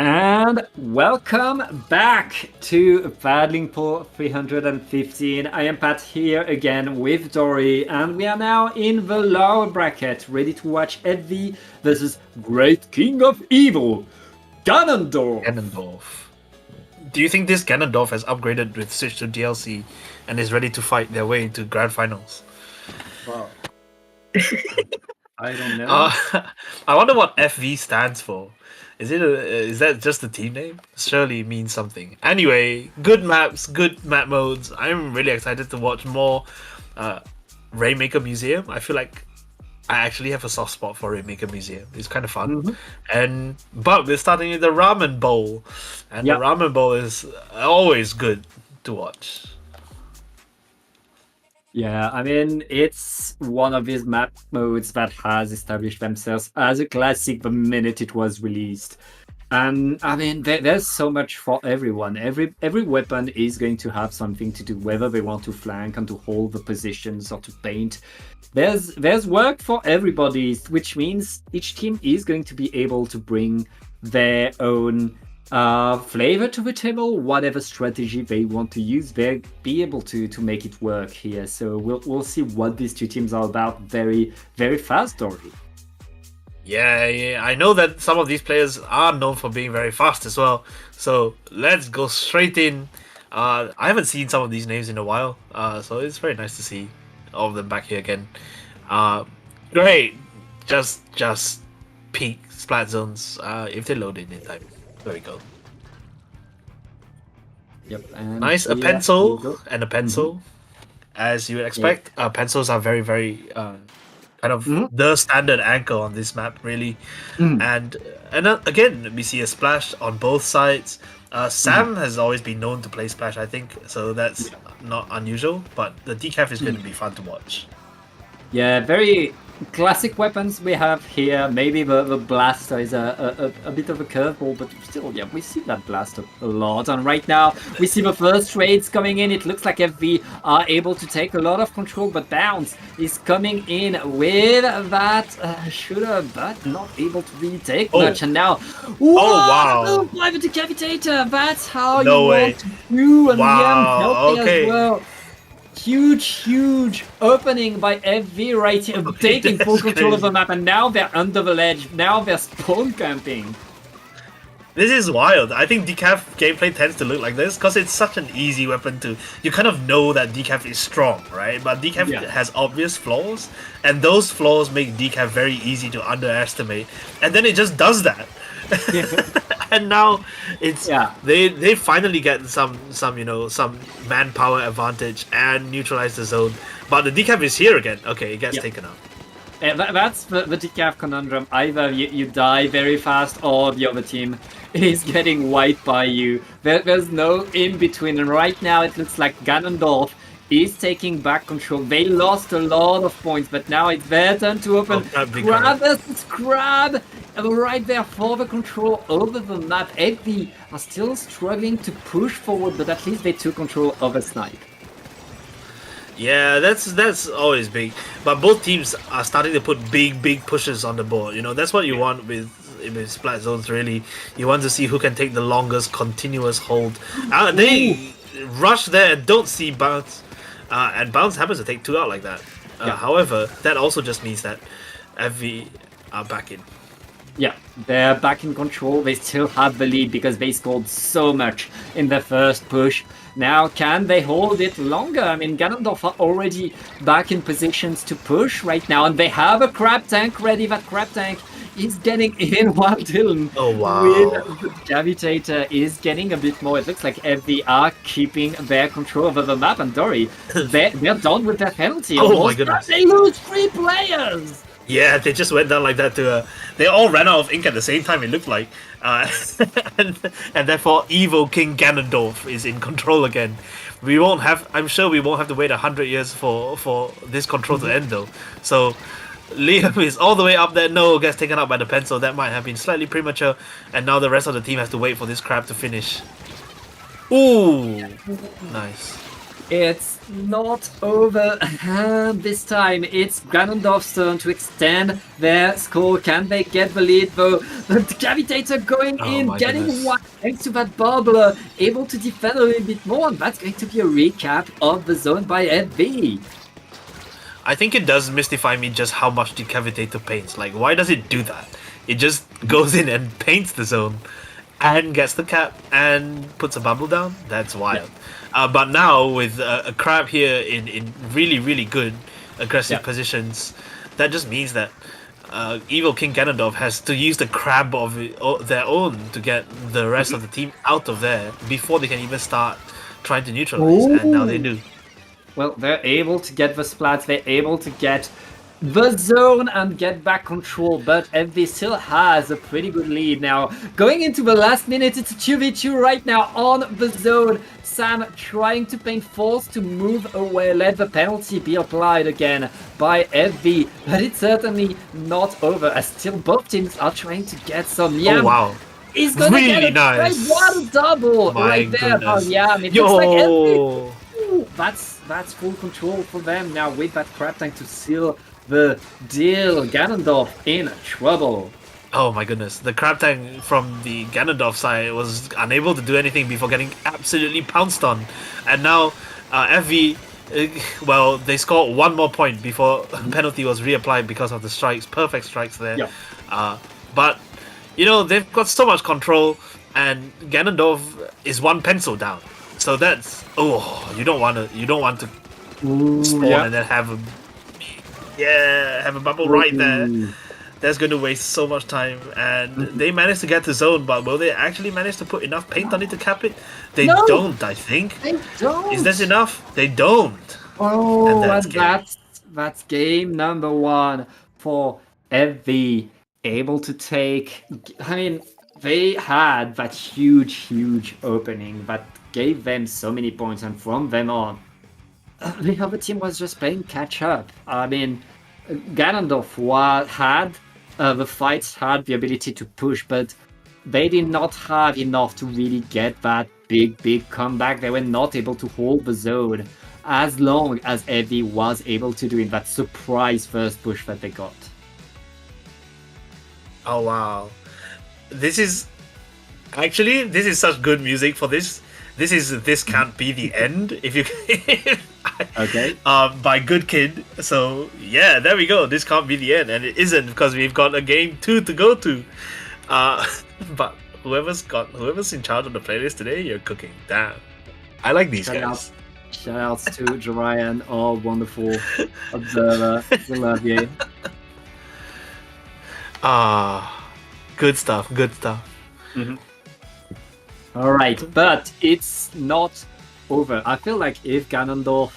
And welcome back to Paddling Pool 315. I am Pat here again with Dory, and we are now in the lower bracket, ready to watch FV versus Great King of Evil, Ganondorf. Ganondorf. Do you think this Ganondorf has upgraded with Switch to DLC and is ready to fight their way into Grand Finals? Wow. I don't know. I wonder what FV stands for. Is that just the team name? Surely it means something. Anyway, good maps, good map modes. I'm really excited to watch more Rainmaker Museum. I feel like I actually have a soft spot for Rainmaker Museum. It's kind of fun. But we're starting with the Ramen Bowl. And the Ramen Bowl is always good to watch. Yeah, I mean, it's one of these map modes that has established themselves as a classic the minute it was released. And I mean, there's so much for everyone. Every weapon is going to have something to do, whether they want to flank and to hold the positions or to paint. There's work for everybody, which means each team is going to be able to bring their own flavor to the table. Whatever strategy they want to use, they'll be able to make it work here. So we'll see what these two teams are about very, very fast already. Yeah, I know that some of these players are known for being very fast as well. So let's go straight in. I haven't seen some of these names in a while, so it's very nice to see all of them back here again. Great, just peak splat zones if they load in time. There we go. Yep. And nice, a pencil and a pencil, as you would expect. Pencils are very, very kind of the standard anchor on this map, really. And again, we see a splash on both sides. Sam has always been known to play splash, I think, so that's not unusual. But the decaf is going to be fun to watch. Yeah, very classic weapons we have here. Maybe the blaster is a bit of a curveball, but still, yeah, we see that blaster a lot. And right now, we see the first trades coming in. It looks like FV are able to take a lot of control, but Bounce is coming in with that shooter, but not able to really take much. And now, wow! Private Decapitator, that's how No you way. want to do. And Wow, helping okay. as well. Huge opening by FV right here, taking full That's control of crazy. the map, and now they're under the ledge. Now they're spawn camping. This is wild. I think decaf gameplay tends to look like this because it's such an easy weapon to. You kind of know that decaf is strong, right? But decaf has obvious flaws, and those flaws make decaf very easy to underestimate. And then it just does that. And now it's they finally get some manpower advantage and neutralize the zone. But the decaf is here again. Okay, it gets taken out. That's the decaf conundrum. Either you die very fast, or the other team is getting wiped by you. There's no in between. And right now it looks like Ganondorf is taking back control. They lost a lot of points, but now it's their turn to open. Crab versus Crab, right there for the control over the map. FV are still struggling to push forward, but at least they took control of a snipe. Yeah, that's always big. But both teams are starting to put big pushes on the board. You know, that's what you want with splat zones. Really, you want to see who can take the longest continuous hold. They rush there and don't see Bounce. And Bounce happens to take 2 out like that. However, that also just means that FV are back in. Yeah, they're back in control. They still have the lead because they scored so much in the first push. Now, can they hold it longer? I mean, Ganondorf are already back in positions to push right now, and they have a Crab Tank ready. That Crab Tank is getting in while Dylan with the Gravitator is getting a bit more. It looks like FV are keeping their control over the map, and Dory, they're done with their penalty. Oh my goodness. They lose 3 players! Yeah, they just went down like that to they all ran out of ink at the same time, it looked like. And therefore Evil King Ganondorf is in control again. I'm sure we won't have to wait 100 years for this control to end though. So Liam is all the way up there. No, gets taken out by the pencil. That might have been slightly premature. And now the rest of the team has to wait for this crab to finish. Ooh, nice. It's not over. This time it's Ganondorf's turn to extend their score. Can they get the lead though? The Decapitator going Oh in, my getting goodness. one thanks to that Barbler, able to defend a little bit more, and that's going to be a recap of the zone by FV. I think it does mystify me just how much Decapitator paints. Like, why does it do that? It just goes in and paints the zone and gets the cap and puts a bubble down. That's wild. But now with a crab here in really, really good aggressive positions, that just means that Evil King Ganondorf has to use the crab of their own to get the rest of the team out of there before they can even start trying to neutralize. And now they do. Well, they're able to get the splats, they're able to get the zone and get back control, but FV still has a pretty good lead now. Going into the last minute, it's a 2v2 right now on the zone. Sam trying to paint forced to move away, let the penalty be applied again by FV, but it's certainly not over, as still both teams are trying to get some. Oh, wow. He's gonna Really get it nice. right, one double My right there. goodness. Oh, yeah, it looks like FV. Yo! Ooh, that's full control for them now with that crab tank to seal the deal. Ganondorf in trouble. Oh my goodness, the crab tank from the Ganondorf side was unable to do anything before getting absolutely pounced on. And now FV, well, they scored one more point before penalty was reapplied because of the strikes, perfect strikes there. Yeah. But, you know, they've got so much control and Ganondorf is one pencil down. So that's, you don't want to spawn and then have a bubble right there. That's going to waste so much time, and they managed to get to zone, but will they actually manage to put enough paint on it to cap it? They don't, I think. They don't. Is this enough? They don't. Oh, And and that's that's game number one for FV. Able to take. I mean, they had that huge opening that gave them so many points, and from then on, the other team was just playing catch up. I mean, Ganondorf had the fights, had the ability to push, but they did not have enough to really get that big comeback. They were not able to hold the zone as long as Evie was able to do in that surprise first push that they got. Oh wow, this is such good music for this. This can't be the end if you Okay. By Good Kid. So yeah, there we go. This can't be the end, and it isn't because we've got a game 2 to go to. But whoever's in charge of the playlist today, you're cooking. Damn, I like these guys. Shoutouts to Jorian, our wonderful observer. We love you. Good stuff. Good stuff. All right, but it's not over. I feel like if Ganondorf,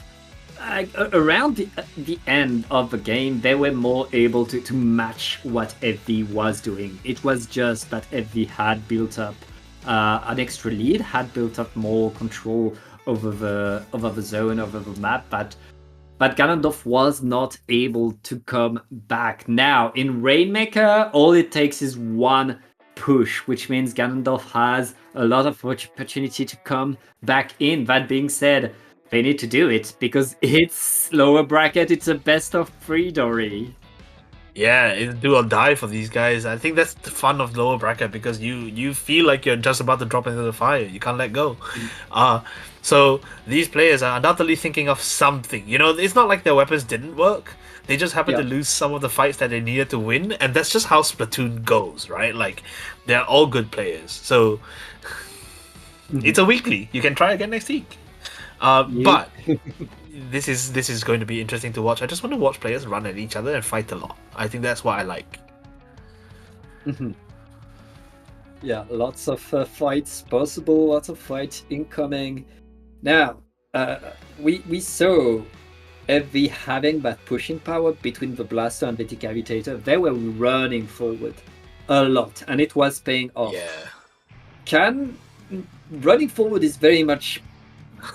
around the end of the game, they were more able to match what FV was doing. It was just that FV had built up an extra lead, had built up more control over the zone, over the map, but Ganondorf was not able to come back. Now, in Rainmaker, all it takes is one push, which means Ganondorf has a lot of opportunity to come back in. That being said, they need to do it because it's lower bracket, it's a best of 3, Dory. Yeah, it's do or die for these guys. I think that's the fun of lower bracket because you feel like you're just about to drop into the fire. You can't let go. So these players are undoubtedly thinking of something. You know, it's not like their weapons didn't work. They just happened to lose some of the fights that they needed to win, and that's just how Splatoon goes, right? Like, they're all good players. So it's a weekly. You can try again next week. But this is going to be interesting to watch. I just want to watch players run at each other and fight a lot. I think that's what I like. Yeah, lots of fights possible, lots of fights incoming. Now, we saw FV having that pushing power between the Blaster and the Decapitator. They were running forward a lot, and it was paying off. Yeah. Running forward is very much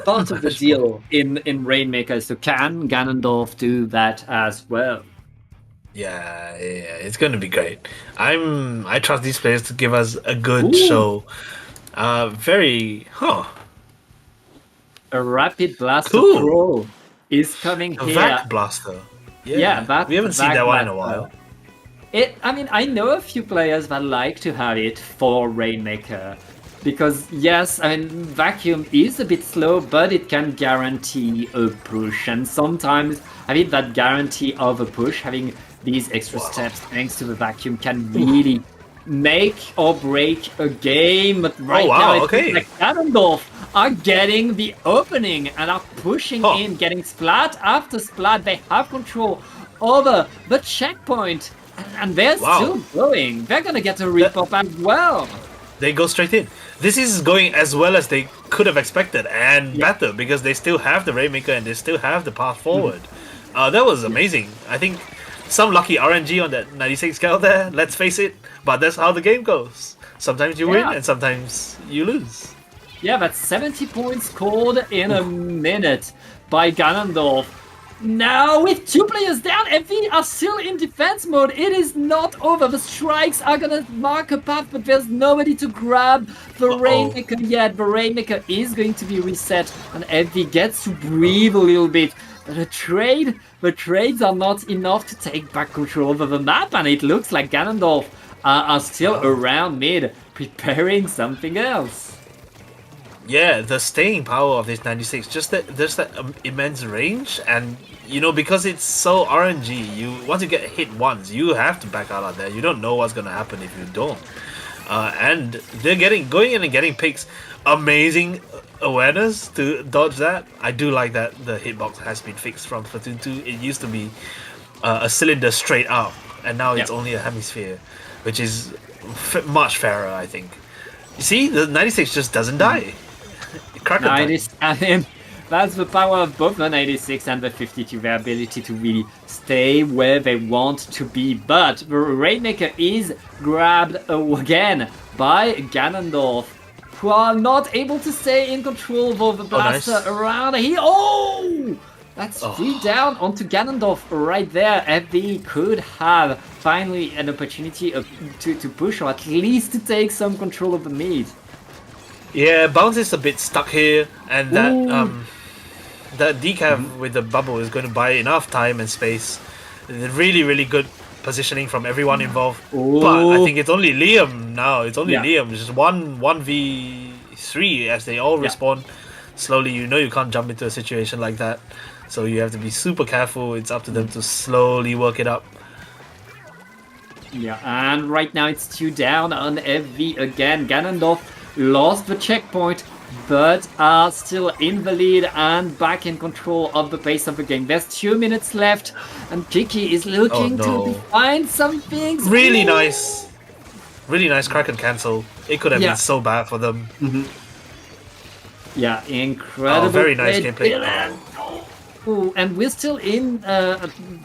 part of the deal in Rainmaker, so can Ganondorf do that as well? Yeah, it's going to be great. I trust these players to give us a good show. A Rapid Blaster Cool. Pro is coming A here. Vac Blaster. Yeah, we haven't seen that one in a Blaster. while. I mean, I know a few players that like to have it for Rainmaker. Because, yes, I mean, Vacuum is a bit slow, but it can guarantee a push. And sometimes having that guarantee of a push, having these extra steps thanks to the Vacuum, can really make or break a game. But right now, it okay. looks like Ganondorf are getting the opening and are pushing in, getting splat after splat. They have control over the checkpoint. And they're still going. They're gonna get a rip-up as well. They go straight in. This is going as well as they could have expected and better because they still have the Rainmaker and they still have the path forward. That was amazing. I think some lucky RNG on that 96 cal there, let's face it, but that's how the game goes. Sometimes you win and sometimes you lose. Yeah, that's 70 points scored in a minute by Ganondorf. Now, with 2 players down, FV are still in defense mode. It is not over. The strikes are gonna mark a path, but there's nobody to grab the Rainmaker yet. The Rainmaker is going to be reset, and FV gets to breathe a little bit. But the trades are not enough to take back control over the map, and it looks like Ganondorf are still around mid, preparing something else. Yeah, the staying power of this 96, just that there's that immense range, and you know, because it's so RNG, you once you get hit once, you have to back out of there. You don't know what's gonna happen if you don't. And they're going in and getting picks. Amazing awareness to dodge that. I do like that the hitbox has been fixed from Splatoon 2. It used to be a cylinder straight up, and now it's only a hemisphere, which is much fairer, I think. You see, the 96 just doesn't die. I mean, that's the power of both the 96 and the 52, their ability to really stay where they want to be. But the Rainmaker is grabbed again by Ganondorf, who are not able to stay in control of the blaster around here. That's 3 down onto Ganondorf right there. FV could have finally an opportunity to push, or at least to take some control of the mid. Yeah, Bounce is a bit stuck here, and that decav with the bubble is going to buy enough time and space. Really, really good positioning from everyone involved. But I think it's only Liam now. It's only Liam. Just 1v3 as they all respawn slowly. You know you can't jump into a situation like that. So you have to be super careful. It's up to them to slowly work it up. Yeah, and right now it's 2 down on FV again. Ganondorf lost the checkpoint, but are still in the lead and back in control of the pace of the game. There's 2 minutes left, and Kiki is looking to find some things. Really nice Kraken cancel. It could have been so bad for them. Yeah, incredible. Very nice gameplay. And we're still in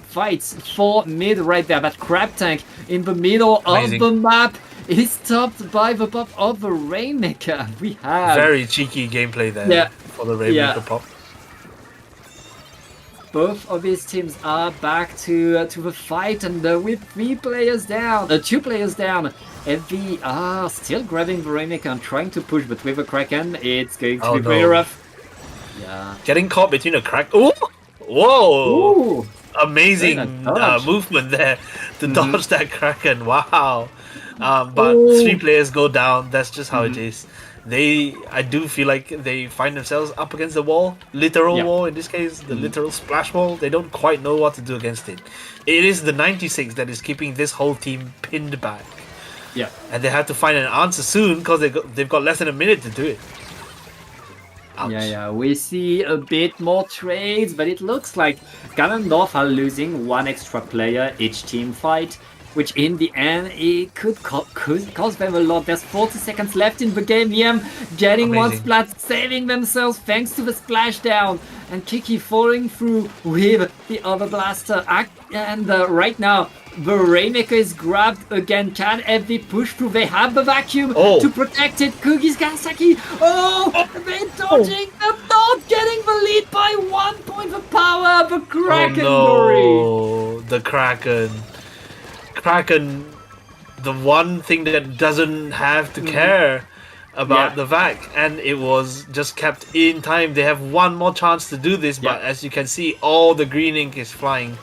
fights for mid right there. That crab tank in the middle of the map is stopped by the pop of the Rainmaker. We have very cheeky gameplay there for the Rainmaker pop. Both of these teams are back to the fight, and with 2 players down, FV are still grabbing the Rainmaker and trying to push, but with a Kraken, it's going to be very rough. Yeah. Getting caught between a crack. Oh! Whoa! Ooh. Amazing movement there to dodge that Kraken. Wow. But 3 players go down. That's just how it is. I do feel like they find themselves up against the wall. Literal wall in this case. The literal splash wall. They don't quite know what to do against it. It is the 96 that is keeping this whole team pinned back. Yeah. And they have to find an answer soon because they've got less than a minute to do it. Ouch. Yeah, we see a bit more trades, but it looks like Ganondorf are losing 1 extra player each team fight, which in the end, it could cost them a lot. There's 40 seconds left in the game. Liam getting 1 splat, saving themselves thanks to the splashdown, and Kiki falling through with the other blaster. And right now, the Rainmaker is grabbed again. Can FV push through? They have the vacuum to protect it. Kugi's Gasaki. They're dodging. They're not getting the lead by 1 point of power. The Kraken, the Kraken. Kraken, the one thing that doesn't have to care. about Yeah. the VAC, and it was just kept in time. They have one more chance to do this, but Yeah. as you can see, all the green ink is flying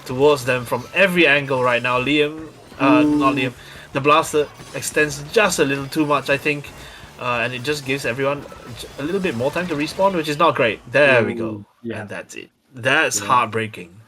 towards them from every angle right now. Liam, not Liam, the blaster extends just a little too much, I think, and it just gives everyone a little bit more time to respawn, which is not great. There we go, Ooh, yeah. and that's it. That's Yeah. heartbreaking.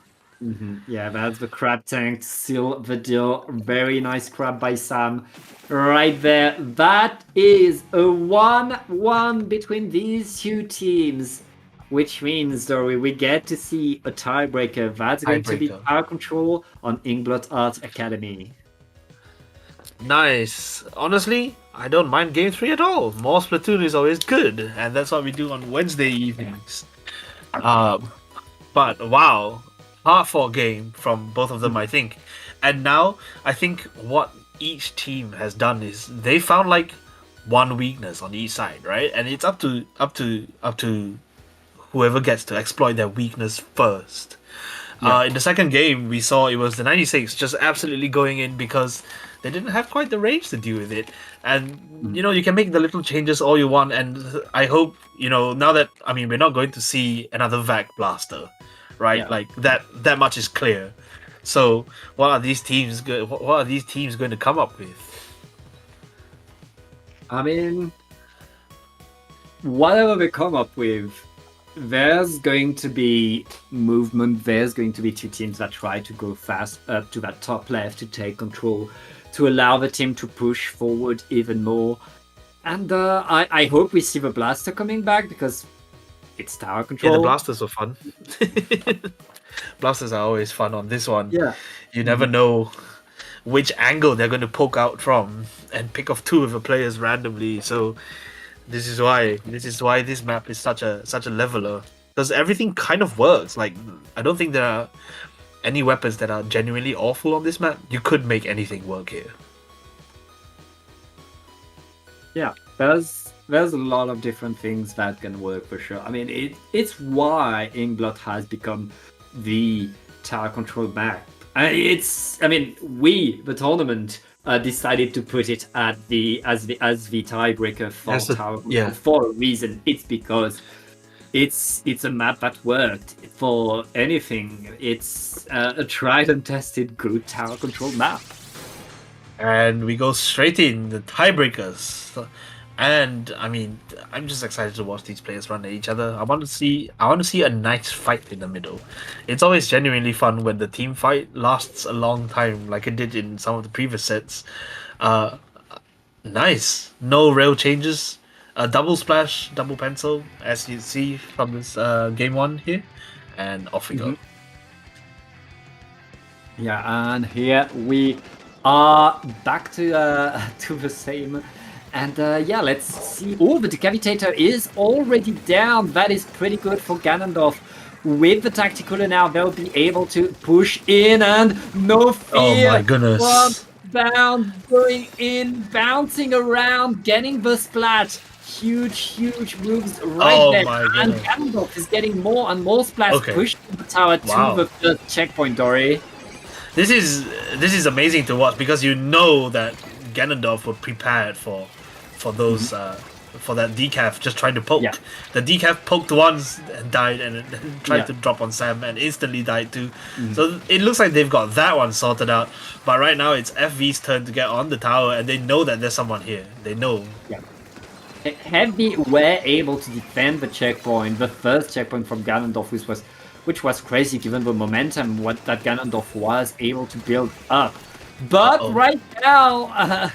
Yeah, that's the crab tank to seal the deal. Very nice crab by Sam. Right there. That is a 1-1 between these two teams. Which means, Dory, we get to see a tiebreaker. That's going to be Tiebreaker. Power Control on Inkblot Art Academy. Nice. Honestly, I don't mind Game 3 at all. More Splatoon is always good, and that's what we do on Wednesday evenings. But wow, hard-fought game from both of them, I think. And now, I think what each team has done is they found like one weakness on each side, right? And it's up to whoever gets to exploit their weakness first. In the second game, we saw it was the 96 just absolutely going in because they didn't have quite the range to deal with it. And, you know, you can make the little changes all you want. And I hope, you know, now that, I mean, we're not going to see another VAC blaster, right? Yeah. Like that much is clear. So what are these teams going to come up with? I mean, whatever they come up with, there's going to be movement. There's going to be two teams that try to go fast up to that top left to take control, to allow the team to push forward even more. And I hope we see the blaster coming back because it's tower control. Yeah, the blasters were fun. Blasters are always fun on this one. Yeah. You never know which angle they're going to poke out from and pick off two of the players randomly. So this is why this map is such a leveler, because everything kind of works. Like, I don't think there are any weapons that are genuinely awful on this map. You could make anything work here. Yeah, there's a lot of different things that can work for sure. I mean, it's why Inkblot has become the tower control map. We, the tournament, decided to put it at as the tiebreaker for As the- tower control yeah. for a reason. It's because it's a map that worked for anything. It's a tried and tested good tower control map. And we go straight in the tiebreakers. And I mean, I'm just excited to watch these players run at each other. I want to see a nice fight in the middle. It's always genuinely fun when the team fight lasts a long time, like it did in some of the previous sets. Nice, no rail changes, a double splash, double pencil, as you see from this game one here, and off we go. Yeah, and here we are back to the same. And yeah, let's see. Oh, the Decapitator is already down. That is pretty good for Ganondorf. With the Tactical now, they'll be able to push in, and no fear. Oh my goodness. Front bound, going in, bouncing around, getting the splat. Huge moves right Oh there. my And goodness. Ganondorf is getting more and more splats, Okay. pushing the tower Wow. to the first checkpoint, Dory. This is amazing to watch because you know that Ganondorf were prepared for those for that decaf just trying to poke. Yeah. The decaf poked once and died, and then tried Yeah. to drop on Sam and instantly died too. So it looks like they've got that one sorted out. But right now it's FV's turn to get on the tower, and they know that there's someone here. They know. Heavy were able to defend the checkpoint, the first checkpoint from Ganondorf, which was crazy given the momentum that Ganondorf was able to build up. But Uh-oh. right now,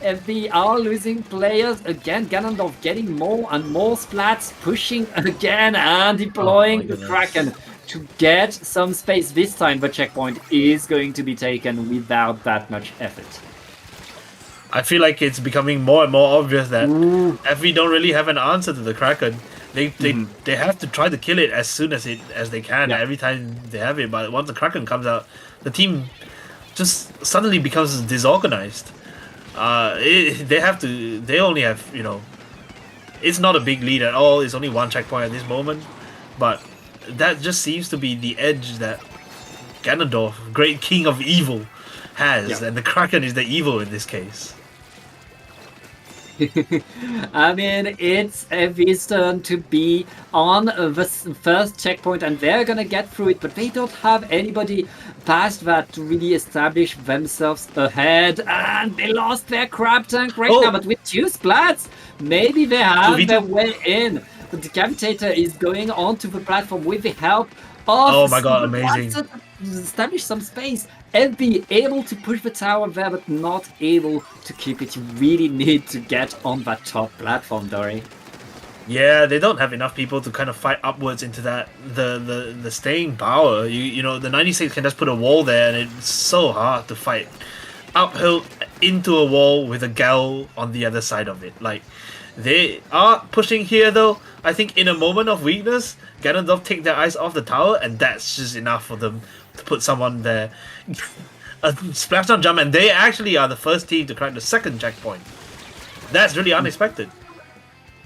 FB are losing players again. Ganondorf getting more and more splats, pushing again and deploying the goodness. Kraken to get some space. This time the checkpoint is going to be taken without that much effort. I feel like it's becoming more and more obvious that FV don't really have an answer to the Kraken. They have to try to kill it as soon as they can. Yeah. Every time they have it, but once the Kraken comes out, the team just suddenly becomes disorganized. They only have, you know, it's not a big lead at all. It's only one checkpoint at this moment, but that just seems to be the edge that Ganondorf, great king of evil, has, Yeah. and the Kraken is the evil in this case. I mean, it's FV's turn to be on the first checkpoint, and they're gonna get through it, but they don't have anybody past that to really establish themselves ahead, and they lost their crab tank right now, but with 2 splats, maybe they have 2v2. their way in. The Decapitator is going onto the platform with the help of Oh my god, Silver amazing. Watson to establish some space and be able to push the tower there, but not able to keep it. You really need to get on that top platform, Dory. Yeah, they don't have enough people to kind of fight upwards into that the staying power. You know the 96 can just put a wall there, and it's so hard to fight uphill into a wall with a Gal on the other side of it. Like they are pushing here though. I think in a moment of weakness, Ganondorf take their eyes off the tower, and that's just enough for them to put someone there. A splashdown jump, and they actually are the first team to crack the second checkpoint. That's really unexpected.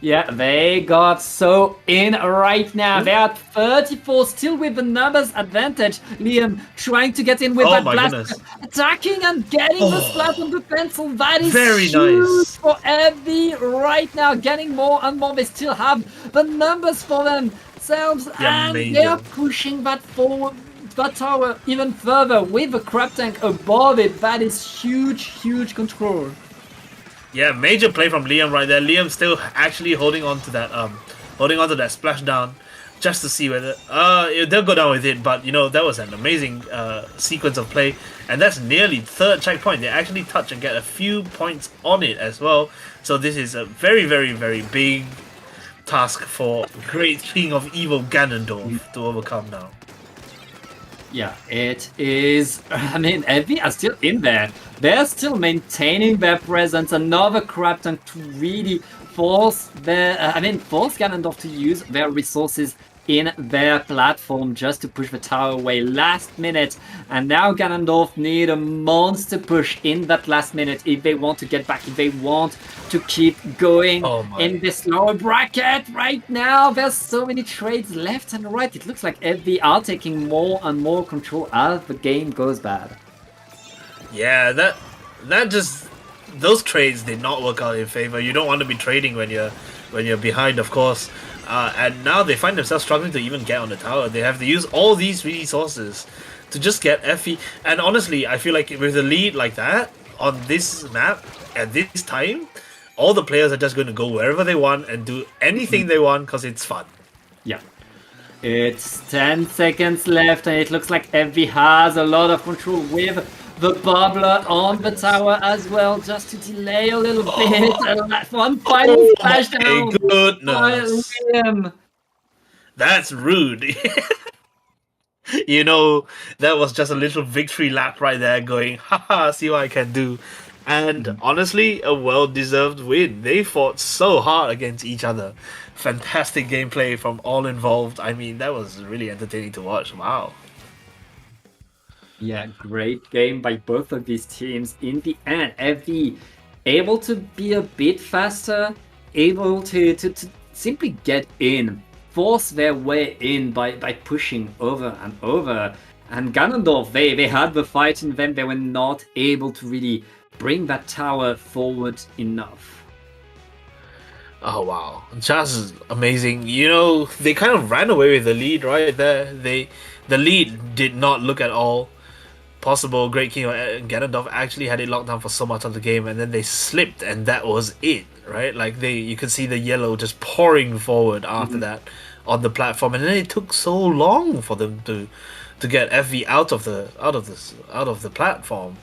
Yeah, they got so in right now. They're at 34, still with the numbers advantage. Liam trying to get in with Oh that my blast, goodness. attacking and getting the splat on the pencil. That is Very huge nice. for Evie right now. Getting more and more. They still have the numbers for themselves, Yeah, and major. they're pushing that forward. That tower even further with the crab tank above it. That is huge control. Yeah, major play from Liam right there. Liam still actually holding on to that splashdown, just to see whether they'll go down with it. But you know that was an amazing sequence of play, and that's nearly third checkpoint. They actually touch and get a few points on it as well. So this is a very big task for Great King of Evil Ganondorf to overcome now. Yeah, it is. I mean, Evie are still in there. They're still maintaining their presence. Another crab tank to really force force Ganondorf to use their resources in their platform just to push the tower away last minute. And now Ganondorf need a monster push in that last minute if they want to get back, if they want to keep going Oh my. in this lower bracket right now. There's so many trades left and right. It looks like FV are taking more and more control as the game goes bad. Yeah, that just those trades did not work out in favor. You don't want to be trading when you're behind, of course. And now they find themselves struggling to even get on the tower. They have to use all these resources to just get Effie. And honestly, I feel like with a lead like that on this map at this time, all the players are just going to go wherever they want and do anything they want because it's fun. Yeah. It's 10 seconds left, and it looks like FV has a lot of control with the bubbler on the tower as well, just to delay a little bit. And that one final splashdown. My goodness. Liam. That's rude. You know, that was just a little victory lap right there going, haha, see what I can do. And honestly, a well-deserved win. They fought so hard against each other. Fantastic gameplay from all involved. I mean, that was really entertaining to watch. Wow. Yeah, great game by both of these teams. In the end, FV able to be a bit faster, able to simply get in, force their way in by pushing over and over. And Ganondorf, they had the fight in them, they were not able to really bring that tower forward enough. Oh wow, just amazing. You know, they kind of ran away with the lead right there. The lead did not look at all possible. Great King Ganondorf actually had it locked down for so much of the game, and then they slipped, and that was it, right? Like you could see the yellow just pouring forward after that on the platform, and then it took so long for them to get FV out of the platform.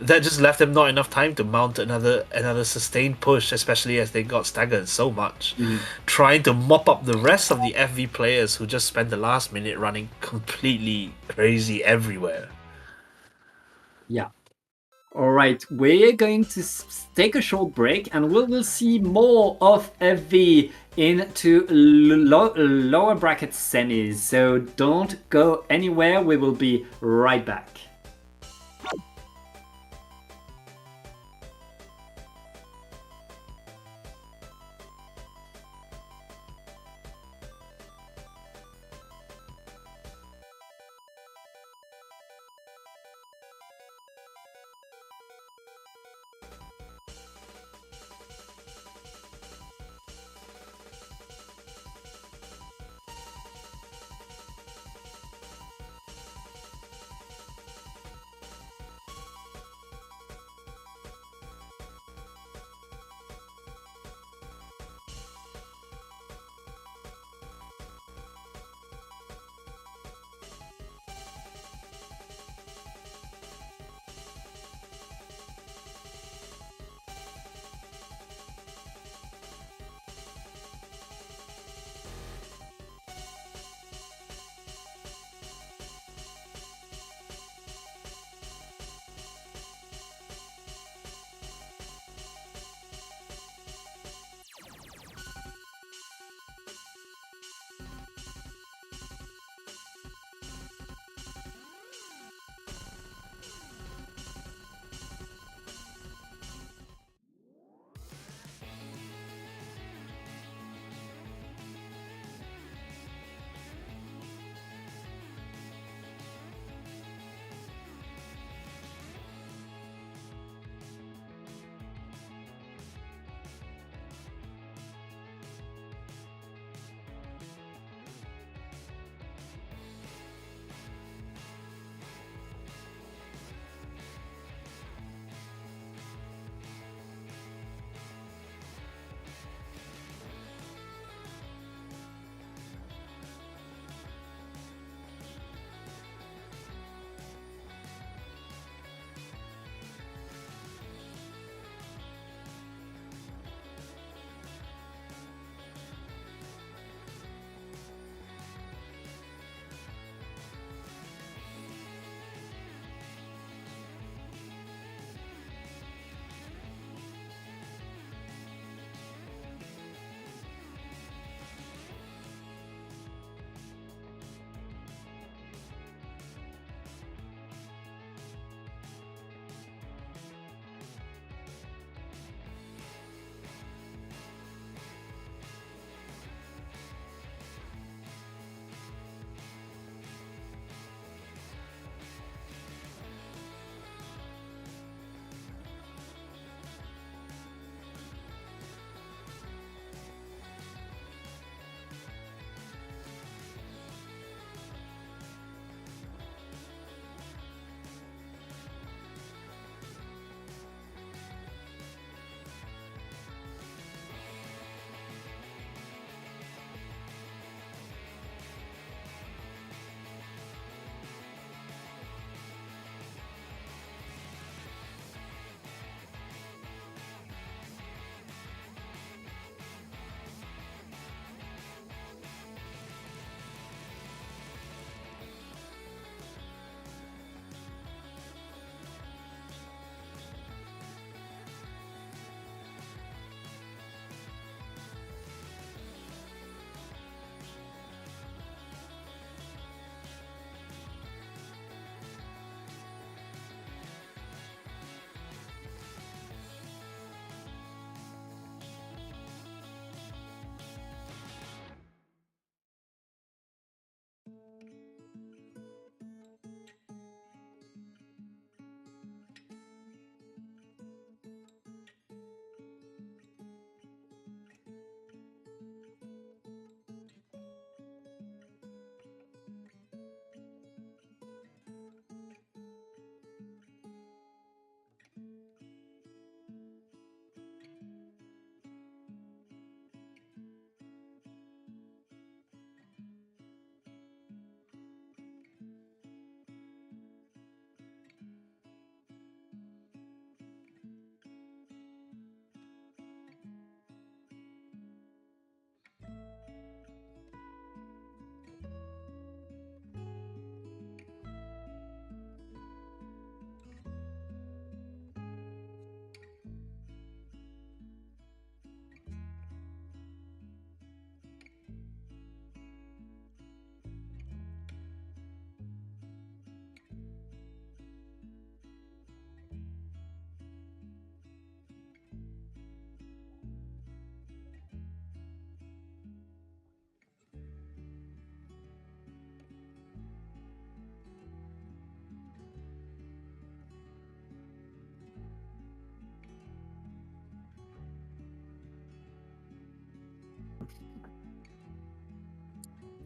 That just left them not enough time to mount another sustained push, especially as they got staggered so much. Trying to mop up the rest of the FV players who just spent the last minute running completely crazy everywhere. Yeah. All right, we're going to take a short break, and we will see more of FV into lower bracket semis. So don't go anywhere. We will be right back.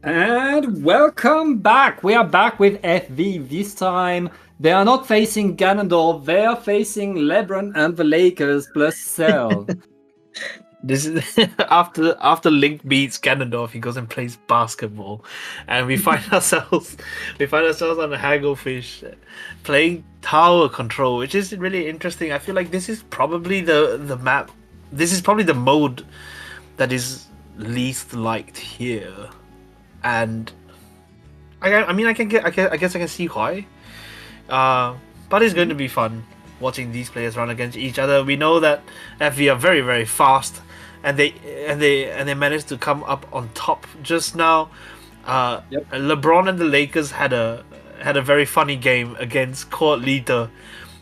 And welcome back. We are back with FV this time. They are not facing Ganondorf. They are facing LeBron and the Lakers plus Cell. This is after Link beats Ganondorf, he goes and plays basketball, and we find ourselves on a Hagglefish playing tower control, which is really interesting. I feel like this is probably the map. This is probably the mode that is least liked here, and I guess I can see why. But it's going to be fun watching these players run against each other. We know that FV are very, very fast, and they managed to come up on top just now. LeBron and the Lakers had a very funny game against Court Leader,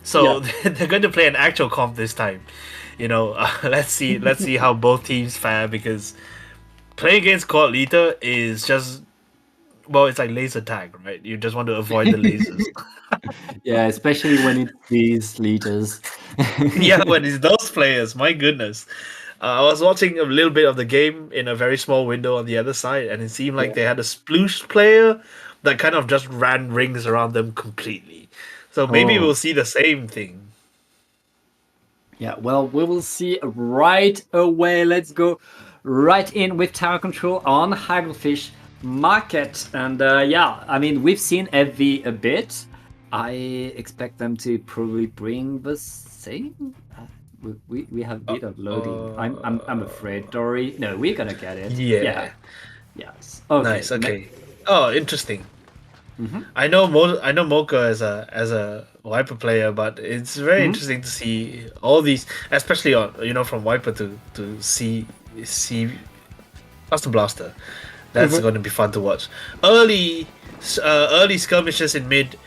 so they're going to play an actual comp this time. You know, let's see how both teams fare, because playing against Court Leader is just, well, it's like laser tag, right? You just want to avoid the lasers. Yeah, especially when it's these leaders. Yeah, when it's those players, my goodness. I was watching a little bit of the game in a very small window on the other side, and it seemed like they had a sploosh player that kind of just ran rings around them completely. So maybe we'll see the same thing. Yeah, well, we will see right away. Let's go right in with tower control on Hagglefish Market. And yeah, I mean, we've seen FV a bit. I expect them to probably bring the same. We have a bit of loading. I'm afraid, Dory. No, we're gonna get it. Yeah. Yes. Okay. Nice. Okay. Oh, interesting. I know Mocha as a Viper player, but it's very interesting to see all these, especially on from Viper to see Blaster. That's going to be fun to watch. Early skirmishes in mid.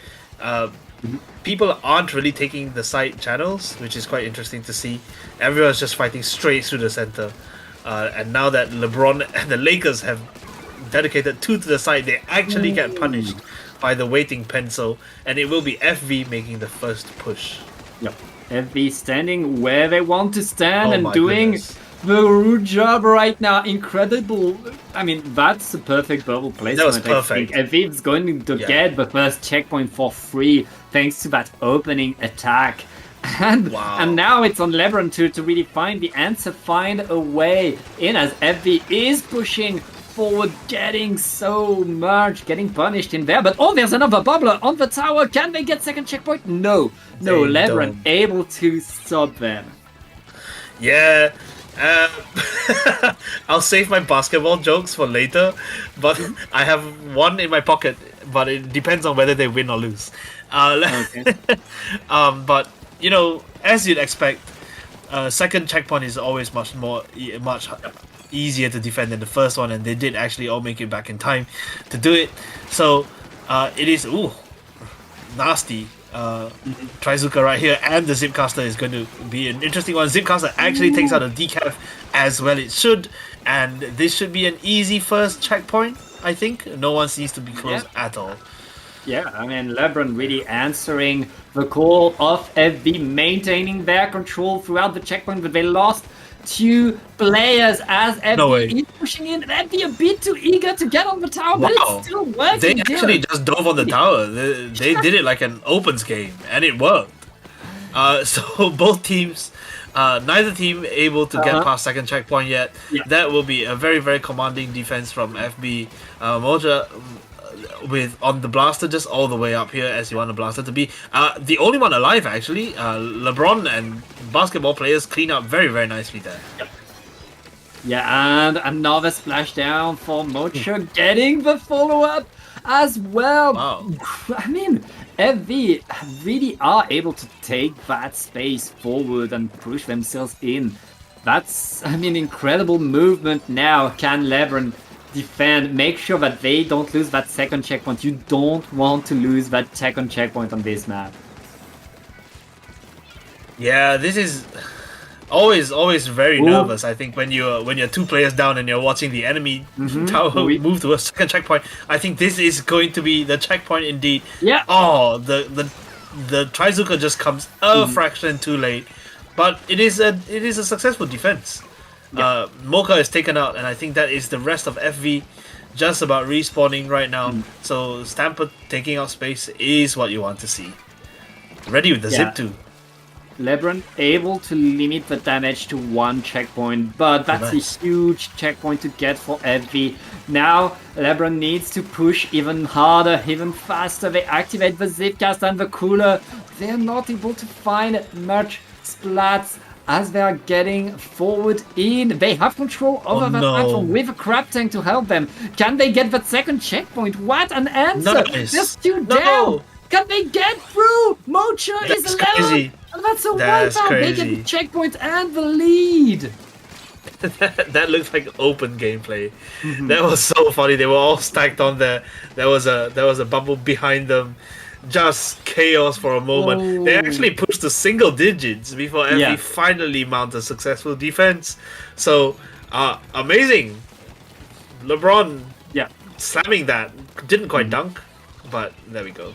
People aren't really taking the side channels, which is quite interesting to see. Everyone's just fighting straight through the center. And now that LeBron and the Lakers have dedicated two to the side, they actually get punished by the waiting pencil, and it will be FV making the first push. Yep. FV standing where they want to stand and my doing goodness. the good job right now. Incredible. I mean, that's a perfect bubble placement. That was perfect. I think FV is going to get the first checkpoint for free thanks to that opening attack. And now it's on LeBron to really find the answer, find a way in, as FV is pushing forward, getting punished in there. But there's another bubbler on the tower. Can they get second checkpoint? No, LeBron don't. able to stop them. Yeah. I'll save my basketball jokes for later, but I have one in my pocket, but it depends on whether they win or lose. Okay. But as you'd expect, second checkpoint is always much easier to defend than the first one, and they did actually all make it back in time to do it. So it is nasty. Trizuka right here, and the Zipcaster is going to be an interesting one. Zipcaster actually takes out a decaf as well it should, and this should be an easy first checkpoint. I think no one seems to be close at all. Yeah, I mean, LeBron really answering the call of FB, maintaining their control throughout the checkpoint, but they lost two players as FB is pushing in. FB a bit too eager to get on the tower, but it's still working. They actually just dove on the tower. They did it like an opens game, and it worked. So both teams, neither team able to get past second checkpoint yet. Yeah. That will be a very, very commanding defense from FB. Moja on the blaster just all the way up here as you want the blaster to be. The only one alive actually. LeBron and basketball players clean up very, very nicely there. Yeah, and another splashdown for Mocha, getting the follow-up as well. Wow. I mean, FV really are able to take that space forward and push themselves in. That's, incredible movement now. Can LeBron defend, make sure that they don't lose that second checkpoint. You don't want to lose that second checkpoint on this map. Yeah, this is always very nervous. I think when you're two players down and you're watching the enemy tower move to a second checkpoint. I think this is going to be the checkpoint indeed. Yeah. Oh, the Trizuka just comes a fraction too late, but it is a successful defense. Mocha is taken out, and I think that is the rest of FV just about respawning right now. So Stamper taking out space is what you want to see. Ready with the Yeah. zip too. LeBron able to limit the damage to 1 checkpoint, but that's Nice. a huge checkpoint to get for FV. Now LeBron needs to push even harder, even faster. They activate the Zipcast and the cooler. They're not able to find much splats as they are getting forward in. They have control over that no. platform with a crab tank to help them. Can they get that second checkpoint? What an answer! Nice. There's 2 No. down! Can they get through? Mocha That's is allowed! crazy. And that's a That's wipeout! They get crazy. the checkpoint and the lead! That looked like open gameplay. That was so funny. They were all stacked on there. There was a bubble behind them. Just chaos for a moment. They Oh. actually pushed to single digits before FV Yeah. finally mount a successful defense. So amazing. LeBron Yeah. slamming that. Didn't quite dunk, but there we go.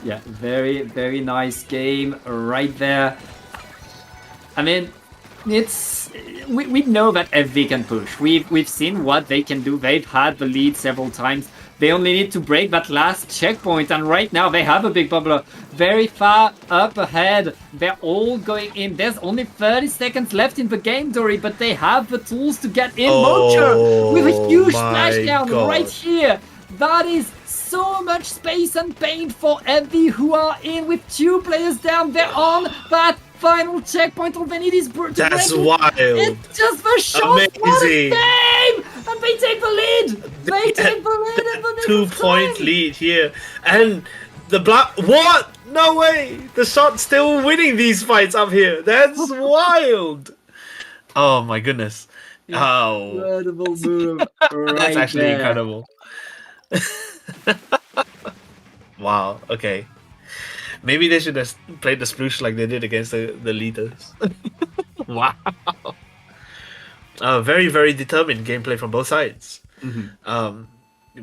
Yeah, very, very nice game right there. I mean, we know that FV can push. We've seen what they can do. They've had the lead several times. They only need to break that last checkpoint, and right now they have a big bubbler very far up ahead. They're all going in. There's only 30 seconds left in the game, Dory, but they have the tools to get in. Mocha with a huge my splashdown God. right here. That is so much space and pain for FV, who are in with 2 players down. They're on that final checkpoint. All they need is to That's break it. wild. It's just the shot. What a Amazing. game! And they take the lead. They take the lead in the nick of 2-point time. lead here, and the black. What? No way! The shot's still winning these fights up here. That's wild. Oh my goodness! Oh, Incredible move. that's Right actually there. incredible. Wow. Okay. Maybe they should have played the sploosh like they did against the leaders. Wow. Very, very determined gameplay from both sides.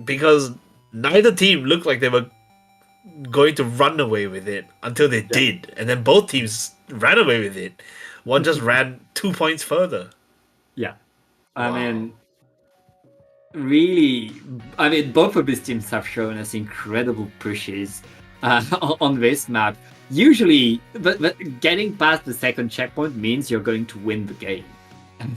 Because neither team looked like they were going to run away with it until they did. And then both teams ran away with it. One just ran 2 points further. Yeah. I Wow. mean, really, I mean, both of these teams have shown us incredible pushes on this map. Usually, but getting past the second checkpoint means you're going to win the game.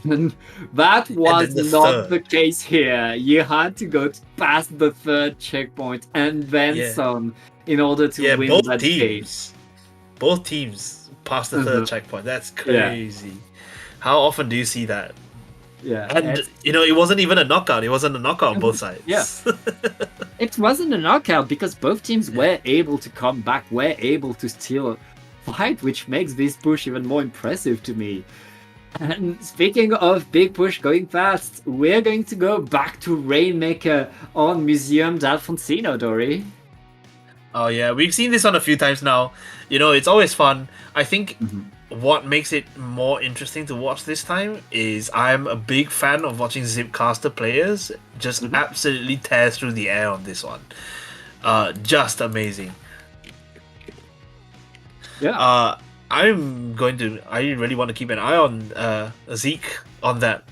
And that was the not third. the case here. You had to go past the third checkpoint and then Yeah. some in order to Yeah, win both that game. teams. Both teams passed the third Mhm. checkpoint. That's Yeah. crazy. How often do you see that? Yeah, And it's- it wasn't even a knockout. It wasn't a knockout on both sides. Yeah. It wasn't a knockout because both teams were able to come back, were able to steal a fight, which makes this push even more impressive to me. And speaking of big push going fast, we're going to go back to Rainmaker on Museum d'Alfonsino, Dory. Oh yeah, we've seen this on a few times now. It's always fun. I think what makes it more interesting to watch this time is I'm a big fan of watching Zipcaster players just absolutely tear through the air on this one. Just amazing. Yeah. I really want to keep an eye on Zeke on that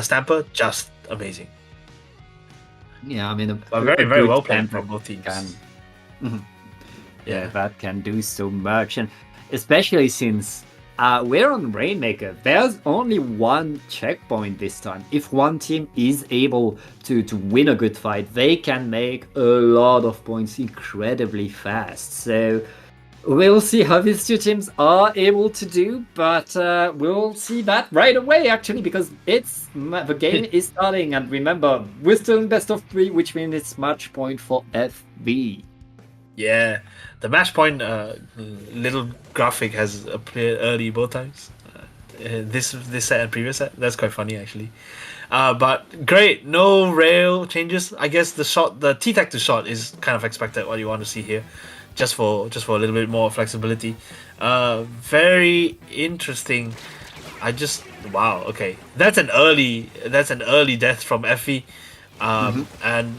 Stamper. Just amazing. Yeah, I mean, But very, very good well played Stamper from both teams. Yeah, that can do so much, and especially since we're on Rainmaker, there's only 1 checkpoint this time. If one team is able to win a good fight, they can make a lot of points incredibly fast. So we'll see how these 2 teams are able to do, but we'll see that right away, actually, because the game is starting, and remember, we're still in best of 3, which means it's match point for FV. Yeah, the match point little graphic has appeared early both times. This set and previous set. That's quite funny actually. But great, no rail changes. I guess the T-Tech to shot is kind of expected. What you want to see here, just for a little bit more flexibility. Very interesting. Wow. Okay, that's an early death from Effie. And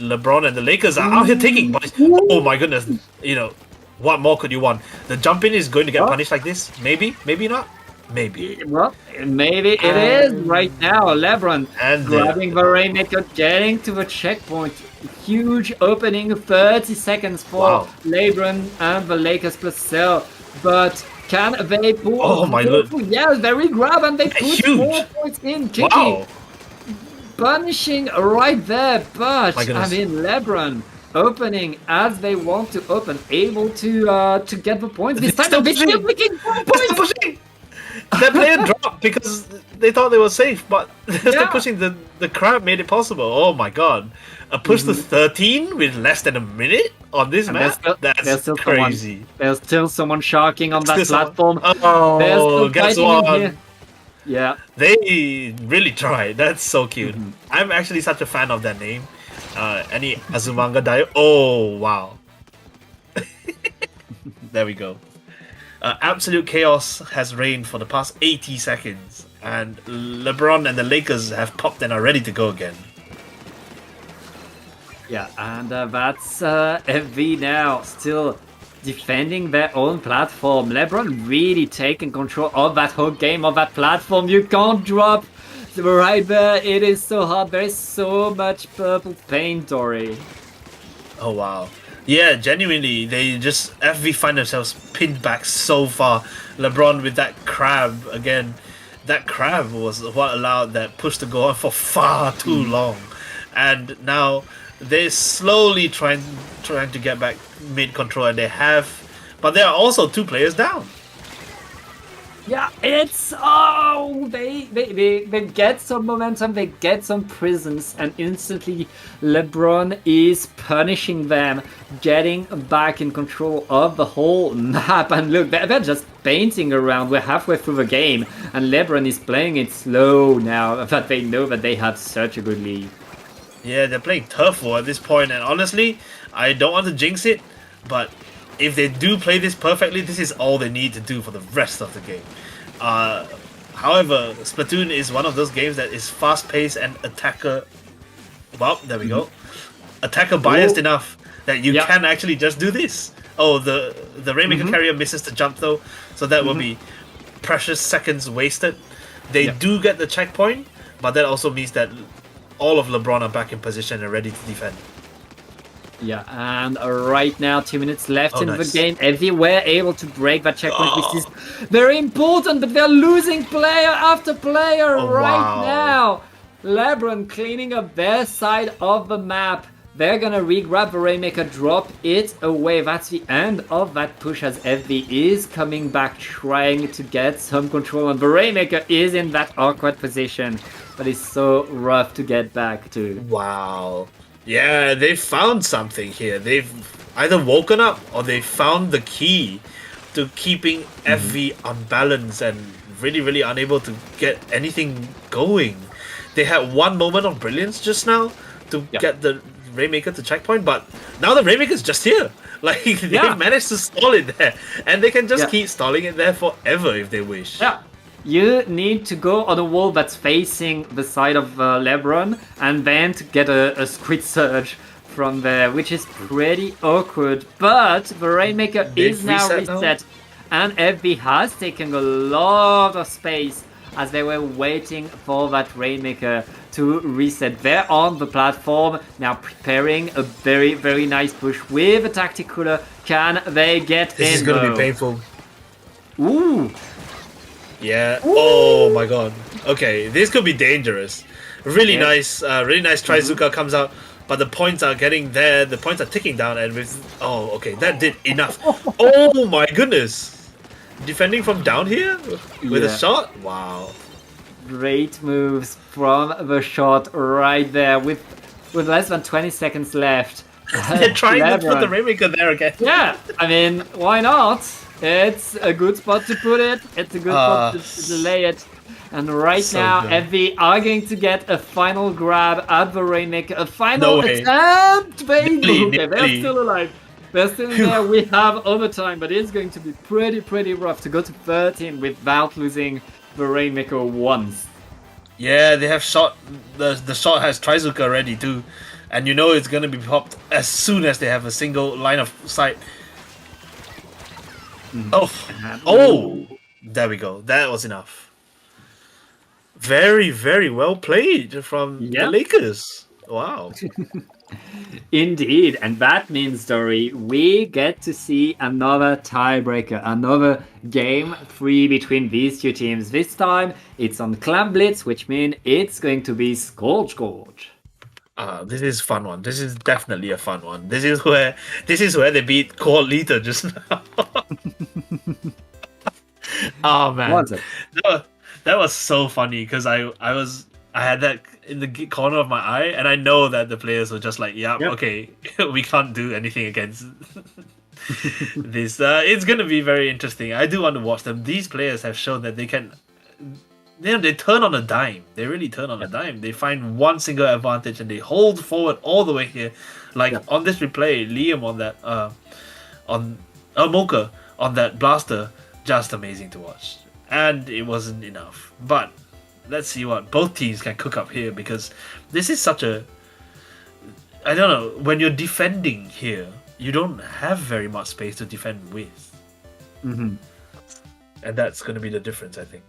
LeBron and the Lakers are out here taking boys. Oh my goodness! What more could you want? The jump in is going to get punished like this. Maybe not. Maybe. Well, maybe it is right now. LeBron And grabbing the Rainmaker, getting to the checkpoint. Huge opening, 30 seconds for Wow. LeBron and the Lakers plus Cell. But can they pull? Oh my lord. Yes, they re-grab and they put Huge. 4 points in. Kiki Wow. punishing right there, but My I goodness. mean LeBron opening as they want to open, able to get the points. This time they're still picking 4 They're points. still pushing. That player dropped because they thought they were safe, but they're still Yeah. pushing. The crowd made it possible. Oh my god. A push to 13 with less than a minute on this And map? there's That's still crazy. Someone, there's still someone sharking on that Still someone- platform. They're Oh, still guess fighting in what? here. Yeah. They really tried. That's so cute. I'm actually such a fan of that name. Any Azumanga Daioh. Oh, wow. There we go. Absolute chaos has reigned for the past 80 seconds, and LeBron and the Lakers have popped and are ready to go again. Yeah, and that's FV now still defending their own platform. LeBron really taking control of that whole game, of that platform. You can't drop right there. It is so hard. There is so much purple paint, Tori. Oh wow. Yeah, genuinely, they just FV find themselves pinned back so far. LeBron with that crab again. That crab was what allowed that push to go on for far too long. And now they're slowly trying to get back mid control, and they have, but there are also 2 players down. Yeah, it's they get some momentum, they get some presence, and instantly LeBron is punishing them, getting back in control of the whole map. And look, they're just painting around. We're halfway through the game, and LeBron is playing it slow now that they know that they have such a good lead. Yeah, they're playing turf war at this point, and honestly, I don't want to jinx it, but if they do play this perfectly, this is all they need to do for the rest of the game. However, Splatoon is one of those games that is fast-paced and attacker. Well, there we go. Attacker biased Ooh. enough that you Yeah. can actually just do this. Oh, the Rainmaker carrier misses the jump though, so that will be precious seconds wasted. They Yeah. do get the checkpoint, but that also means that all of LeBron are back in position and ready to defend. Yeah, and right now 2 minutes left Oh, in nice. the game. If they were able to break that checkpoint, which is very important, but they're losing player after player Oh, right wow. now. LeBron cleaning up their side of the map. They're gonna re-grab the Rainmaker, drop it away. That's the end of that push as FV is coming back, trying to get some control. And the Rainmaker is in that awkward position, but it's so rough to get back to. Wow. Yeah, they found something here. They've either woken up or they found the key to keeping FV unbalanced and really, really unable to get anything going. They had one moment of brilliance just now to Yeah. get the Rainmaker to checkpoint, but now the Rainmaker's just here. Like, they've Yeah. managed to stall it there. And they can just Yeah. keep stalling it there forever if they wish. Yeah. You need to go on a wall that's facing the side of LeBron and then to get a squid surge from there, which is pretty awkward. But the Rainmaker They've is now reset now? reset, and FB has taken a lot of space as they were waiting for that Rainmaker to reset. They're on the platform now, preparing a very, very nice push with a Tacticooler. Can they get This in? is going to though? be painful. Ooh. Yeah. Oh my god. Okay, this could be dangerous. Really Yeah. nice. Really nice. Trizuka comes out, but the points are getting there. The points are ticking down, and with okay, that did enough. Oh my goodness. Defending from down here with Yeah. a shot. Wow. Great moves from the shot right there with less than 20 seconds left. They're trying to put the LeBron. Rainmaker there again. Yeah, I mean, why not? It's a good spot to put it. It's a good spot to delay it. And right So now, good. FV are going to get a final grab at the Rainmaker. A final No way. attempt, baby! Nearly, Okay, they're nearly. still alive. They're still in there. We have overtime, but it's going to be pretty rough to go to 13 without losing the Rainmaker once. Yeah, they have shot. The shot has Trizuka ready too, and you know it's gonna be popped as soon as they have a single line of sight. Oh, And- oh! There we go. That was enough. Very, very well played from Yeah. the Lakers. Wow. Indeed, and that means, Dory, we get to see another tiebreaker, another game 3 between these two teams. This time, it's on Clam Blitz, which means it's going to be Scorch Gorge. This is a fun one. This is definitely a fun one. This is where they beat Court Leader just now. Oh man, Was it? that was so funny because I had that in the corner of my eye, and I know that the players were just like, "Yeah, Yep. okay, we can't do anything against this." It's gonna be very interesting. I do want to watch them. These players have shown that they can. They turn on a dime. They really turn on a dime. They find one single advantage and they hold forward all the way here. Like on this replay, Liam on that Mocha on that blaster, just amazing to watch. And it wasn't enough. But let's see what both teams can cook up here, because this is such a, I don't know, when you're defending here, you don't have very much space to defend with. Mm-hmm. And that's going to be the difference, I think.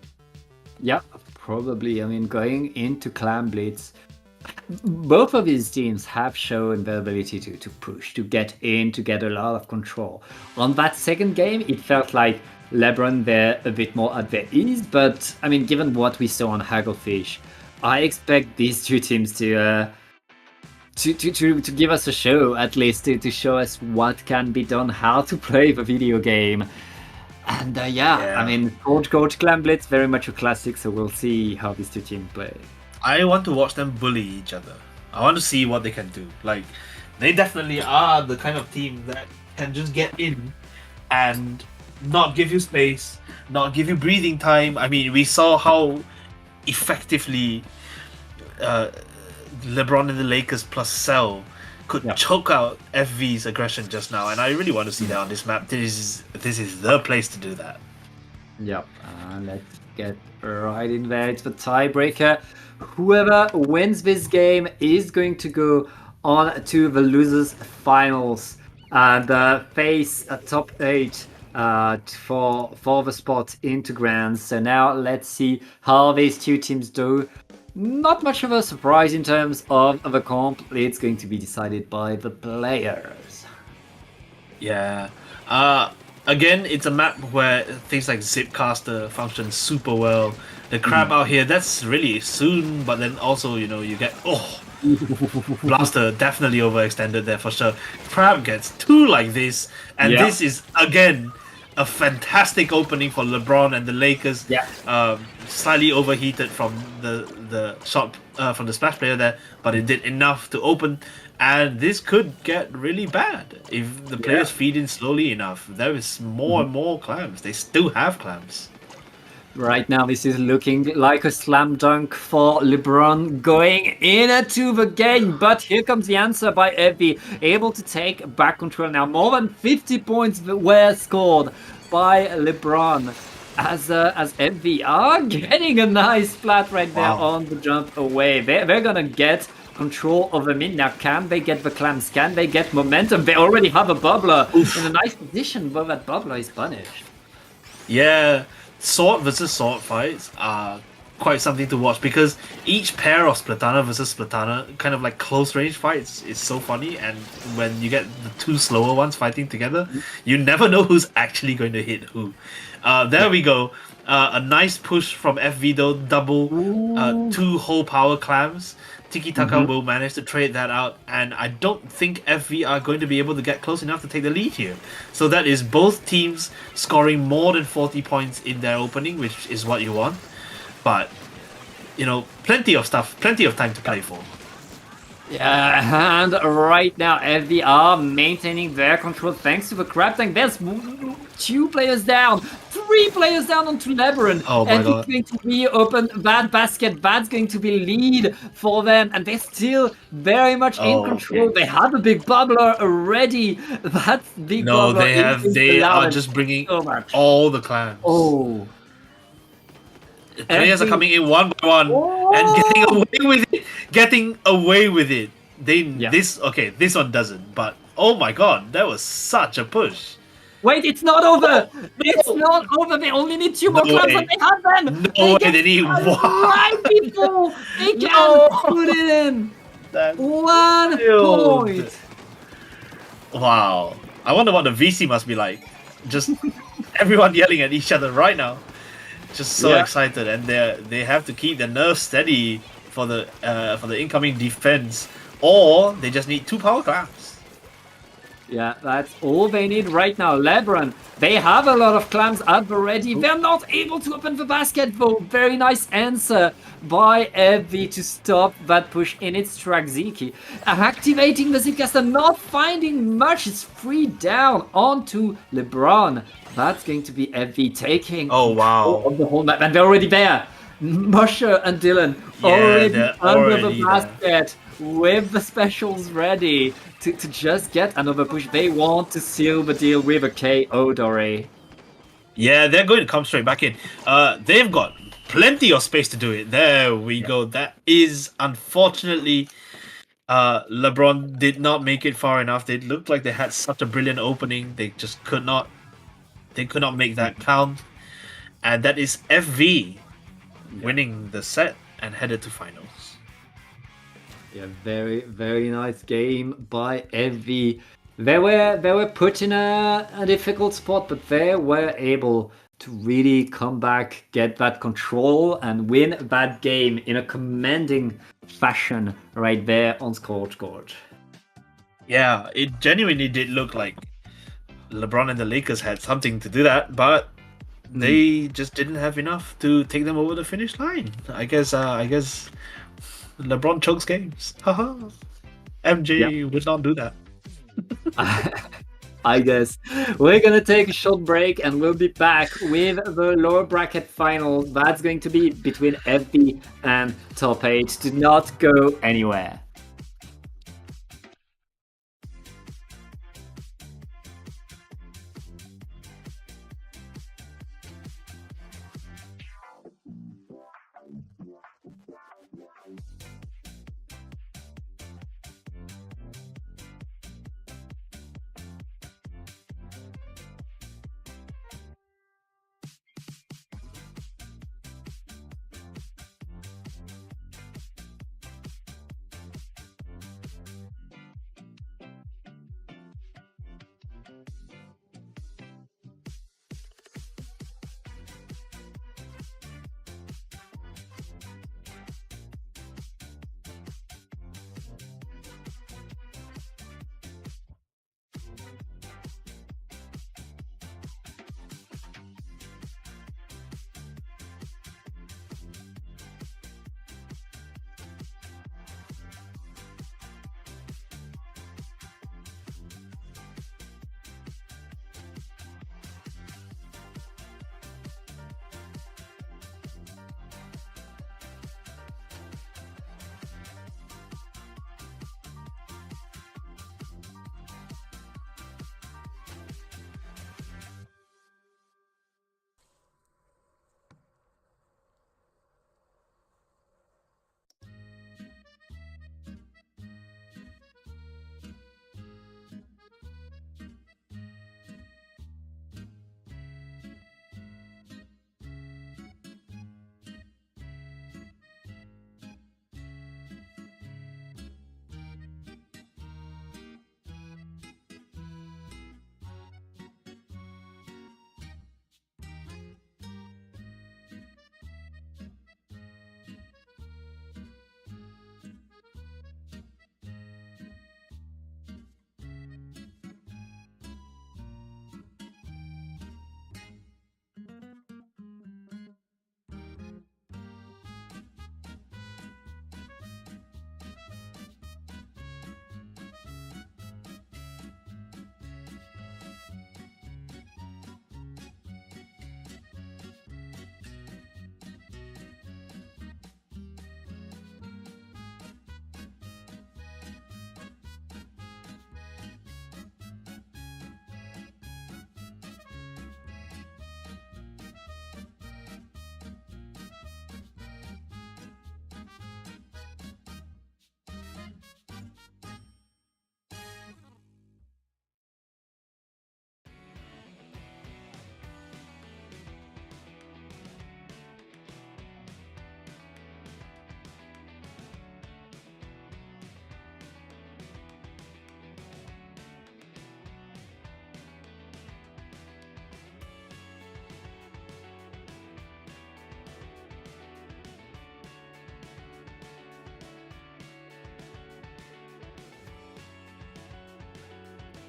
Yeah, probably. I mean, going into Clam Blitz, both of these teams have shown the ability to push, to get in, to get a lot of control. On that second game, it felt like LeBron there a bit more at their ease, but I mean, given what we saw on Hagglefish, I expect these two teams to give us a show, at least to show us what can be done, how to play the video game. And I mean, Coach Clam Blitz, very much a classic, so we'll see how these two teams play. I want to watch them bully each other. I want to see what they can do. Like, they definitely are the kind of team that can just get in and not give you space, not give you breathing time. I mean, we saw how effectively LeBron and the Lakers plus Cell could choke out FV's aggression just now, and I really want to see that on this map. This is the place to do that. Yep, let's get right in there. It's the tiebreaker. Whoever wins this game is going to go on to the losers finals and face a top 8 for the spot into Grands. So now let's see how these two teams do. Not much of a surprise in terms of the comp. It's going to be decided by the players. Yeah. Again, it's a map where things like Zipcaster function super well. The crab out here, that's really soon, but then also, you get... Blaster definitely overextended there for sure. Crab gets 2 like this, and this is, again, a fantastic opening for LeBron and the Lakers. Slightly overheated from the shot from the splash player there, but it did enough to open. And this could get really bad if the players feed in slowly enough. There is more and more clams. They still have clams. Right now, this is looking like a slam dunk for LeBron going into the game. But here comes the answer by Evie, able to take back control now. More than 50 points were scored by LeBron as Evie are getting a nice flat right there on the jump away. They're gonna get control of the mid. Now, can they get the clams? Can they get momentum? They already have a bubbler in a nice position, but that bubbler is punished. Yeah. Sword versus sword fights are quite something to watch, because each pair of Splatana versus Splatana, kind of like close range fights, is so funny. And when you get the 2 slower ones fighting together, you never know who's actually going to hit who. There we go. A nice push from FV though, double 2 whole power clams. Tiki Taka will manage to trade that out, and I don't think FV are going to be able to get close enough to take the lead here. So that is both teams scoring more than 40 points in their opening, which is what you want. But, plenty of time to play for. Yeah, and right now FV are maintaining their control thanks to the crab tank. There's 2 players down, 3 players down onto LeBron. Oh my and God. it's going to reopen that basket. That's going to be lead for them, and they're still very much in control. They have a big bubbler already. That's big No, bubbler. they are just bringing all the clans. Oh. Players are coming in one by one and getting away with it. This one doesn't, but oh my god, that was such a push. Wait, it's not over! It's not over! They only need 2 more No clams way. and they have them! No way, get they need them one. right before they can No. put it in! That's 1 wild. point! Wow. I wonder what the VC must be like. Just everyone yelling at each other right now. Just so Yeah. excited, and they have to keep their nerves steady for the incoming defense, or they just need 2 power clams. Yeah, that's all they need right now. Lebron, they have a lot of clams at the ready. They're not able to open the basket though. Very nice answer by FV to stop that push in its track. Ziki activating the Zipcaster, not finding much. It's 3 down onto LeBron. That's going to be FV taking Oh, wow. control of the whole map, and they're already there. Musher and Dylan Yeah, already they're under already the there. basket with the specials ready to just get another push. They want to seal the deal with a KO, Dore. Yeah, they're going to come straight back in. They've got plenty of space to do it. There we go. That is unfortunately, LeBron did not make it far enough. They looked like they had such a brilliant opening. They just could not. They could not make that count, and that is FV winning the set and headed to finals. Yeah, very, very nice game by FV. They were put in a difficult spot, but they were able to really come back, get that control, and win that game in a commanding fashion right there on Scorch Gorge. Yeah, it genuinely did look like LeBron and the Lakers had something to do that, but they just didn't have enough to take them over the finish line. I guess LeBron chokes games. Haha. MJ would not do that. I guess we're gonna take a short break and we'll be back with the lower bracket finals. That's going to be between FB and Top 8. Do not go anywhere.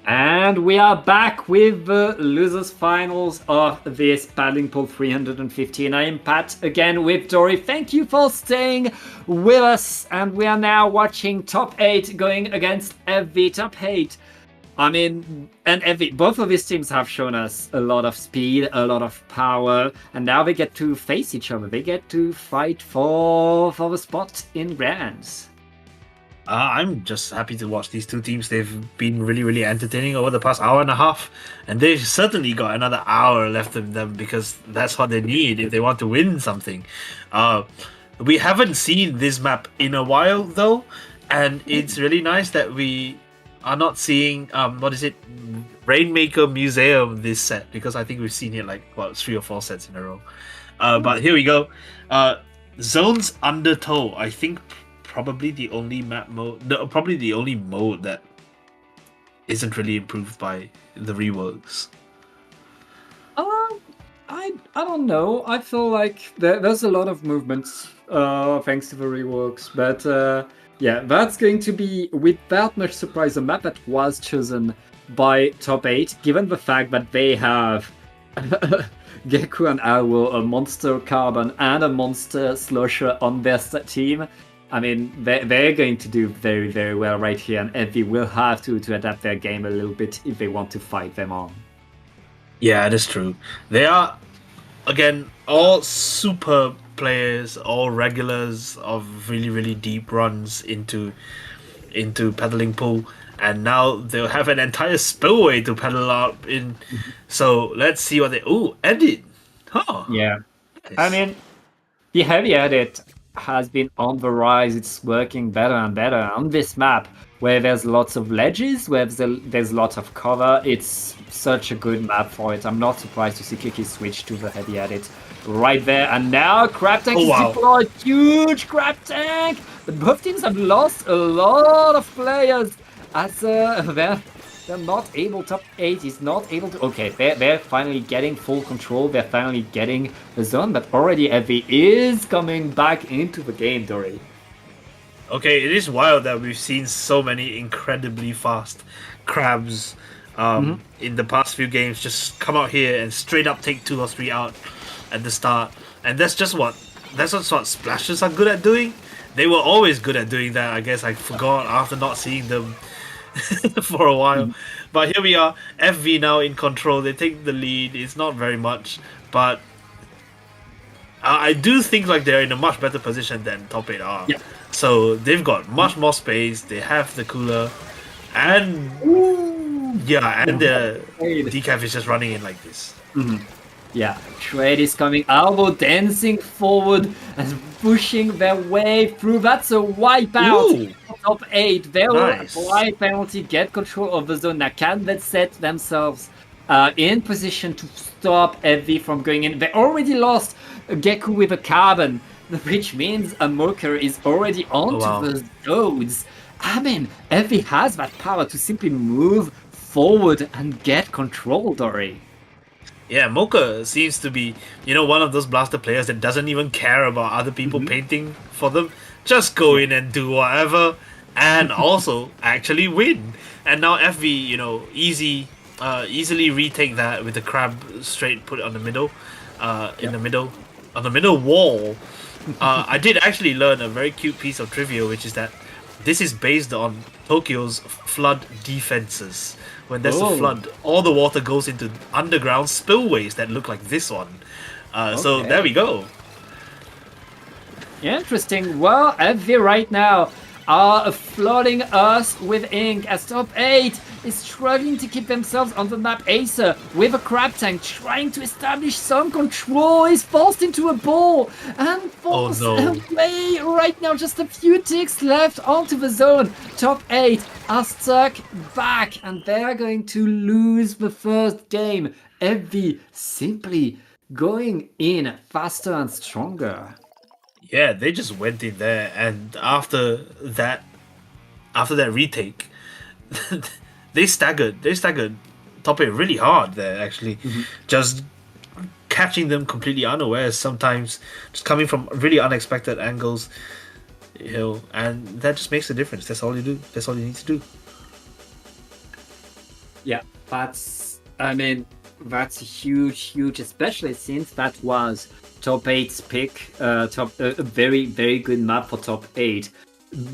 And we are back with the losers finals of this Paddling Pool 315. I am Pat again with Dory. Thank you for staying with us. And we are now watching top 8 going against FV top 8. I mean, and FV, both of these teams have shown us a lot of speed, a lot of power, and now they get to face each other. They get to fight for the spot in grands. I'm just happy to watch these two teams. They've been really, really entertaining over the past hour and a half, and they've certainly got another hour left of them because that's what they need if they want to win something. We haven't seen this map in a while though, and it's really nice that we are not seeing Rainmaker Museum this set, because I think we've seen it like 3 or 4 sets in a row. But here we go. Zones Undertow, I think. Probably the only map mode, probably the only mode that isn't really improved by the reworks. I don't know. I feel like there's a lot of movements thanks to the reworks, but yeah, that's going to be, without much surprise, a map that was chosen by top 8, given the fact that they have Geku and Alwo, a monster Carbon and a monster Slosher on their team. I mean, they're going to do very, very well right here, and FV will have to adapt their game a little bit if they want to fight them on. Yeah, that's true. They are, again, all super players, all regulars of really, really deep runs into Paddling Pool, and now they'll have an entire spillway to paddle up in. So let's see what they. Ooh, edit. Huh. Yeah. Nice. I mean, the heavy edit has been on the rise. It's working better and better on this map where there's lots of ledges, where there's lots of cover. It's such a good map for it. I'm not surprised to see Kiki switch to the heavy edit right there. And now Crab Tank is deployed. Huge Crab Tank! But both teams have lost a lot of players as they're not able, top 8 is not able to... Okay, they're finally getting full control. They're finally getting the zone, but already FV is coming back into the game, Dory. Okay, it is wild that we've seen so many incredibly fast crabs in the past few games just come out here and straight up take 2 or 3 out at the start. And that's just what splashes are good at doing. They were always good at doing that. I guess I forgot after not seeing them for a while. But here we are, FV now in control. They take the lead. It's not very much, but I do think like they're in a much better position than top 8 are. Yeah. So they've got much more space. They have the cooler, and the decaf is just running in like this. Yeah, Trade is coming. Albo dancing forward and pushing their way through. That's a wipeout. Top 8. They'll apply penalty, get control of the zone. Now can they set themselves in position to stop FV from going in? They already lost Geku with a Carbon, which means a Moker is already onto the zones. I mean, FV has that power to simply move forward and get control, Dory. Yeah, Mocha seems to be, one of those blaster players that doesn't even care about other people painting for them. Just go in and do whatever, and also actually win. And now FV, easily retake that with the crab straight put on the middle, on the middle wall. I did actually learn a very cute piece of trivia, which is that this is based on Tokyo's flood defenses. When there's a flood, all the water goes into underground spillways that look like this one. So there we go. Interesting. Well, FV right now are flooding us with ink as top 8 is struggling to keep themselves on the map. Acer with a Crab Tank trying to establish some control is forced into a ball and forced away right now. Just a few ticks left onto the zone. Top 8 are stuck back and they're going to lose the first game. FV simply going in faster and stronger. Yeah, they just went in there, and after that retake, they staggered top 8 really hard there, actually. Just catching them completely unawares sometimes, just coming from really unexpected angles, and that just makes a difference. That's all you do. That's all you need to do. Yeah, that's huge, especially since that was top 8's pick, a very, very good map for top 8.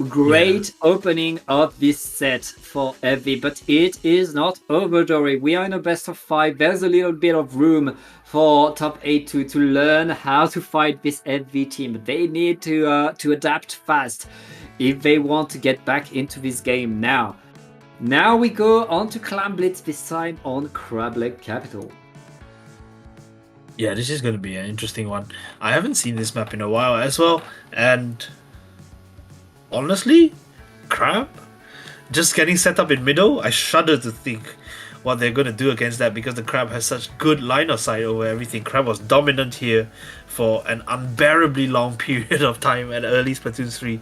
Great opening of this set for Evie, but it is not over, Dory. We are in a best of 5. There's a little bit of room for top 8 to learn how to fight this Evie team. They need to adapt fast if they want to get back into this game now. Now we go on to Clan Blitz, this time on Crableg Capital. Yeah, this is going to be an interesting one. I haven't seen this map in a while as well, and honestly, Crab just getting set up in middle, I shudder to think what they're going to do against that, because the Crab has such good line of sight over everything. Crab was dominant here for an unbearably long period of time at early Splatoon 3,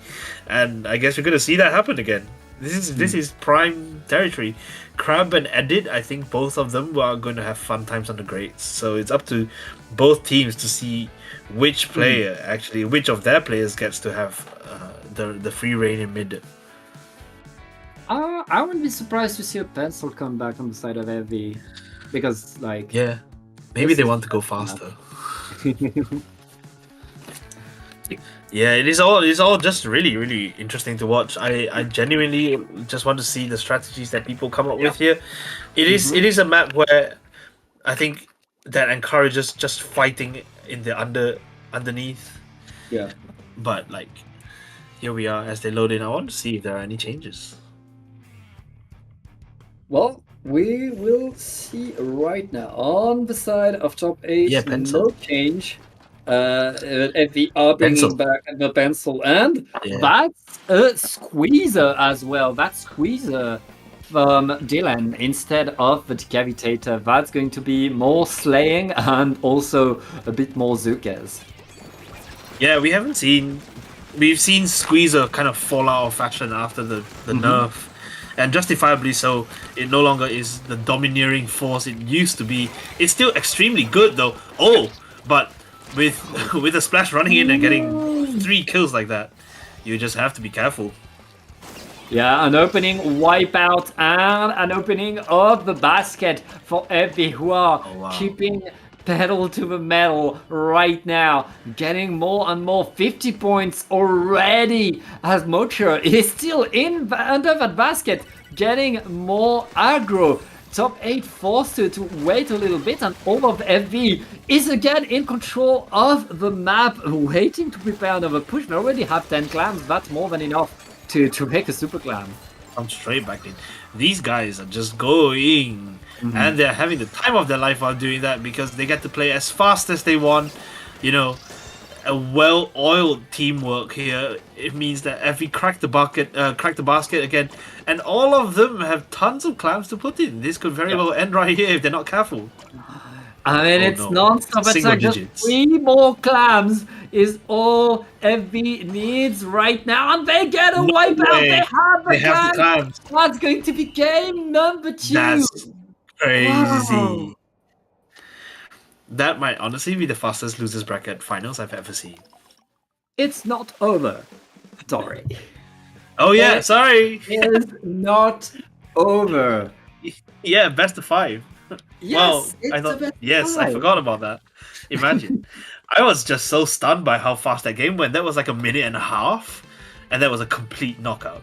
and I guess we're going to see that happen again. This is prime territory. Crab and Edit, I think both of them are going to have fun times on the grades. So it's up to both teams to see which player, actually, which of their players gets to have the free reign in mid. I wouldn't be surprised to see a pencil come back on the side of Evie, because Yeah, maybe they want to go faster. Yeah, it is all just really interesting to watch. I genuinely just want to see the strategies that people come up with here. It is a map where I think that encourages just fighting in the underneath. Yeah. But here we are as they load in. I want to see if there are any changes. Well, we will see right now on the side of top 8. Yeah, pencil. No change. Evie are bringing Pencil. back the pencil, and Yeah. that's a squeezer as well. That squeezer from Dylan instead of the decavitator. That's going to be more slaying and also a bit more Zukas. Yeah, we've seen Squeezer kind of fall out of fashion after the nerf, and justifiably so. It no longer is the domineering force it used to be. It's still extremely good though. But with a splash running in and getting 3 kills like that, you just have to be careful. Yeah, an opening wipeout and an opening of the basket for Evie, who are keeping pedal to the metal right now, getting more and more 50 points already, as Mocher is still under that basket, getting more aggro. Top 8 forced to wait a little bit, and all of Evie is again in control of the map, waiting to prepare another push. They already have 10 clams, that's more than enough to make a super clam. Come straight back in. These guys are just going, and they're having the time of their life while doing that, because they get to play as fast as they want. You know, a well-oiled teamwork here. It means that Evie cracked the basket again, and all of them have tons of clams to put in. This could very well end right here if they're not careful. I mean, it's non-stop Single attack. Just digits. 3 more clams is all Evie needs right now, and they get a wipeout. way. They have the They have the clams. clams. That's going to be game number 2. That's crazy. Wow. That might honestly be the fastest losers bracket finals I've ever seen. It's not over, Dory. Oh yeah, It sorry. is not over. Yeah, best of 5. Yes, I thought. Yes, I forgot about that. Imagine. I was just so stunned by how fast that game went. That was like a minute and a half, and that was a complete knockout.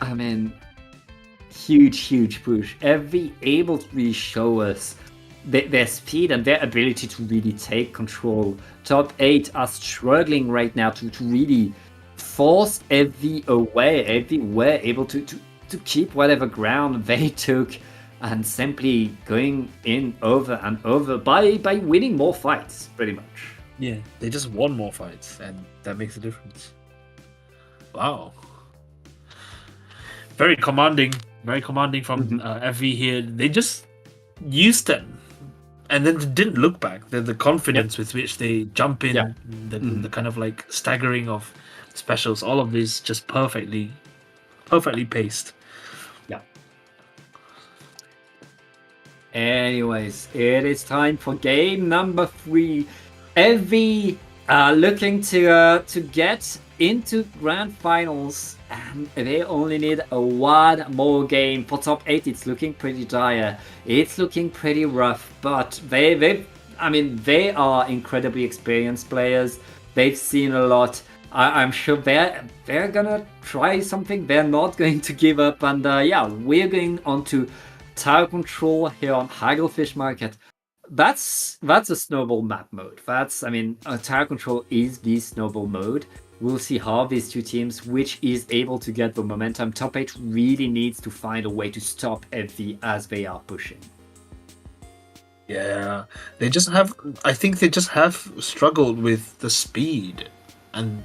I mean, huge push. Evie able to really show us their speed and their ability to really take control. Top 8 are struggling right now to really force Evie away. Evie were able to keep whatever ground they took, and simply going in over and over by winning more fights, pretty much. Yeah, they just won more fights, and that makes a difference. Wow. Very commanding from Evie here. They just used them, and then didn't look back. The confidence with which they jump in, the kind of like staggering of specials, all of this just perfectly paced. Yeah. Anyways, it is time for game number 3. Evie looking to get into grand finals, and they only need one more game for top 8. It's looking pretty dire. It's looking pretty rough, but they are incredibly experienced players. They've seen a lot. I'm sure they're gonna try something. They're not going to give up. And we're going on to Tower Control here on Hagglefish Market. That's a snowball map mode. Tower Control is the snowball mode. We'll see how these two teams, which is able to get the momentum. Top 8 really needs to find a way to stop FV as they are pushing. Yeah, I think they just have struggled with the speed, and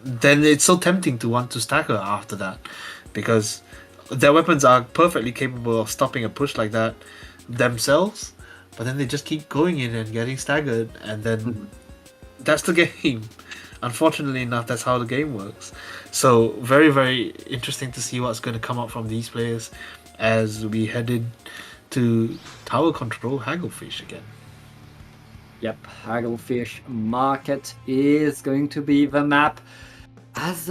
then it's so tempting to want to stagger after that, because their weapons are perfectly capable of stopping a push like that themselves, but then they just keep going in and getting staggered, and then that's the game. Unfortunately enough, that's how the game works. So very, very interesting to see what's going to come up from these players as we head in to Tower Control Hagglefish again. Yep, Hagglefish Market is going to be the map. As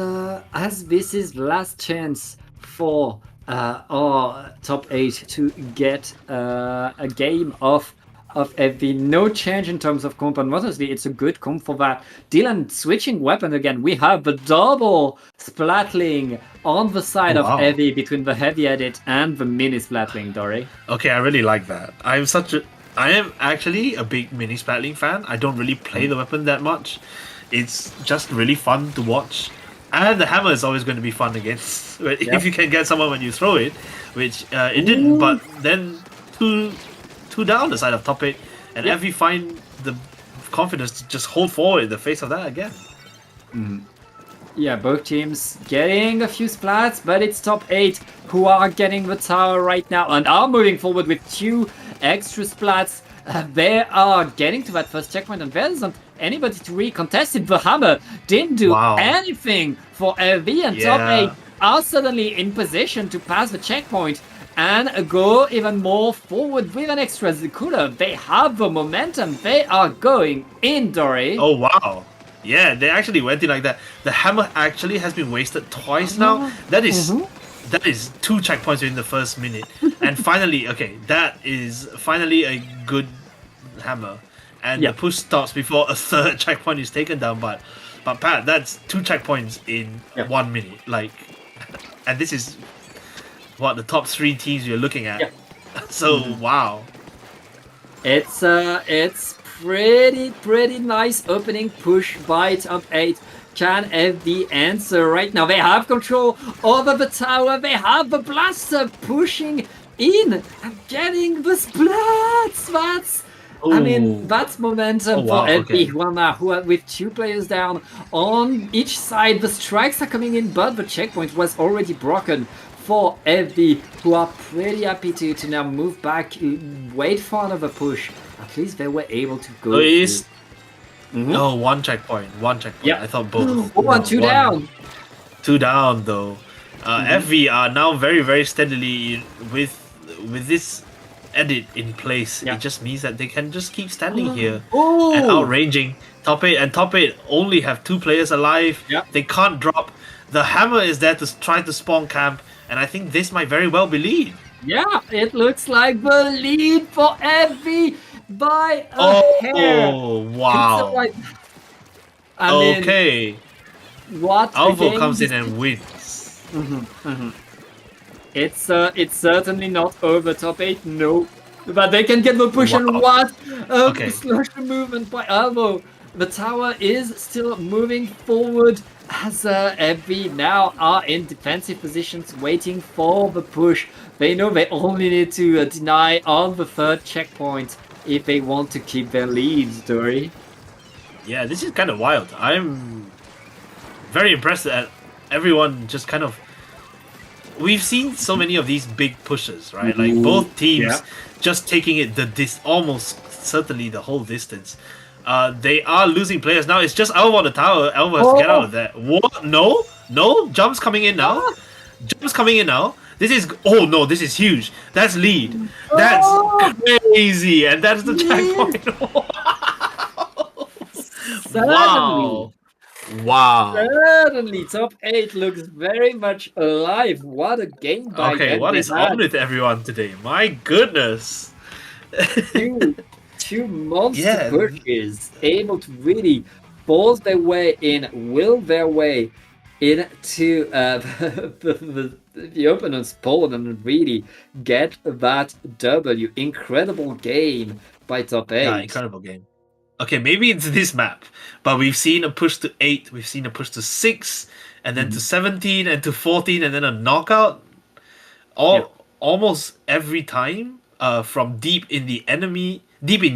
this is last chance for our top 8 to get a game of FV. No change in terms of comp, and honestly, it's a good comp for that. Dylan switching weapon again. We have the double splatling on the side of Heavy between the heavy edit and the mini splatling, Dory. Okay, I really like that. I am actually a big mini splatling fan. I don't really play the weapon that much. It's just really fun to watch. And the hammer is always going to be fun against. If you can get someone when you throw it, which it didn't, but then two down the side of top 8, and if you find the confidence to just hold forward in the face of that again. Yeah, both teams getting a few splats, but it's top 8 who are getting the tower right now and are moving forward with 2 extra splats. They are getting to that first checkpoint, and there isn't anybody to recontest it. The hammer didn't do anything for LV, and top 8 are suddenly in position to pass the checkpoint and go even more forward with an extra cooler. They have the momentum. They are going in, Dory. Oh, wow. Yeah, they actually went in like that. The hammer actually has been wasted twice now. That is 2 checkpoints in the first minute. And finally, that is finally a good hammer. And the push stops before a third checkpoint is taken down. But Pat, that's 2 checkpoints in 1 minute. And this is what the top 3 teams you're looking at. So wow, it's pretty nice opening push by top 8. Can FD answer right now? They have control over the tower. They have the blaster pushing in and getting the splats. That's momentum for FD who are with 2 players down on each side. The strikes are coming in, but the checkpoint was already broken for FD, who are pretty happy to now move back, wait for another push. At least they were able to go. No, one checkpoint. I thought both. 2 down. 2 down though. FV are now very, very steadily with this edit in place. It just means that they can just keep standing here and outranging top 8. And top 8 only have 2 players alive. They can't drop. The hammer is there to try to spawn camp, and I think this might very well be lead. Yeah, it looks like the lead for FV by a hair. Oh, wow. What Alvo comes in and wins. It's certainly not over top 8, no. But they can get the push, and what a slow movement by Alvo. The tower is still moving forward as FV now are in defensive positions waiting for the push. They know they only need to deny on the 3rd checkpoint if they want to keep their leads, Dory. Yeah, this is kind of wild. I'm very impressed that everyone just kind of... We've seen so many of these big pushes, right? Like both teams just taking it almost certainly the whole distance. They are losing players now. It's just Alvo on the tower. Alvo has to get out of there. What? No? Jumps coming in now. This is... Oh no, this is huge. That's lead. That's crazy. And that's the checkpoint. Wow. Wow. Certainly, top 8 looks very much alive. What a game by Okay, what is on with everyone today? My goodness. two monster Yeah. pushes able to really force their way in, will their way into the opponent's pole and really get that W. Incredible game by top 8. Yeah, incredible game. Okay, maybe it's this map, but we've seen a push to 8, we've seen a push to 6, and then to 17, and to 14, and then a knockout. Almost every time, from deep in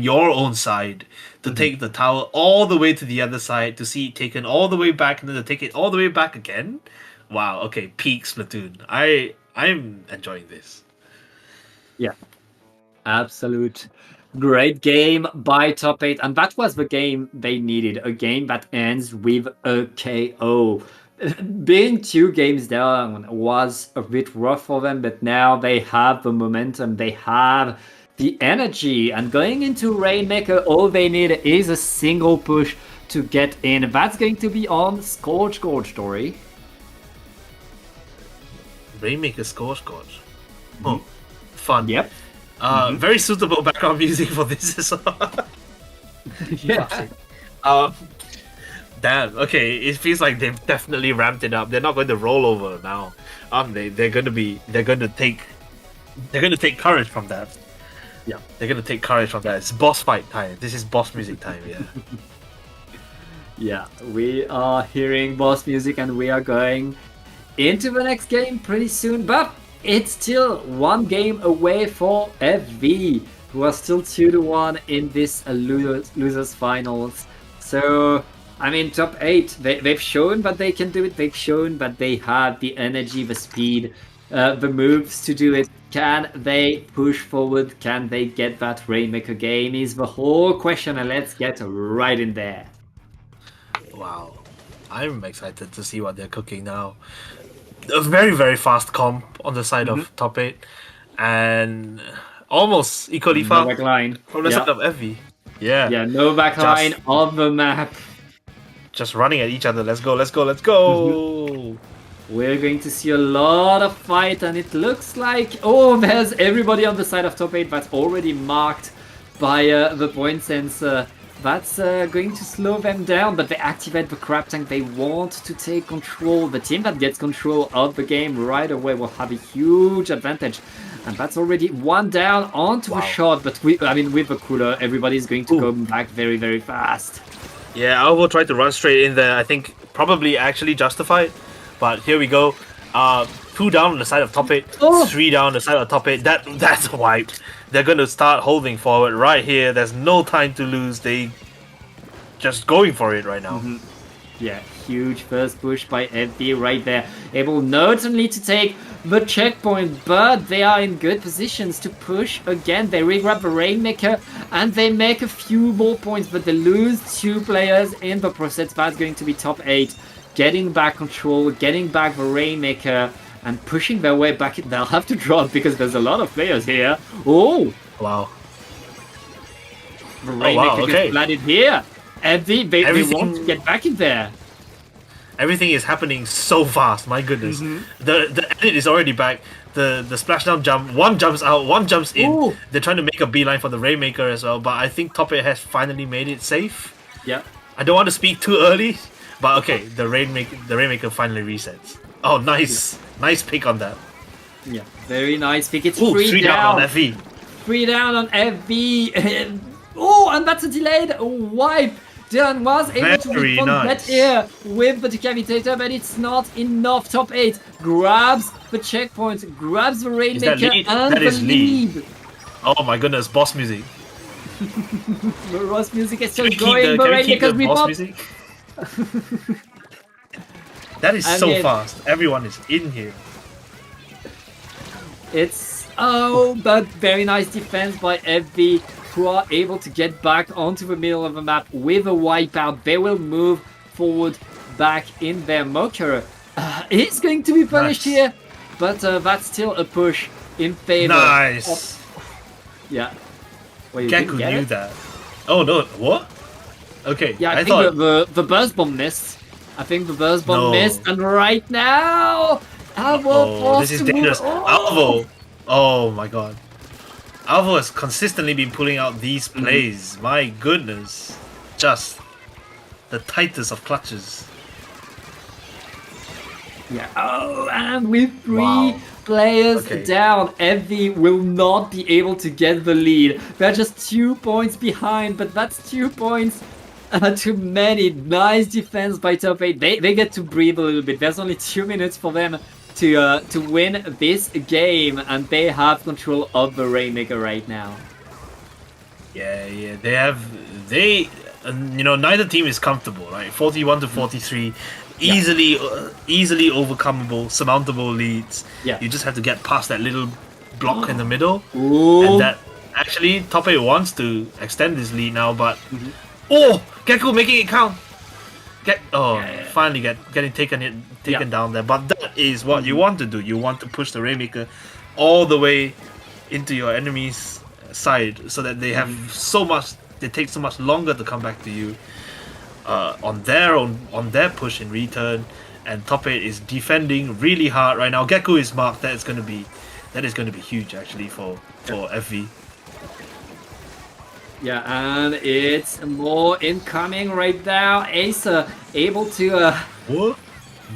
your own side, to take the tower all the way to the other side, to see it taken all the way back, and then to take it all the way back again. Wow, okay, peak Splatoon. I'm enjoying this. Yeah. Absolute great game by top 8, and that was the game they needed, a game that ends with a KO. Being 2 games down was a bit rough for them, but now they have the momentum, they have the energy, and going into Rainmaker, all they need is a single push to get in. That's going to be on Scorch Gorge Story. Rainmaker Scorch. Oh, fun. Yep. Very suitable background music for this as well. Yeah. Damn. Okay, it feels like they've definitely ramped it up. They're not going to roll over now. They're going to take courage from that. Yeah. They're going to take courage from that. It's boss fight time. This is boss music time. Yeah. Yeah, we are hearing boss music and we are going into the next game pretty soon, but it's still 1 game away for FV, who are still 2-1 in this losers finals. So, I mean, top 8, they've shown that they can do it. They've shown that they have the energy, the speed, the moves to do it. Can they push forward? Can they get that Rainmaker game is the whole question, and let's get right in there. Wow. I'm excited to see what they're cooking now. A very, very fast comp on the side of top 8, and almost equally No fast backline. from the side of FV. Yeah. Yeah, no backline on the map. Just running at each other. Let's go. We're going to see a lot of fight, and it looks like, there's everybody on the side of top 8 that's already marked by the point sensor. That's going to slow them down, but they activate the crab tank. They want to take control. The team that gets control of the game right away will have a huge advantage. And that's already 1 down onto the shot, but with the cooler, everybody's going to come back very, very fast. Yeah, I will try to run straight in there. I think probably actually justified, but here we go. 2 down on the side of top 8, 3 down on the side of top 8. That's wiped. They're going to start holding forward right here. There's no time to lose. They just going for it right now. Yeah, huge first push by FD right there. Able not only to take the checkpoint, but they are in good positions to push again. They re-grab the Rainmaker and they make a few more points, but they lose 2 players in the process. That's going to be top 8. Getting back control, getting back the Rainmaker, and pushing their way back. They'll have to drop because there's a lot of players here. Oh! Wow. The Rainmaker okay. gets planted here. And they want to get back in there. Everything is happening so fast. My goodness. The edit is already back. The splashdown jump. One jumps out. One jumps in. Ooh. They're trying to make a beeline for the Rainmaker as well. But I think top 8 has finally made it safe. Yeah. I don't want to speak too early. But okay, the Rainmaker finally resets. Oh, nice. Yeah. Nice pick on that. Yeah, very nice pick. It's 3 down on FV. 3 down on FV. Oh, and that's a delayed wipe. Dylan was able to respond that here with the decapitator, but it's not enough. Top 8 grabs the checkpoint, grabs the Rainmaker, and that the lead. Oh my goodness, boss music. The Ross music is still going, but Rainmaker's boss music? That is so fast. Everyone is in here. It's but very nice defense by FV, who are able to get back onto the middle of the map with a wipeout. They will move forward back in their Moker. He's going to be punished here, but that's still a push in favor. Nice. Yeah. Wait, Gekko knew that. Oh no! What? Okay. Yeah, I think the burst bomb missed. I think the burst bomb No. missed, and right now, Alvo Oh, forced this is to move. dangerous. Oh! Alvo. Oh my god. Alvo has consistently been pulling out these plays. My goodness. Just the tightest of clutches. Yeah. Oh, and with 3 Wow. players Okay. down, Evie will not be able to get the lead. They're just 2 points behind, but that's 2 points too many. Nice defense by top 8. They get to breathe a little bit. There's only 2 minutes for them to win this game, and they have control of the Rainmaker right now. Yeah. They neither team is comfortable, right? 41 to 43. Easily overcomable, surmountable leads. Yeah. You just have to get past that little block in the middle. Ooh. And that actually top 8 wants to extend this lead now, but oh, Gecko making it count. Finally getting taken down there. But that is what you want to do. You want to push the Rainmaker all the way into your enemy's side so that they have they take so much longer to come back to you on their push in return. And top 8 is defending really hard right now. Gecko is marked. That is going to be huge actually for FV. Yeah, and it's more incoming right now. Acer able to What?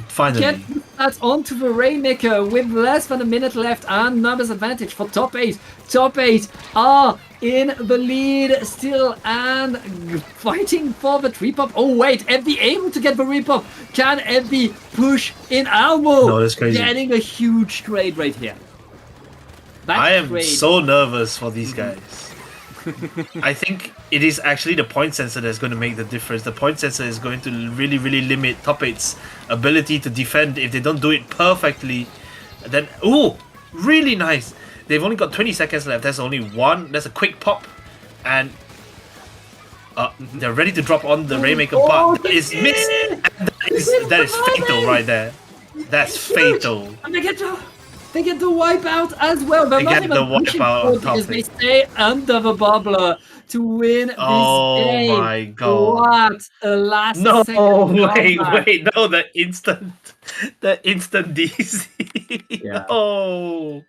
Finally. get that onto the Rainmaker with less than a minute left and numbers advantage for top 8. Top 8 are in the lead still and fighting for the repop. Oh wait, FV able to get the repop. Can FV push in Alvo? No, that's crazy. Getting a huge trade right here. That I am trade- so nervous for these guys. I think it is actually the point sensor that's going to make the difference. The point sensor is going to really, really limit top 8's ability to defend. If they don't do it perfectly, then really nice. They've only got 20 seconds left. There's only one. There's a quick pop, and they're ready to drop on the Rainmaker, but that is missed. And that is fatal right there. That's fatal. And they get the wipeout as well. They're They not get even the pushing wipeout forward on top because they of it. stay under the bubbler to win this Oh game. my god. What a last No, second wait, comeback. no, the instant DC. Yeah. No.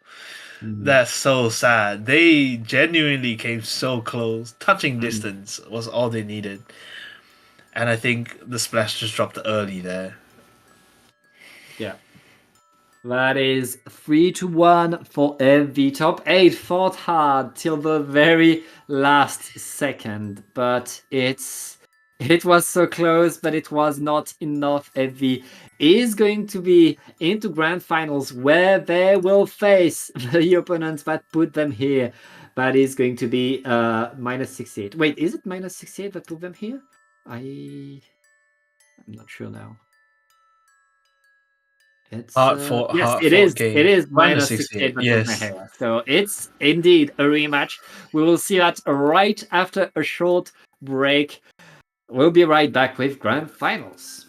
That's so sad. They genuinely came so close. Touching distance was all they needed. And I think the splash just dropped early there. Yeah. That is 3-1 for FV. Top 8 fought hard till the very last second, but it was so close, but it was not enough. FV is going to be into grand finals where they will face the opponents that put them here. That is going to be -68. Wait, is it -68 that put them here? I'm not sure now. It's yes, it is. game. It is -68, -68. yes. So it's indeed a rematch. We will see that right after a short break. We'll be right back with grand finals.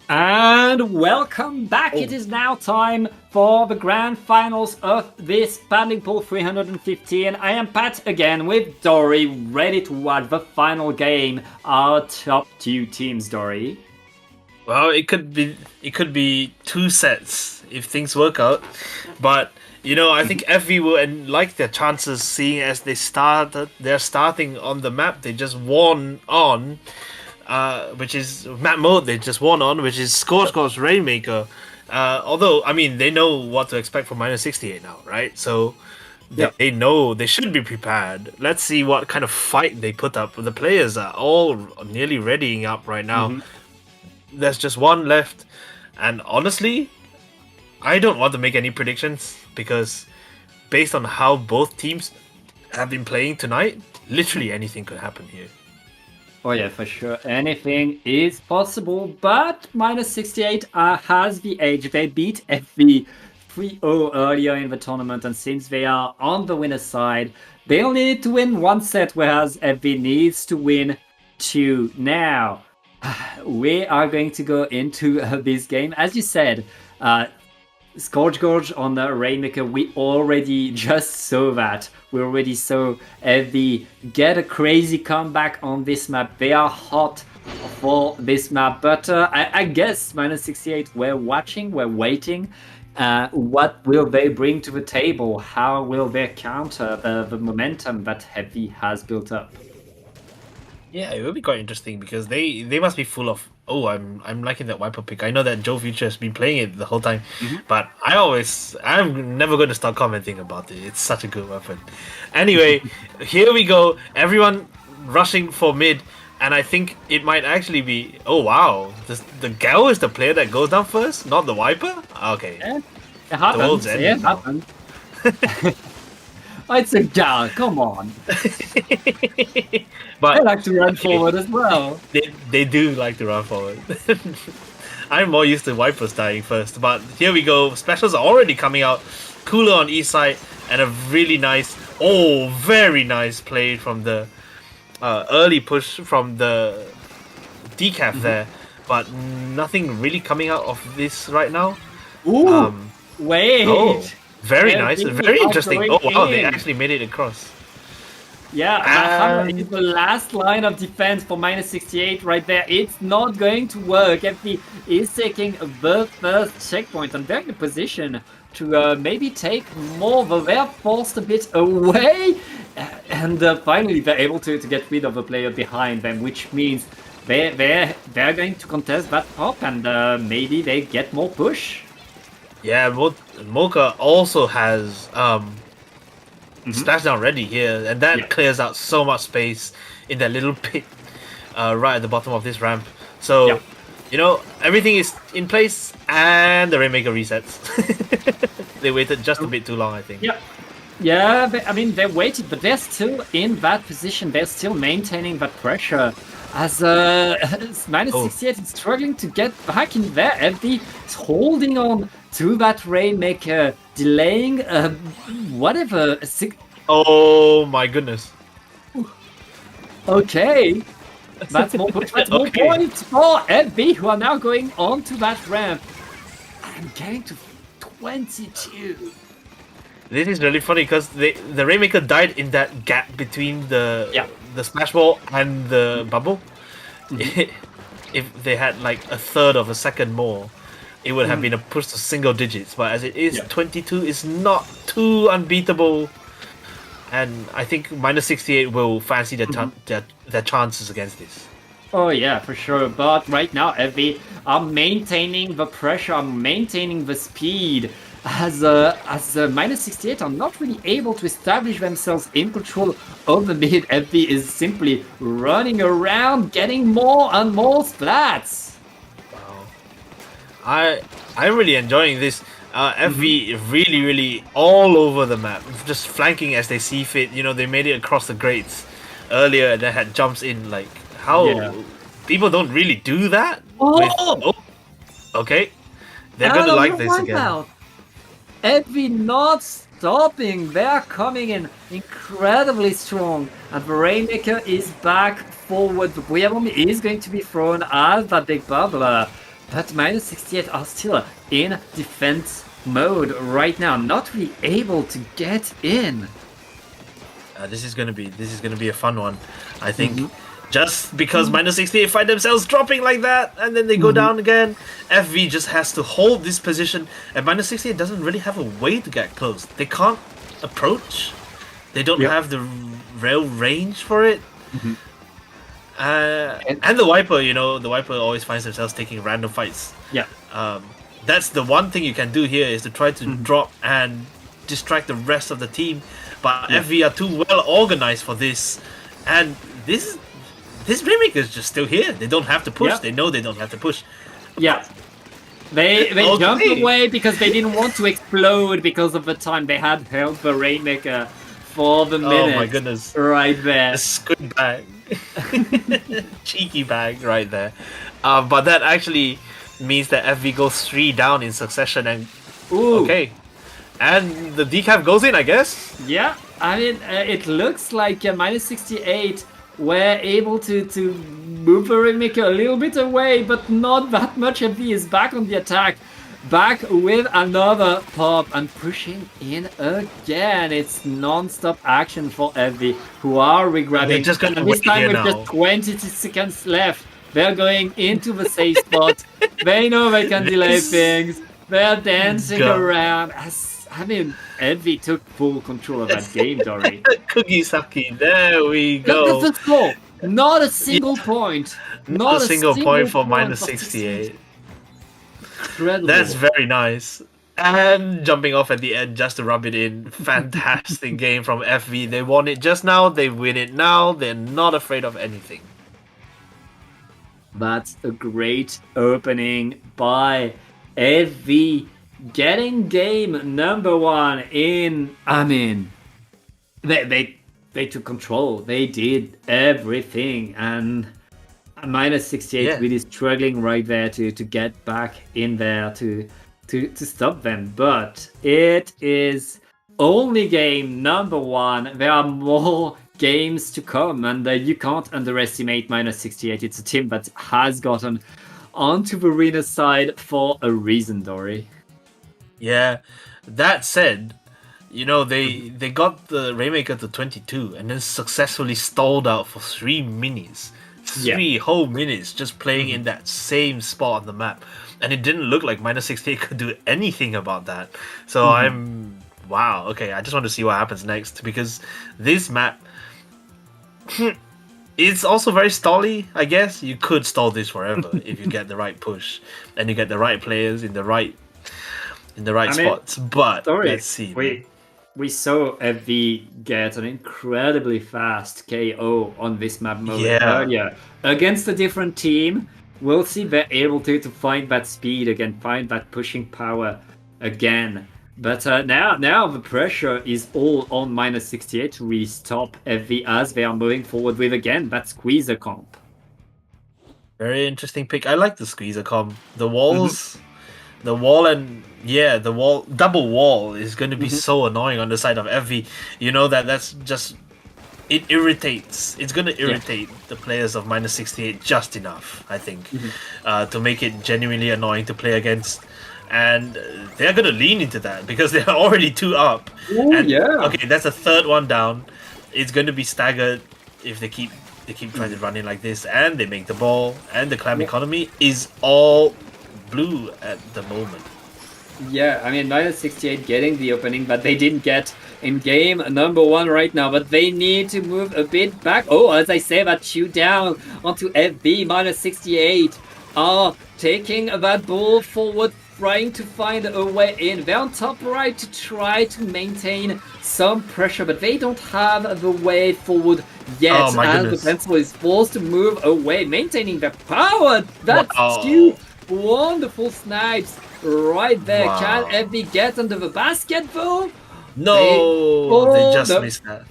And welcome back. It is now time for the grand finals of this Paddling Pool 315. I am Pat again with Dory, ready to watch the final game. Our top two teams, Dory. Well, it could be two sets if things work out, but you know, I think FV will like their chances, seeing as they're starting on the map they just won on, which is map mode they just won on, which is Scorch Rainmaker. Although I mean they know what to expect from -68 now, right? So they know they should be prepared. Let's see what kind of fight they put up. The players are all nearly readying up right now. There's just one left, and honestly, I don't want to make any predictions because based on how both teams have been playing tonight, literally anything could happen here. Oh yeah, for sure. Anything is possible, but -68 has the edge. They beat FV 3-0 earlier in the tournament, and since they are on the winner's side, they only need to win one set, whereas FV needs to win two. Now, we are going to go into this game. As you said, Scorch on the Rainmaker, we already just saw that. We already saw FV get a crazy comeback on this map. They are hot for this map, but I guess -68, we're watching, we're waiting. What will they bring to the table? How will they counter the momentum that Heavy has built up? Yeah, it will be quite interesting because they must be full of. Oh, I'm liking that Wiper pick. I know that Joe Future has been playing it the whole time, but I'm never going to stop commenting about it. It's such a good weapon. Anyway, here we go. Everyone rushing for mid, and I think it might actually be. Oh wow, the Gao is the player that goes down first, not the Wiper. Okay, Yeah, it happens. world's Yeah, ending it now. happens. It's a gal. Come on. They but like to run forward as well. they do like to run forward. I'm more used to Wipers dying first, but here we go. Specials are already coming out. Cooler on east side, and a really nice, very nice play from the early push from the decaf there. But nothing really coming out of this right now. Ooh, wait. Oh, very They're nice, really very interesting. going Oh wow, they in. actually made it across. Yeah, Hammer is the last line of defense for minus 68 right there. It's not going to work. FB is taking the first checkpoint and they're in a position to maybe take more. They're forced a bit away. And finally they're able to get rid of the player behind them, which means they're going to contest that pop and maybe they get more push. Yeah, Mocha also has splashdown ready here, and that Yeah. clears out so much space in that little pit right at the bottom of this ramp. So, Yeah. you know, everything is in place, and the Rainmaker resets. They waited just a bit too long, I think. Yeah. Yeah, I mean, they waited, but they're still in that position. They're still maintaining that pressure. As minus Oh. 68 is struggling to get back in there. FD is holding on to that Rainmaker, delaying whatever. Oh my goodness. Okay. That's more, that's more Okay. points for FB, who are now going onto that ramp. And getting to 22. This is really funny because the Rainmaker died in that gap between the smash ball and the bubble. If they had like a third of a second more, it would have been a push to single digits. But as it is, 22 is not too unbeatable, and I think minus 68 will fancy their chances against this. Oh yeah, for sure. But right now, FV are maintaining the pressure, are maintaining the speed. As minus 68 are not really able to establish themselves in control of the mid. FV is simply running around, getting more and more splats. I'm really enjoying this. FV really all over the map, just flanking as they see fit. You know, they made it across the grates earlier, and they had jumps in. Like how people don't really do that. Okay, they're gonna like this again. FV not stopping. They're coming in incredibly strong. And the Rainmaker is back forward. The Booyah is going to be thrown as that big bubbler. But minus 68 are still in defense mode right now, not really able to get in. This is gonna be a fun one, I think. Just because minus 68 find themselves dropping like that, and then they go down again. FV just has to hold this position, and minus 68 doesn't really have a way to get close. They can't approach. They don't have the rail range for it. And the Wiper, you know, the Wiper always finds themselves taking random fights. Yeah. That's the one thing you can do here is to try to drop and distract the rest of the team. But FV are too well organized for this, and this Rainmaker is just still here. They don't have to push. Yeah. They know they don't have to push. Yeah. They jumped away because they didn't want to explode because of the time they had held the Rainmaker for the minute. Oh my goodness. Right there. A squid bag. Cheeky bag right there. But that actually means that FV goes 3 down in succession, and Ooh. okay. And the decaf goes in, I guess. Yeah, I mean, it looks like minus 68 were able to move the Rainmaker a little bit away, but not that much. FV is back on the attack, back with another pop and pushing in again. It's non-stop action for FV, who are regrabbing. They're just gonna and this wait time here with now. just 20 seconds left, they're going into the safe spot. They know they can delay things. They're dancing Go. around. I mean, Envy took full control of that game, Dory. Kugisaki, there we Look go. at the score. Not a single point. Not a single point for minus for 68. Incredible. That's very nice. And jumping off at the end just to rub it in. Fantastic game from FV. They won it just now. They win it now. They're not afraid of anything. That's a great opening by FV. Getting game number 1 in. I mean, they took control. They did everything. And minus 68 Yeah. really struggling right there to get back in there to stop them. But it is only game number 1. There are more games to come, and you can't underestimate minus 68. It's a team that has gotten onto the arena side for a reason, Dory. Yeah. That said, you know, they got the Rainmaker to 22 and then successfully stalled out for 3 minutes. 3 whole minutes just playing in that same spot on the map. And it didn't look like minus 68 could do anything about that. So wow, okay, I just want to see what happens next, because this map, it's also very stally, I guess. You could stall this forever if you get the right push and you get the right players in the right spots. But Sorry, let's see. we saw FV get an incredibly fast KO on this map mode earlier against a different team. We'll see they're able to find that speed again, find that pushing power again. But now the pressure is all on minus 68 to really stop FV as they are moving forward with again that squeezer comp. Very interesting pick. I like the squeezer comp. The walls, the wall and the wall, double wall is going to be so annoying on the side of FV. You know that's just, it irritates. It's going to irritate the players of minus 68 just enough, I think, to make it genuinely annoying to play against. And they're going to lean into that because they're already 2 up. Ooh, and, yeah. Okay, that's a 3rd one down. It's going to be staggered if they keep trying to run in like this, and they make the ball, and the clam economy is all blue at the moment. Yeah, I mean, minus 68 getting the opening, but they didn't get in game number 1 right now. But they need to move a bit back. Oh, as I say, that shoot down onto FB. Minus 68 are taking that ball forward, trying to find a way in. They're on top right to try to maintain some pressure, but they don't have the way forward yet. Oh my as goodness. the pencil is forced to move away, maintaining the power. That's Wow. cute. Wonderful snipes right there. Wow. Can FB get under the basket though? No, they just the- missed that.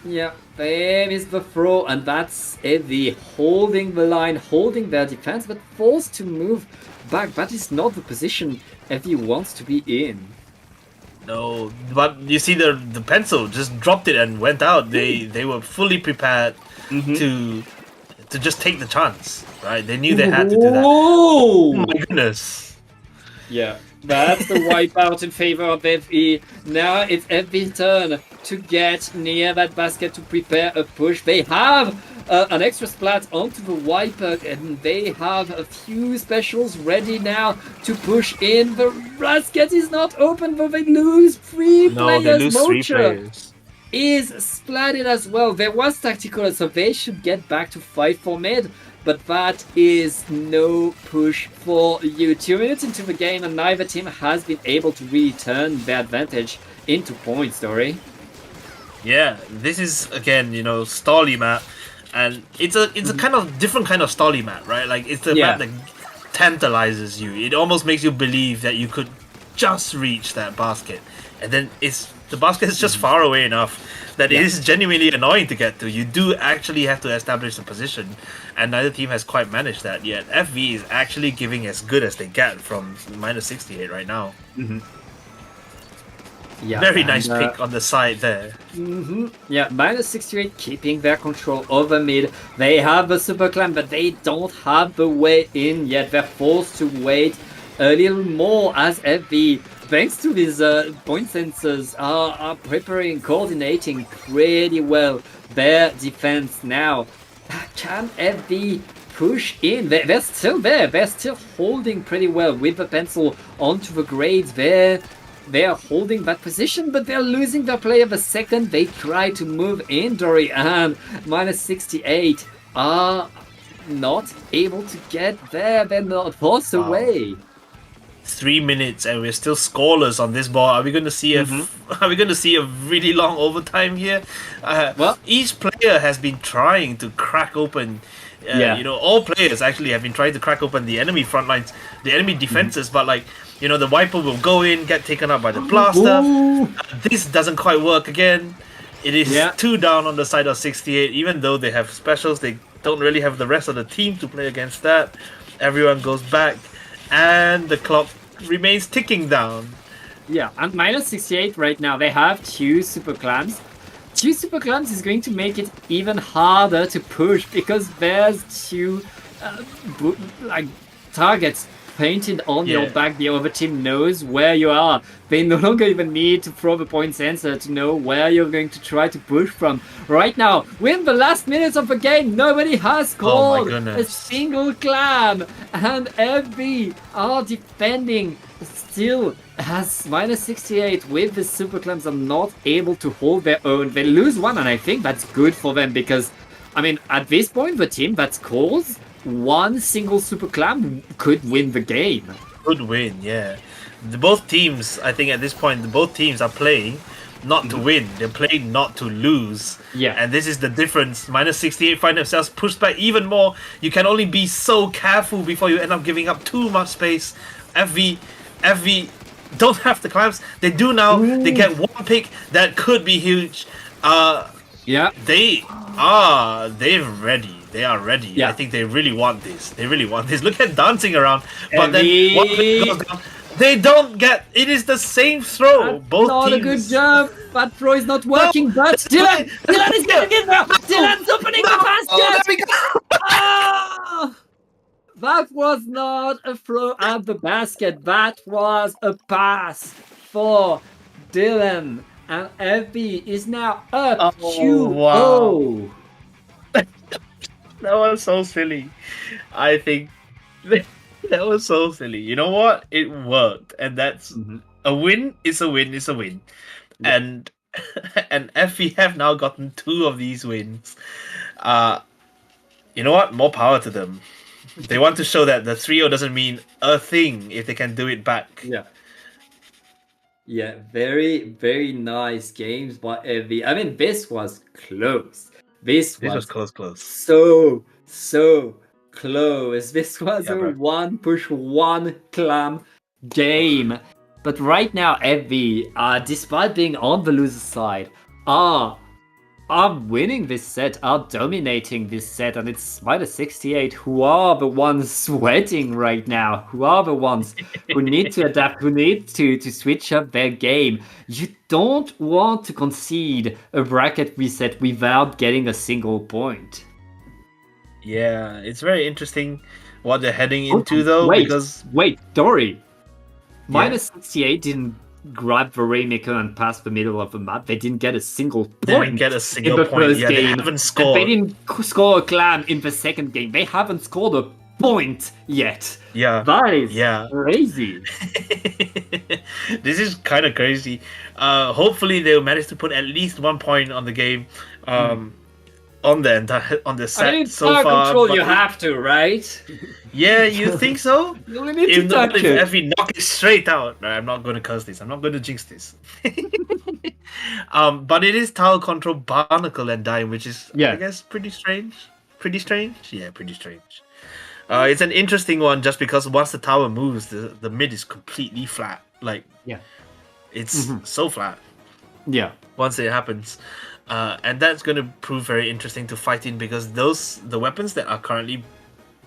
Yeah, they missed the throw, and that's FB holding the line, holding their defense, but forced to move back. That is not the position FB wants to be in. No, but you see the pencil just dropped it and went out. They were fully prepared to just take the chance, right? They knew they had to do that. Oh Whoa! my goodness. Yeah, that's the wipeout in favor of FE. Now it's FB's turn to get near that basket to prepare a push. They have an extra splat onto the wiper, and they have a few specials ready now to push in. The basket is not open, but they lose 3 No, players. they lose 3 Mocha players. is splatted as well. There was tactical, so they should get back to fight for mid, but that is no push for you. 2 minutes into the game, and neither team has been able to really turn their advantage into points, Dory. Yeah, this is again, stally map, and it's a kind of different kind of stally map, right? Like it's a map that tantalizes you. It almost makes you believe that you could just reach that basket, and then the basket is just far away enough that it is genuinely annoying to get to. You do actually have to establish the position, and neither team has quite managed that yet. FV is actually giving as good as they get from minus 68 right now. Yeah, Very and, nice pick on the side there. Yeah, minus 68 keeping their control over mid. They have the super clan, but they don't have the way in yet. They're forced to wait a little more as FV, thanks to these point sensors, are preparing, coordinating pretty well their defense now. Can FV push in. They're still there. They're still holding pretty well with the pencil onto the grades. They're holding that position, but they're losing their play of a second. They try to move in, Dory, and minus 68 are not able to get there. They're not forced away. 3 minutes and we're still scoreless on this ball. Are we going to see Are we going to see a really long overtime here? Well- each player has been trying to crack open. Yeah. All players actually have been trying to crack open the enemy front lines, the enemy defenses. But the Viper will go in, get taken out by the blaster. Ooh. This doesn't quite work again. It is 2 down on the side of 68. Even though they have specials, they don't really have the rest of the team to play against that. Everyone goes back, and the clock remains ticking down. Yeah, and minus 68 right now. They have 2 super clams. 2 super clams is going to make it even harder to push because there's 2 targets painted on your back. The other team knows where you are. They no longer even need to throw the point sensor to know where you're going to try to push from. Right now, within the last minutes of the game, nobody has scored a single clam. And FB are defending still has minus 68 with the super clams are not able to hold their own. They lose one, and I think that's good for them because, at this point, the team that scores one single super clam could win the game. Could win, yeah. Both teams, I think at this point, both teams are playing not to win. They're playing not to lose. Yeah. And this is the difference. Minus 68 find themselves pushed back even more. You can only be so careful before you end up giving up too much space. FV don't have the clams. They do now. Ooh. They get one pick that could be huge. Yeah. They're ready. They are ready. Yeah. I think they really want this. Look at dancing around. But then one pick goes down. They don't get. It is the same throw. That's both not teams. a good job. That throw is not working. But Dylan is getting in there. Dylan's opening the basket. That was not a throw at the basket. That was a pass for Dylan. And FB is now up 2-0. Wow. That was so silly. I think that was so silly. You know what? It worked. And that's a win is a win is a win. Yeah. And FB have now gotten 2 of these wins. You know what? More power to them. They want to show that the 3-0 doesn't mean a thing if they can do it back. Yeah. Yeah, very, very nice games by FV. This was close. This was close. So close. This was a one push, one clam game. But right now, FV, despite being on the loser side, are winning this set, are dominating this set, and it's minus 68 who are the ones sweating right now, who are the ones who need to adapt, who need to switch up their game. You don't want to concede a bracket reset without getting a single point. Yeah, it's very interesting what they're heading into though. Wait, Dory. Minus 68 didn't grab the Rainmaker and pass the middle of the map. They didn't get a single point. They didn't get a single point. Yeah, they haven't scored. They didn't score a clam in the second game. They haven't scored a point yet. Yeah. That is crazy. This is kind of crazy. Hopefully they'll manage to put at least 1 point on the game. On the set so far. Control, you have to, right? Yeah, you think so? You only need to touch it. If we knock it straight out. No, I'm not going to curse this. I'm not going to jinx this. But it is Tower Control, Barnacle, and Dime, which is, I guess, pretty strange. Pretty strange? Yeah, pretty strange. It's an interesting one just because once the tower moves, the mid is completely flat. It's so flat. Yeah. Once it happens. And that's going to prove very interesting to fight in because the weapons that are currently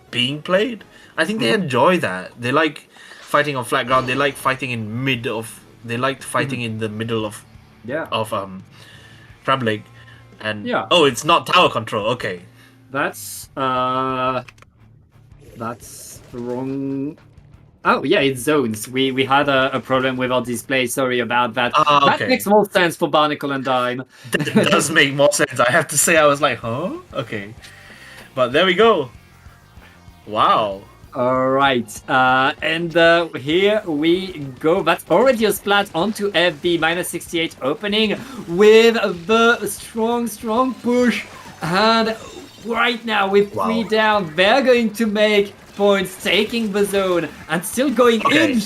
being played, I think they enjoy that. They like fighting on flat ground. They like fighting in They liked fighting in the middle of Crab Lake. And it's not tower control. Okay, that's the wrong. Oh yeah, it's zones. We had a problem with our display. Sorry about that. Okay. That makes more sense for Barnacle and Dime. That does make more sense. I have to say, I was like, huh? Okay, but there we go. Wow. All right, and here we go. That's already a splat onto FB minus 68 opening with the strong push. And right now with Wow. 3 down, they're going to make points, taking the zone and still going Okay. in.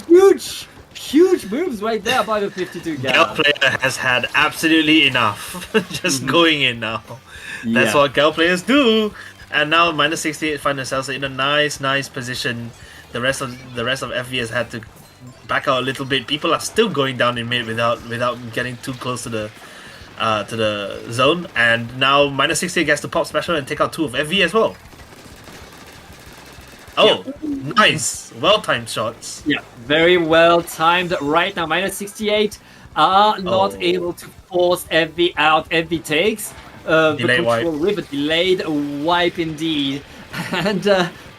Huge moves right there by the 52 Gal guy. player has had absolutely enough. Just going in now. That's Yeah. what Gal players do. And now minus 68 find themselves in a nice position. The rest of FV has had to back out a little bit. People are still going down in mid without getting too close to the zone. And now minus 68 gets to pop special and take out 2 of FV as well. Oh, nice. Well-timed shots. Yeah, very well timed right now. Minus 68 are not Oh. able to force FV out. FV takes the Delayed control with a delayed wipe indeed. And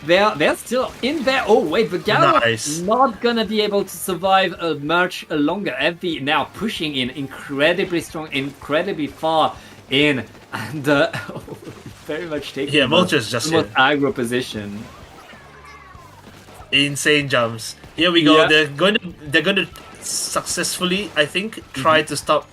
they're still in there. Oh wait, but Gallo Nice. not gonna be able to survive much longer. FV now pushing in incredibly strong, incredibly far in, and very much taking Yeah, the Molcher's just most in. aggro position. Insane jumps. Here we go. Yeah. They're going to successfully, I think, try to stop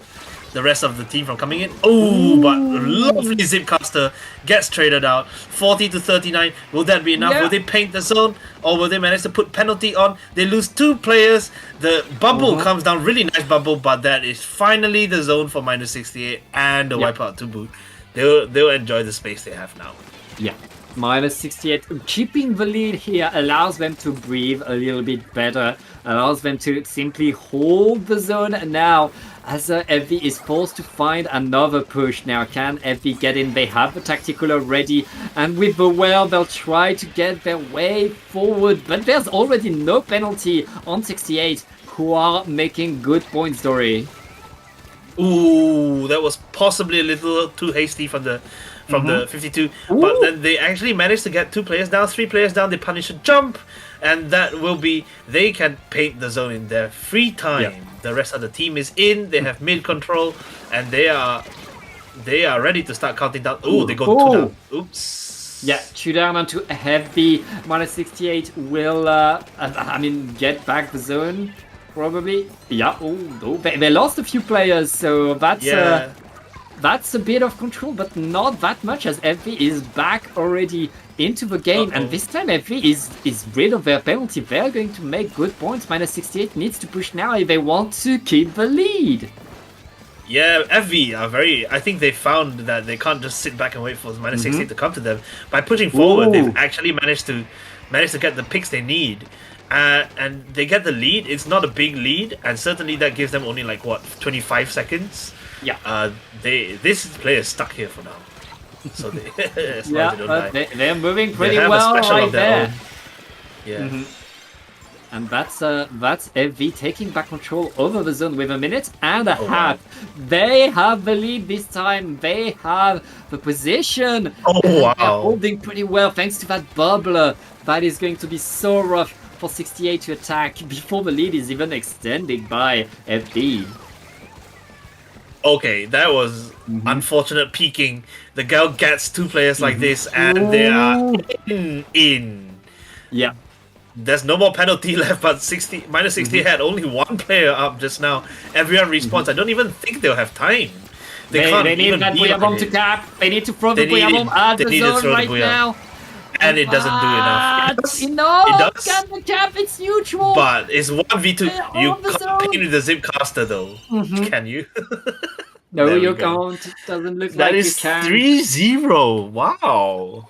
the rest of the team from coming in. Oh, but lovely Zipcaster gets traded out. 40-39. Will that be enough? Yeah. Will they paint the zone, or will they manage to put penalty on? They lose 2 players. The bubble comes down. Really nice bubble, but that is finally the zone for minus 68 and the wipeout to boot. They'll enjoy the space they have now. Yeah. Minus 68. Keeping the lead here allows them to breathe a little bit better, allows them to simply hold the zone now as FV is forced to find another push. Now, can FV get in? They have the tactical already, and with the well, they'll try to get their way forward, but there's already no penalty on 68, who are making good points, Dory. Ooh, that was possibly a little too hasty from the 52. But then they actually managed to get 2 players down, 3 players down. They punish a jump, and that will be they can paint the zone in their free time. Yeah. The rest of the team is in. They have mid control, and they are ready to start counting down. Ooh, they go 2 down. Oops. Yeah, 2 down onto heavy. Minus 68 will, get back the zone, probably. Yeah, they lost a few players, so that's Yeah. that's a bit of control, but not that much, as FV is back already into the game. And this time FV is rid of their penalty. They're going to make good points. Minus 68 needs to push now if they want to keep the lead. Yeah, FV are very. I think they found that they can't just sit back and wait for minus 68 to come to them. By pushing forward, they've actually managed to get the picks they need, and they get the lead. It's not a big lead, and certainly that gives them only like what 25 seconds. Yeah. This player is stuck here for now, so they as long as Yeah, they don't but die. they're moving They pretty have a well special right of their there. own. Yeah. And that's FV taking back control over the zone with 1.5 minutes. They have the lead this time. They have the position. Oh, They're wow. holding pretty well thanks to that bubbler. That is going to be so rough for 68 to attack before the lead is even extended by FV. Okay, that was unfortunate peeking. The girl gets 2 players like this, and they are in. Yeah. There's no more penalty left, but minus 60 had only 1 player up just now. Everyone respawns. I don't even think they'll have time. They can't need even that be Booyah on Bomb to it. cap. They need to throw the They need Booyah Bomb at they the need to zone throw the right Booyah. now. And it doesn't do enough. That's enough. It does. Can the cap? It's neutral. But it's 1v2. They're You on the can't zone. paint with the Zipcaster though. Can you? No, There we you go. can't. It doesn't look That like is you can. 3-0. Wow.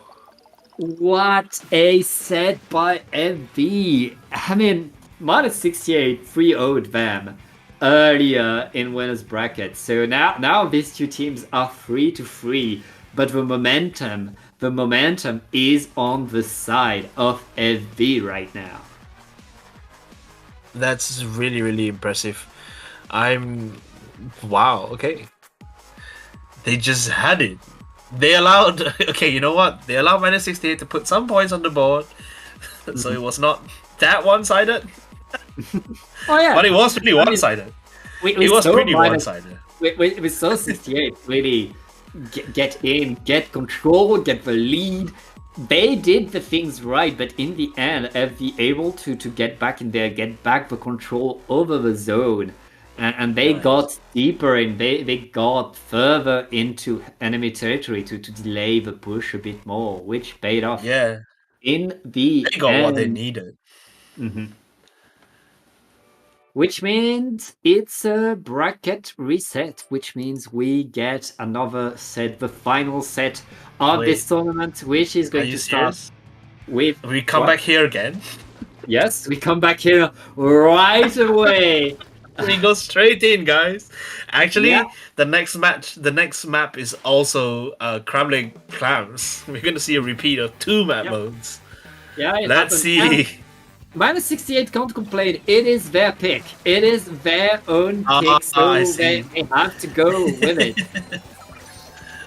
What a set by MV. I mean, minus 68 3-0'd them earlier in winners bracket. So now these 2 teams are 3-3, but the momentum is on the side of FV right now. That's really, really impressive. Wow, okay. They just had it. They allowed... Okay, you know what? They allowed minus 68 to put some points on the board. So it was not that one-sided. Oh yeah, But it was really one-sided. It was pretty one-sided. We saw 68 really get in, get control, get the lead, they did the things right, but in the end, FV able to get back in there, get back the control over the zone, and they Right. got deeper and they got further into enemy territory to delay the push a bit more, which paid off Yeah, in the they got what they end. needed. Mhm. Which means it's a bracket reset, which means we get another set, the final set of Wait. this tournament, which is Are going you to start serious? with. We come what? back here again. Yes, we come back here right away. We go straight in, guys. Actually, Yeah. the next map is also Crab Leg Clams. We're gonna see a repeat of 2 map Yep. modes. Yeah, it Let's happens. see. And -68 can't complain. It is their pick. It is their own pick, so I they see. have to go with it.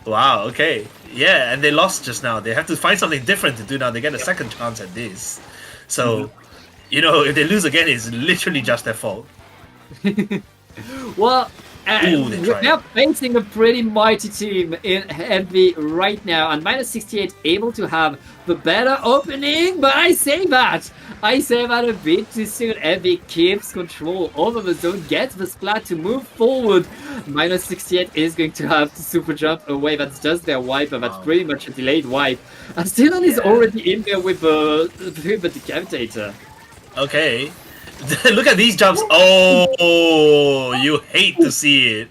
Wow. Okay. Yeah, and they lost just now. They have to find something different to do now. They get a second chance at this. So, you know, if they lose again, it's literally just their fault. Well, Ooh, they tried. they're facing a pretty mighty team in Heavy right now, and -68 able to have the better opening, but I say that a bit too soon. Heavy keeps control over the zone, gets the splat to move forward. -68 is going to have to super jump away. That's just their wiper. That's Wow. pretty much a delayed wipe. And Stilon is Yeah. already in there with the decapitator. Okay. Look at these jumps. Oh, you hate to see it.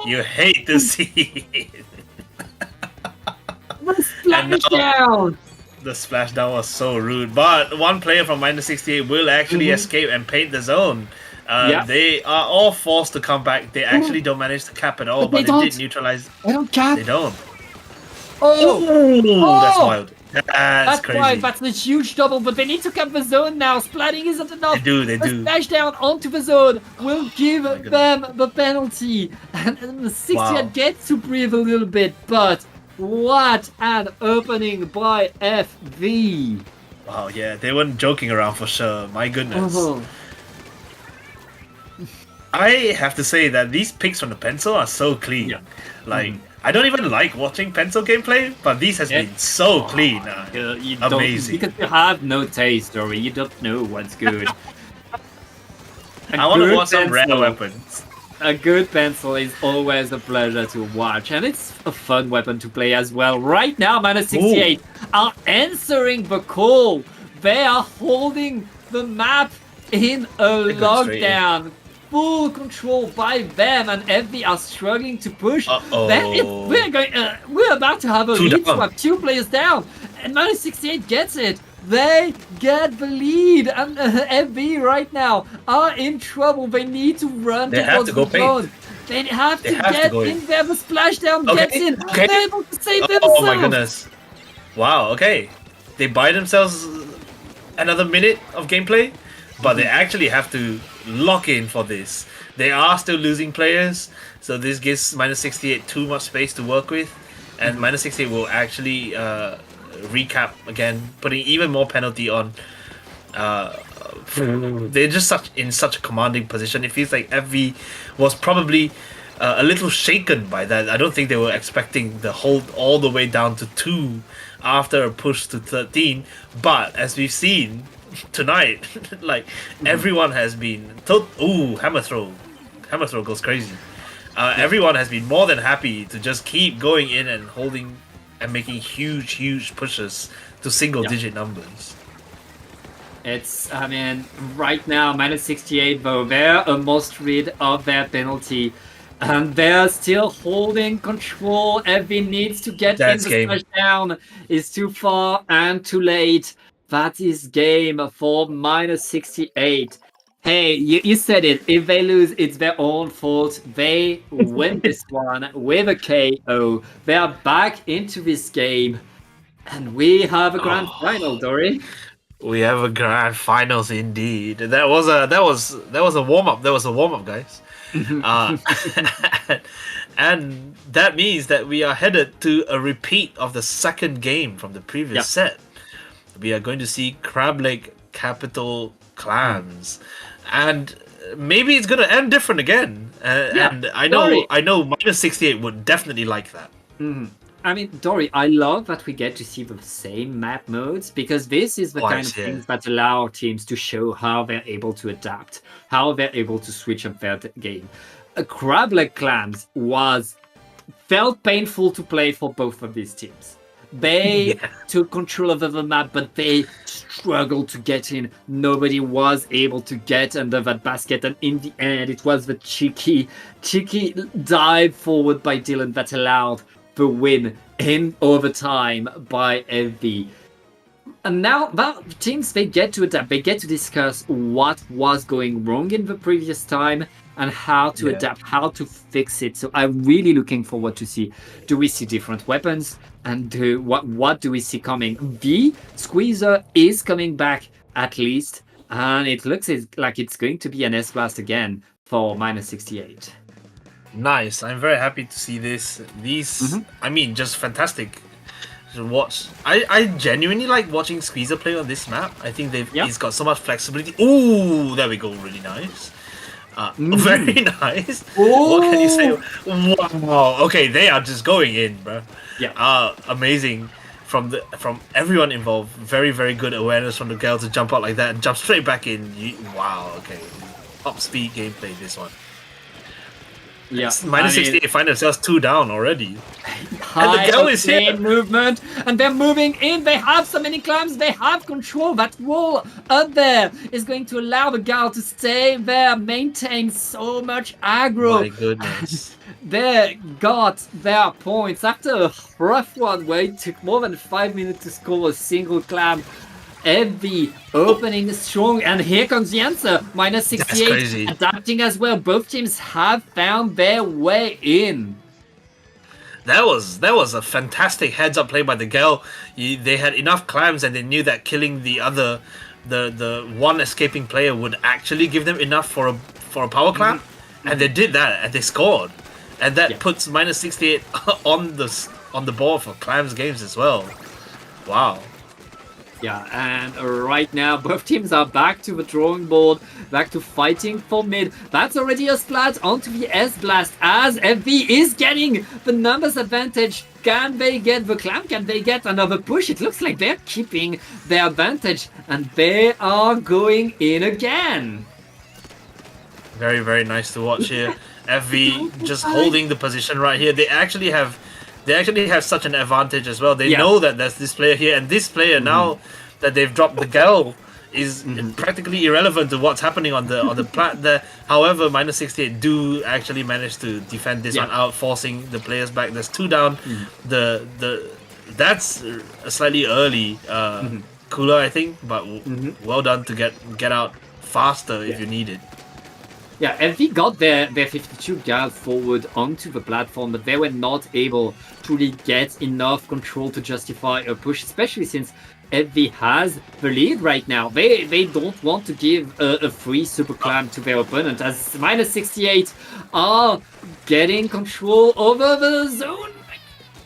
You hate to see it. The And splashdown! The splashdown was so rude. But one player from -68 will actually escape and paint the zone. Yeah. They are all forced to come back. They actually don't manage to cap at all, But they but they did don't. neutralize. I don't cap. They don't. Oh! That's wild. That's crazy. Right. That's a huge double, but they need to cap the zone now. Splatting isn't enough. They A do. splashdown onto the zone will give goodness. them the penalty. And the 68 Wow. gets to breathe a little bit, but what an opening by FV. Wow, yeah, they weren't joking around for sure. My goodness. Oh. I have to say that these picks from the pencil are so clean. Yeah. Like, I don't even like watching pencil gameplay, but these has Yeah. been so clean. You Amazing. Because you have no taste, or you don't know what's good. I want to watch some rare weapons. A good pencil is always a pleasure to watch, and it's a fun weapon to play as well. Right now, -68 are answering the call. They are holding the map in a going straight in. lockdown. Full control by them, and FV are struggling to push. Uh-oh. We're about to have a Two lead down. swap, 2 players down, and -68 gets it. They get the lead, and FV right now are in trouble. They need to run They have towards to go the paint. zone. They have They to have to get go in in. there. The splashdown Okay, gets in. okay. They're able to save themselves. Oh my goodness. Wow, okay. They buy themselves another minute of gameplay, but they actually have to lock in for this. They are still losing players, so this gives -68 too much space to work with, and -68 will actually recap again, putting even more penalty on. They're just in such a commanding position. It feels like FV was probably a little shaken by that. I don't think they were expecting the hold all the way down to 2 after a push to 13. But as we've seen tonight, like everyone has been. Hammer throw goes crazy. Everyone has been more than happy to just keep going in and holding and making huge pushes to single-digit numbers. I mean, right now, -68, though, they're almost rid of their penalty. And they're still holding control. FV needs to get That's in the game. splashdown. It's too far and too late. That is game for -68. Hey, you said it. If they lose, it's their own fault. They win this one with a KO. They are back into this game. And we have a grand final, Dory. We have a grand finals indeed. That was a warm up. That was a warm up, guys. And that means that we are headed to a repeat of the second game from the previous set. We are going to see Crab Lake Capital Clans, and maybe it's going to end different again. And I know sorry. I know -68 would definitely like that. I mean, Dory, I love that we get to see the same map modes because this is the kind of things that allow teams to show how they're able to adapt, how they're able to switch up their game. Crab-Leg Clams felt painful to play for both of these teams. They took control of the map, but they struggled to get in. Nobody was able to get under that basket, and in the end, it was the cheeky dive forward by Dylan that allowed the win in overtime by FV. And now that teams, they get to adapt, they get to discuss what was going wrong in the previous time and how to adapt, how to fix it. So I'm really looking forward to see, do we see different weapons? And what do we see coming? The Squeezer is coming back at least, and it looks like it's going to be an S-Blast again for -68. Nice. I'm very happy to see this. These, I mean, just fantastic to watch. I genuinely like watching Squeezer play on this map. I think he's got so much flexibility. Ooh, there we go. Really nice. Very nice. Ooh. What can you say? Wow. Okay, they are just going in, bro. Yeah. Amazing from everyone involved. Very, very good awareness from the girl to jump out like that and jump straight back in. Wow. Okay. Top speed gameplay. This one. Yeah. -68. Find themselves 2 down already. And the girl is here. Movement, and they're moving in. They have so many clams. They have control. That wall up there is going to allow the gal to stay there, maintain so much aggro. My goodness. They got their points after a rough one where it took more than 5 minutes to score a single clam. Heavy opening strong, and here comes the answer. -68, adapting as well. Both teams have found their way in. That was a fantastic heads-up play by the girl. They had enough clams, and they knew that killing the one escaping player would actually give them enough for a power clam, and they did that, and they scored, and that puts -68 on the board for clams games as well. Wow. Yeah, and right now both teams are back to the drawing board, back to fighting for mid. That's already a splat onto the S-Blast as FV is getting the numbers advantage. Can they get the clam? Can they get another push? It looks like they're keeping their advantage, and they are going in again. Very, very nice to watch here. FV just holding the position right here. They actually have such an advantage as well. They know that there's this player here, and this player now that they've dropped the girl is practically irrelevant to what's happening on the plat there. However, -68 do actually manage to defend this one out, forcing the players back. There's 2 down. That's a slightly early cooler, I think, but well done to get out faster if you need it. Yeah, FV got their 52 gal forward onto the platform, but they were not able to really get enough control to justify a push, especially since FV has the lead right now. They don't want to give a free super clam to their opponent, as -68 are getting control over the zone.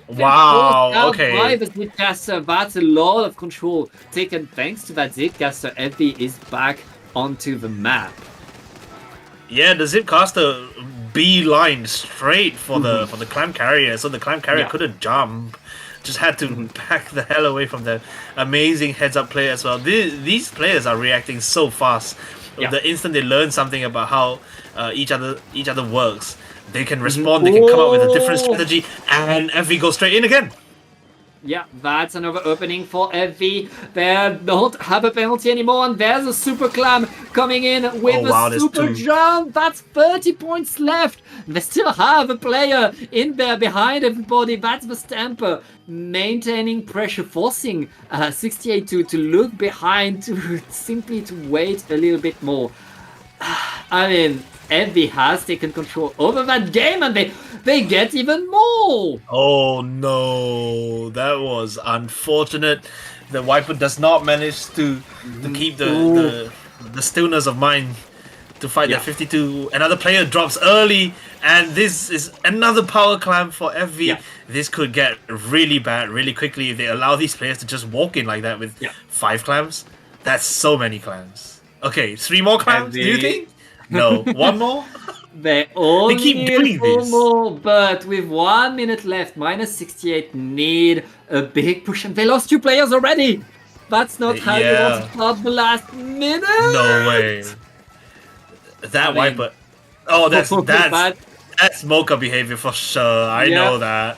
Wow, okay. By the Zipcaster, that's a lot of control taken thanks to that Zipcaster. FV is back onto the map. Yeah, the Zipcaster beeline straight for the clam carrier, so the clam carrier couldn't jump. Just had to back the hell away from that amazing heads-up play as well. These players are reacting so fast. The instant they learn something about how each other works, they can respond. They can come up with a different strategy, and FV goes straight in again. Yeah, that's another opening for FV. They don't have a penalty anymore, and there's a super clam coming in with a super jump. That's 30 points left. They still have a player in there behind everybody. That's the Stamper maintaining pressure, forcing 68 to look behind, to simply to wait a little bit more. I mean, FV has taken control over that game, and they get even more. Oh no, that was unfortunate. The Wiper does not manage to keep the stillness of mind to fight that 52. Another player drops early, and this is another power clam for FV. This could get really bad really quickly if they allow these players to just walk in like that with 5 clams. That's so many clams. Okay, 3 more clams, do you think? No, one more. They only keep need doing 4 this. more, but with 1 minute left, minus 68 need a big push, and they lost 2 players already. That's not how you want Yeah. to start the last minute. No way. That I mean- wiper. Oh, that's That- that's Mocha behavior for sure. I Yeah. know that.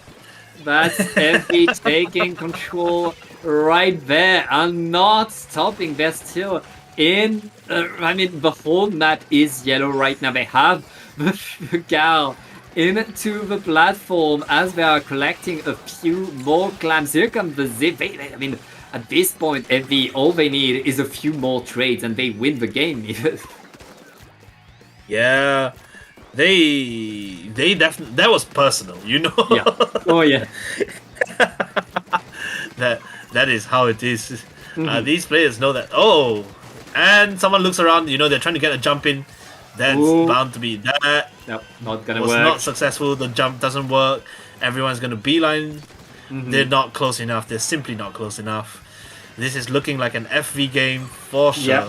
That's Envy taking control right there and not stopping. They're still in. The whole map is yellow right now. They have the gal into the platform as they are collecting a few more clams. Here comes the Zip. At this point, Envy, all they need is a few more trades and they win the game. Yeah. They definitely, that was personal, you know. Yeah. Oh, yeah. that is how it is. These players know that. Oh, and someone looks around. You know, they're trying to get a jump in. That's Ooh. bound to be that. Nope, not gonna Was work. not successful. The jump doesn't work. Everyone's gonna beeline. They're not close enough. They're simply not close enough. This is looking like an FV game for sure. Yep.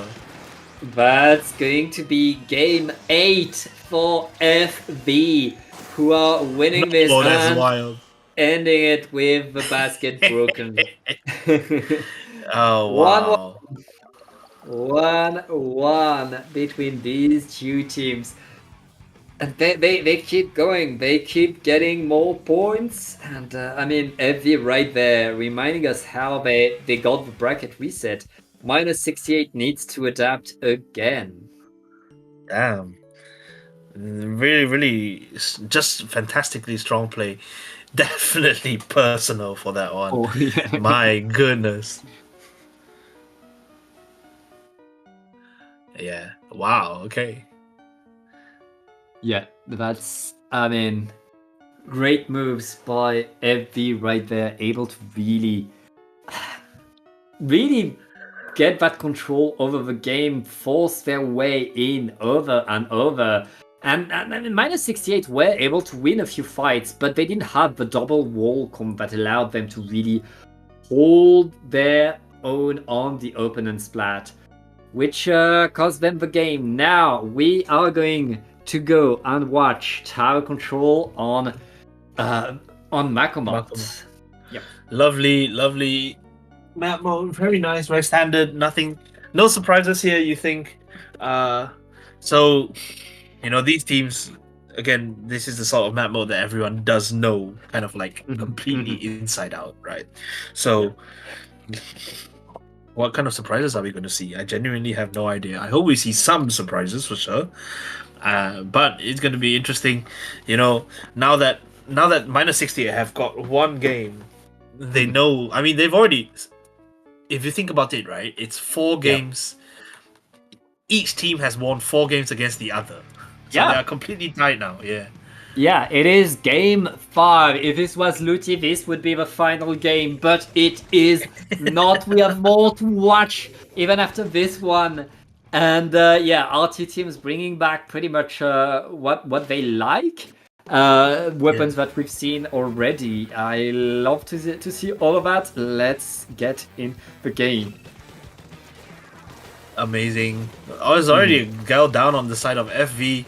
That's going to be game 8 for FV, who are winning this Oh, that's and wild. ending it with the basket broken. Oh One- wow. 1-1 between these two teams. And they keep going, they keep getting more points. And FV right there reminding us how they got the bracket reset. Minus 68 needs to adapt again. Damn. Really, really, just fantastically strong play. Definitely personal for that one. Oh, yeah. My goodness. Yeah. Wow. Okay. Yeah, that's, great moves by FV right there, able to really get that control over the game, force their way in over and over. And minus 68 were able to win a few fights, but they didn't have the double wall comp that allowed them to really hold their own on the opponent splat, which cost them the game. Now we are going to go and watch tower control on Makomot. Lovely map mode. Very nice. Very standard. Nothing. No surprises here. You think? So, you know, these teams. Again, this is the sort of map mode that everyone does know, kind of like completely inside out, right? So, what kind of surprises are we going to see? I genuinely have no idea. I hope we see some surprises for sure. But it's going to be interesting, you know. Now that minus 60 have got one game, they know. I mean, they've already. If you think about it, right, it's 4 games. Each team has won 4 games against the other. So Yeah. they are completely tied now. Yeah. Yeah, it is game 5. If this was Luti, this would be the final game, but it is not. We have more to watch even after this one. And our two teams bringing back pretty much what they like. Weapons that we've seen already. I love to see all of that. Let's get in the game. Amazing. I was already a gal down on the side of FV.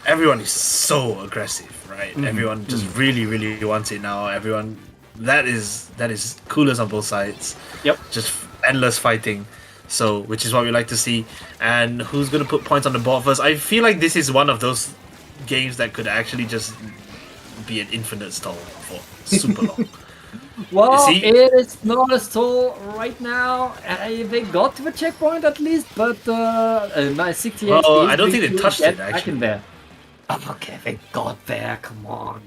Everyone is so aggressive, right? Everyone just really, really wants it now. Everyone, that is coolers on both sides. Yep. Just endless fighting. So, which is what we like to see. And who's going to put points on the board first? I feel like this is one of those games that could actually just be an infinite stall for super long. Well, See? it is not a stall right now. They got to the checkpoint at least, but my 68. Well, is I don't think going they to touched get it, back actually. in there. Oh, okay, they got there. Come on.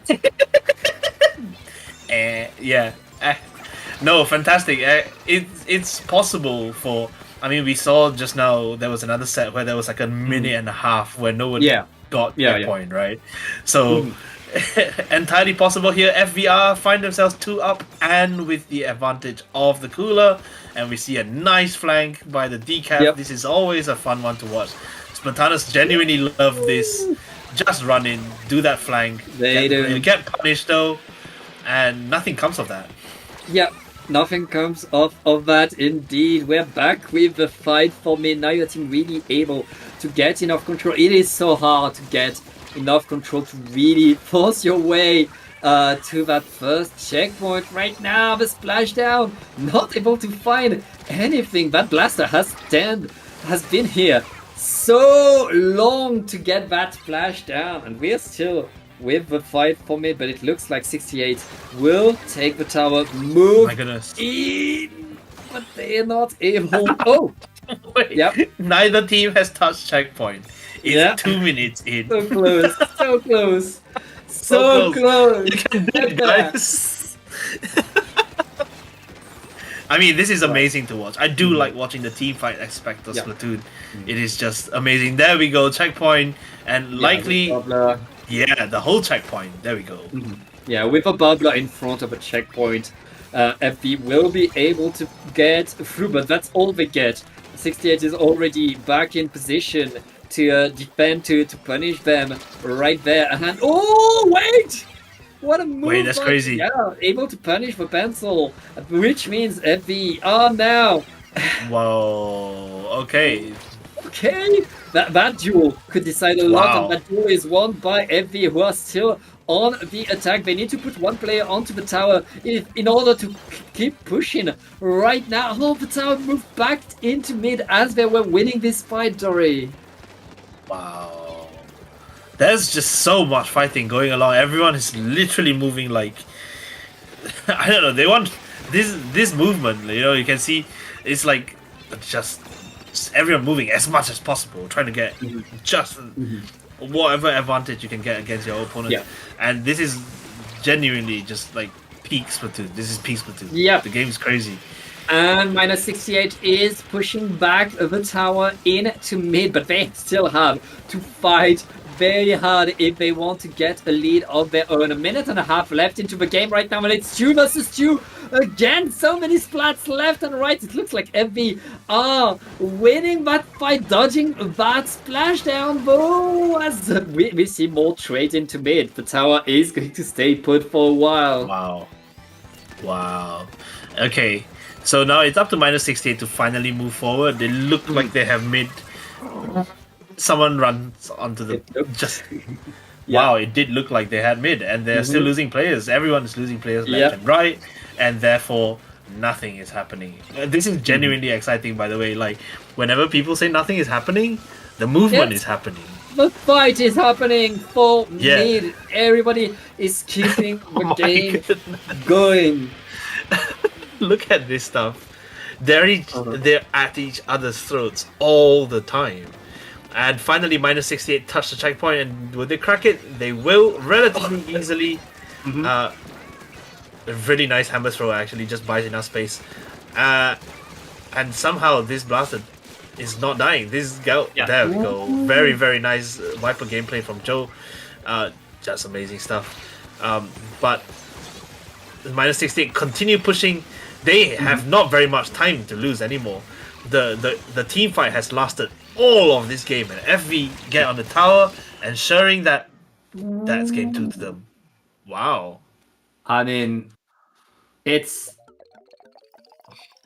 No, fantastic. It's possible for. I mean, we saw just now there was another set where there was like a minute and a half where no one got their point, right? So entirely possible here. FVR find themselves 2 up and with the advantage of the cooler, and we see a nice flank by the decaf. Yep. This is always a fun one to watch. Spartanus genuinely love this. Just run in, do that flank. They do. Get punished though, and nothing comes of that. Yeah, Nothing comes off of that indeed. We're back with the fight for mid. Now your team really able to get enough control. It is so hard to get enough control to really force your way to that first checkpoint. Right now, the splashdown, not able to find anything. That blaster has been here so long to get that splashdown, and we're still with the fight for mid, but it looks like 68 will take the tower, move My goodness. in, but they're not able. Oh, Wait, Yep. neither team has touched checkpoint. It's Yeah. 2 minutes in. so close, so close, so So close. You can do it, guys. I mean, this is amazing to watch. I do like watching the team fight aspect of Yeah. Splatoon. It is just amazing. There we go, checkpoint, and likely, Bubbler. yeah, the whole checkpoint. There we go. Yeah, with a bubbler in front of a checkpoint, FB will be able to get through, but that's all they get. 68 is already back in position to defend, to punish them right there. And oh, wait! What a move! Wait, that's by- crazy. Yeah, able to punish the pencil, which means FB are now. Whoa. Okay. Okay, that duel could decide a lot, Wow. and that duel is won by FV, who are still on the attack. They need to put one player onto the tower in order to keep pushing. Right now, oh, the tower moved back into mid as they were winning this fight, Dory. Wow. There's just so much fighting going along. Everyone is literally moving like I don't know. They want this movement. You know, you can see it's like just everyone moving as much as possible, trying to get just whatever advantage you can get against your opponent. Yeah. And this is genuinely just like peak Splatoon. This is peak Splatoon. Yeah. The game's crazy. And minus 68 is pushing back the tower into mid, but they still have to fight very hard if they want to get a lead of their own. A minute and a half left into the game right now, and it's 2 versus 2 again. So many splats left and right. It looks like FV are winning that fight, dodging that splashdown, though, as we see more trade into mid. The tower is going to stay put for a while. Wow. Wow. Okay. So now it's up to minus 68 to finally move forward. They look like they have mid. Someone runs onto the just. Wow, it did look like they had mid, and they're still losing players. Everyone is losing players left Yep. and right, and therefore nothing is happening. This is genuinely exciting, by the way. Like whenever people say nothing is happening, the movement Yes. is happening. The fight is happening for Yeah. mid. Everybody is keeping the Oh my game goodness. going. Look at this stuff. They're at each other's throats all the time. And finally, minus 68 touch the checkpoint, and will they crack it? They will relatively easily. A really nice hammer throw actually just buys enough space. And somehow this blaster is not dying. This go there we go. Very very nice Viper gameplay from Joe. Just amazing stuff. But minus 68 continue pushing. They have not very much time to lose anymore. The team fight has lasted all of this game, and FV get on the tower, ensuring that that's game 2 to them. Wow. I mean, it's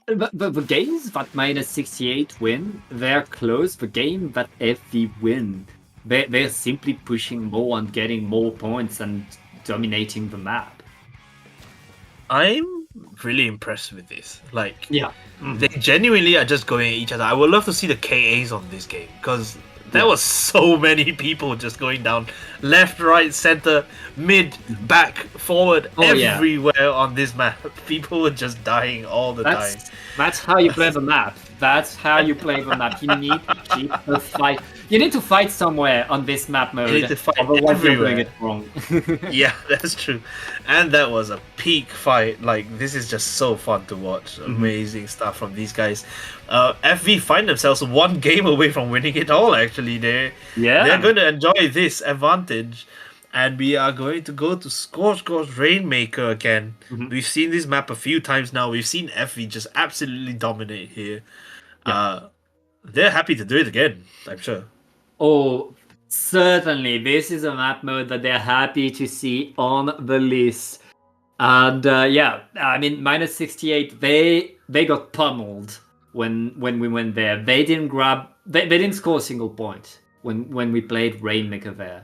the games that minus 68 win, they're close. The game that FV win, they're simply pushing more and getting more points and dominating the map. I'm really impressed with this. Like, Yeah. they genuinely are just going at each other. I would love to see the KAs on this game, because there was so many people just going down left, right, center, mid, back, forward, Oh, yeah. everywhere on this map. People were just dying all the time. That's how you play the map. That's how you play the map. You need to keep the fight. You need to fight somewhere on this map mode. need to fight otherwise you're doing everywhere. it wrong. Yeah, that's true. And that was a peak fight. Like, this is just so fun to watch. Amazing stuff from these guys. FV find themselves one game away from winning it all, actually. They're going to enjoy this advantage. And we are going to go to Scorch Gorge Rainmaker again. We've seen this map a few times now. We've seen FV just absolutely dominate here. They're happy to do it again, I'm sure. Oh, certainly. This is a map mode that they're happy to see on the list. And yeah, I mean, minus 68. They got pummeled when we went there. They didn't grab. They didn't score a single point when we played Rainmaker there.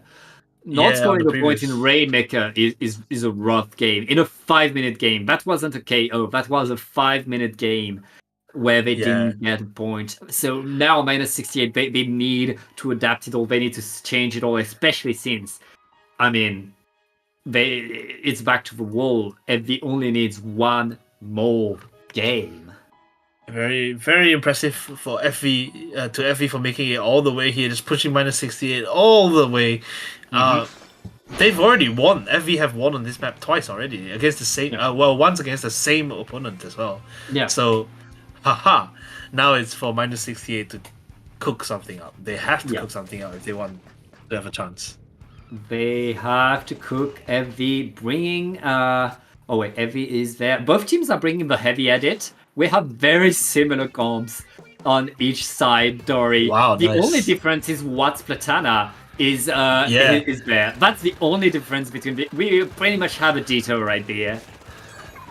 Not Yeah, scoring the a point in previous- Rainmaker is a rough game. In a 5-minute game, that wasn't a KO. That was a 5-minute game where they Yeah. didn't get a point. So now minus 68, they need to adapt it all. They need to change it all, especially since, I mean, it's back to the wall. FV only needs one more game. Very, very impressive for FV to FV for making it all the way here, just pushing minus 68 all the way. They've already won. FV have won on this map twice already against the same. Well, once against the same opponent as well. Yeah. So, haha. Now it's for minus 68 to cook something up. They have to Yeah. cook something up if they want to have a chance. They have to cook FV bringing. Oh wait, FV is there. Both teams are bringing the heavy edit. We have very similar comps on each side, Dory. Wow, the nice. only difference is what Platana is is there. That's the only difference between we pretty much have a Ditto right there.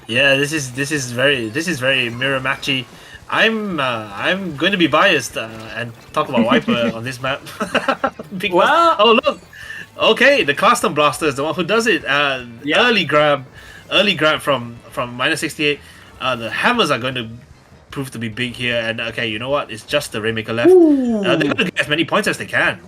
Yeah, this is very mirror matchy. I'm going to be biased and talk about Viper on this map. Because, Well- oh look, okay, the Custom Blaster is the one who does it. Early grab from minus 68. The hammers are going to prove to be big here, and okay, you know what? It's just the Rainmaker left. They're going to get as many points as they can.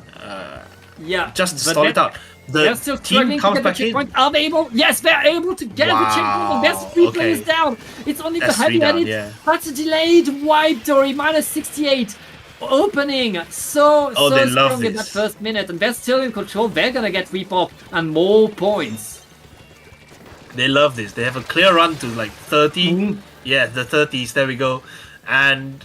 Yeah, Just to but stall it then- out. They're The still team struggling to comes get the back in. checkpoint. Are they able? Yes, they're able to get the checkpoint. And there's 3 Wow, players okay. down. It's only That's the heavy 3 down, edit. yeah. That's a delayed wipe, Dory. Minus 68. Opening so they love strong in that this. first minute, and they're still in control. They're gonna get repop and more points. They love this. They have a clear run to like 30. Mhm. Yeah, the 30s. There we go. And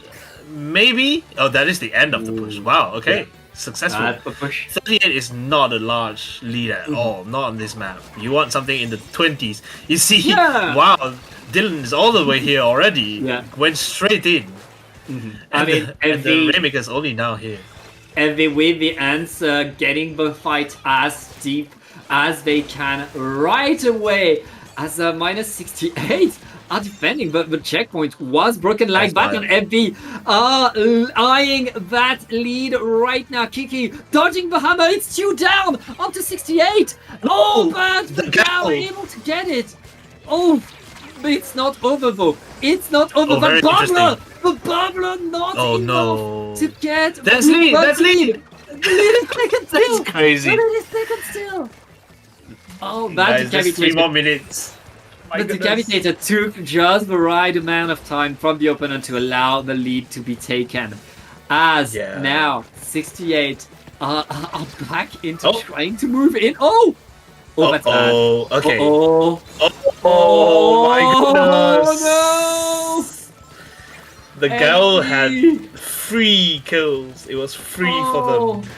maybe... Oh, that is the end of the push. Wow, okay. Yeah. Successful. That's the push. 38 is not a large lead at all. Not on this map. You want something in the 20s. You see, Yeah. wow, Dylan is all the way here already. Yeah. Went straight in. I mean, and the FV Rainmaker's only now here. with the answer, getting the fight as deep as they can right away. As a minus 68 are defending, but the checkpoint was broken like That's that on right. FV. Eyeing that lead right now. Kiki dodging the hammer. It's 2 down onto 68. Oh, but the now goal. able to get it. Oh, but it's not over though. It's not over. Oh, the very bubbler, interesting. the bubbler, not Oh, enough no. to get. That's the lead, that's lead. lead. The lead is taken still. That's crazy. The lead is taken still. Oh, that Guys, just 3 more decapitator. minutes. My The goodness. decapitator took just the right amount of time from the opponent to allow the lead to be taken. As Yeah. now 68 are back into Oh. trying to move in. Oh, that's bad. Oh, okay. Oh, Oh, my goodness. Oh The no! girl had FV. 3 kills. It was free Oh, for them.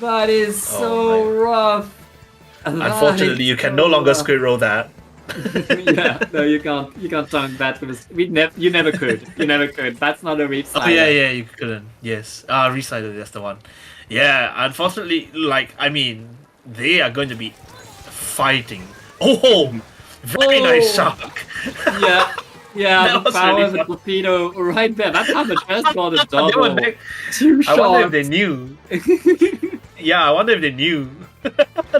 that is so my. rough. Unfortunately, you can no longer squid roll that. Yeah, no, you can't. You can't dunk that because you never could. You never could. That's not a reef Oh slider. yeah, you couldn't. Yes. Reslider, that's the one. Yeah, unfortunately, like, I mean, they are going to be fighting. Oh, very Oh. nice shark. Yeah, yeah. That The was power really of the fun. torpedo right there. That hammer just got a They were double. ne- Two I wonder if shots. they knew. Yeah, I wonder if they knew.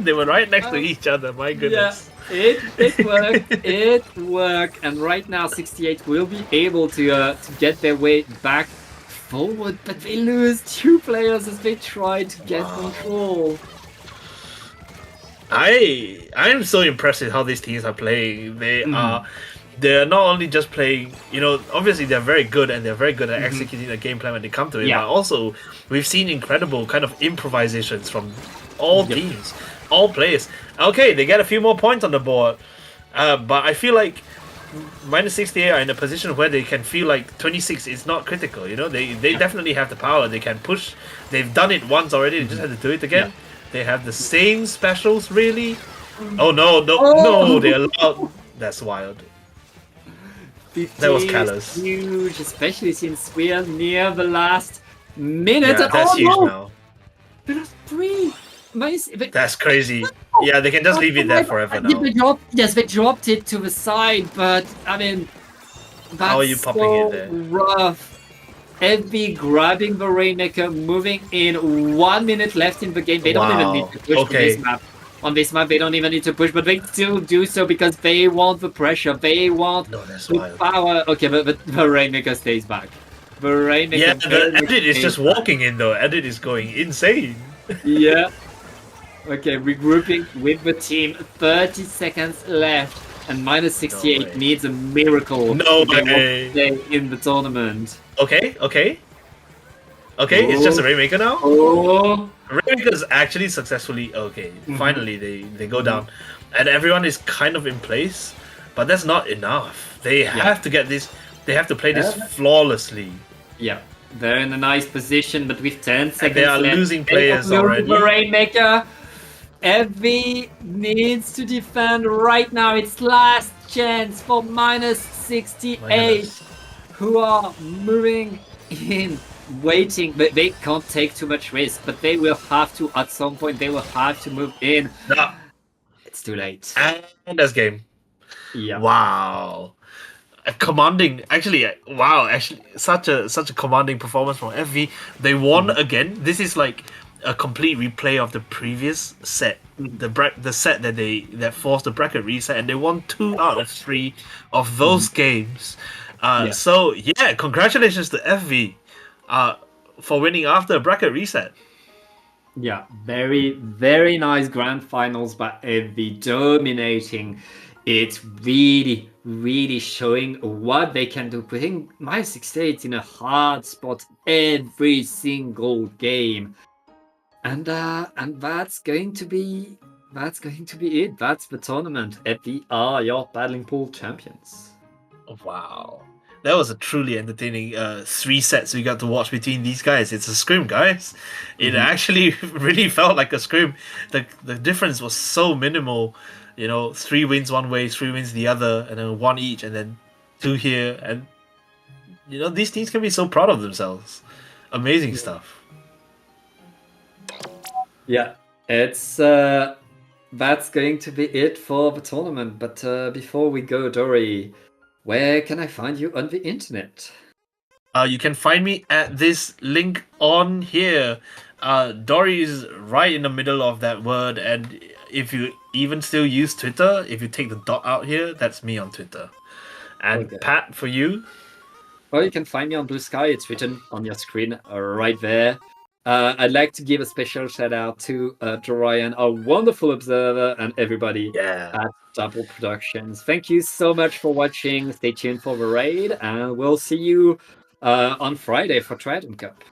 They were right next to each other. My Yeah, goodness. it worked. It worked. And right now, 68 will be able to get their way back forward, but they lose 2 players as they try to get control. I'm so impressed with how these teams are playing. They're not only just playing, you know, obviously they're very good and they're very good at executing the game plan when they come to it, Yeah. but also we've seen incredible kind of improvisations from all Yep. teams, all players. Okay, they get a few more points on the board, but I feel like minus 68 are in a position where they can feel like 26 is not critical, you know, they definitely have the power, they can push, they've done it once already, they just have to do it again. They have the same specials, really? Oh no, no, they allowed. That's wild. That was 50 is callous. huge, especially since we are near the last minute. Yeah, and that's oh huge no, now. there are 3. That's crazy. Yeah, they can just leave it there forever now. They dropped it to the side, but I mean, that's How are you popping so it there? rough. FB grabbing the Rainmaker, moving in. 1 minute left in the game. They don't even Wow. need to push Okay. on this map. On this map, they don't even need to push, but they still do so because they want the pressure. They want No, that's the wild. power. Okay, but the Rainmaker stays back. The Rainmaker. Yeah, the very much edit is stays just back. walking in though. Edit is going insane. Yeah. Okay, regrouping with the team. 30 seconds left. And minus 68 way. needs a miracle. No if they want to way. stay in the tournament. Okay. It's just a Rainmaker now. Oh. Rainmaker's actually successfully okay. Finally, they go down, and everyone is kind of in place, but that's not enough. They have to get this. They have to play this Yeah. flawlessly. Yeah, they're in a nice position, but with 10 seconds they are left, losing they are players losing already. The Rainmaker. Evie needs to defend right now. It's last chance for minus 68, My goodness. who are moving in, waiting, but they can't take too much risk. But they will have to, at some point, they will have to move in. No. It's too late. And that's game. Yeah. Wow. A commanding, actually, such a commanding performance from FV. They won again. This is like a complete replay of the previous set, the set that forced the bracket reset, and they won 2 out of 3 of those games. So yeah, congratulations to FV, for winning after a bracket reset. Yeah, very, very nice grand finals by Evie, dominating. It's really, really showing what they can do, putting minus 68 in a hard spot every single game. And that's going to be it. That's the tournament. Evie are your battling pool champions. Wow. That was a truly entertaining 3 sets we got to watch between these guys. It's a scrim, guys. It actually really felt like a scrim. The difference was so minimal. 3 wins one way, 3 wins the other, and then 1 each, and then 2 here. And these teams can be so proud of themselves. Amazing stuff. Yeah, it's that's going to be it for the tournament. But before we go, Dory, where can I find you on the internet? You can find me at this link on here. Dory is right in the middle of that word, and if you even still use Twitter, if you take the dot out here, that's me on Twitter. And Okay. Pat, for you? Well, you can find me on Blue Sky. It's written on your screen right there. I'd like to give a special shout out to Dorian, our wonderful observer, and everybody Yeah. at Double Productions. Thank you so much for watching. Stay tuned for the raid, and we'll see you on Friday for Trident Cup.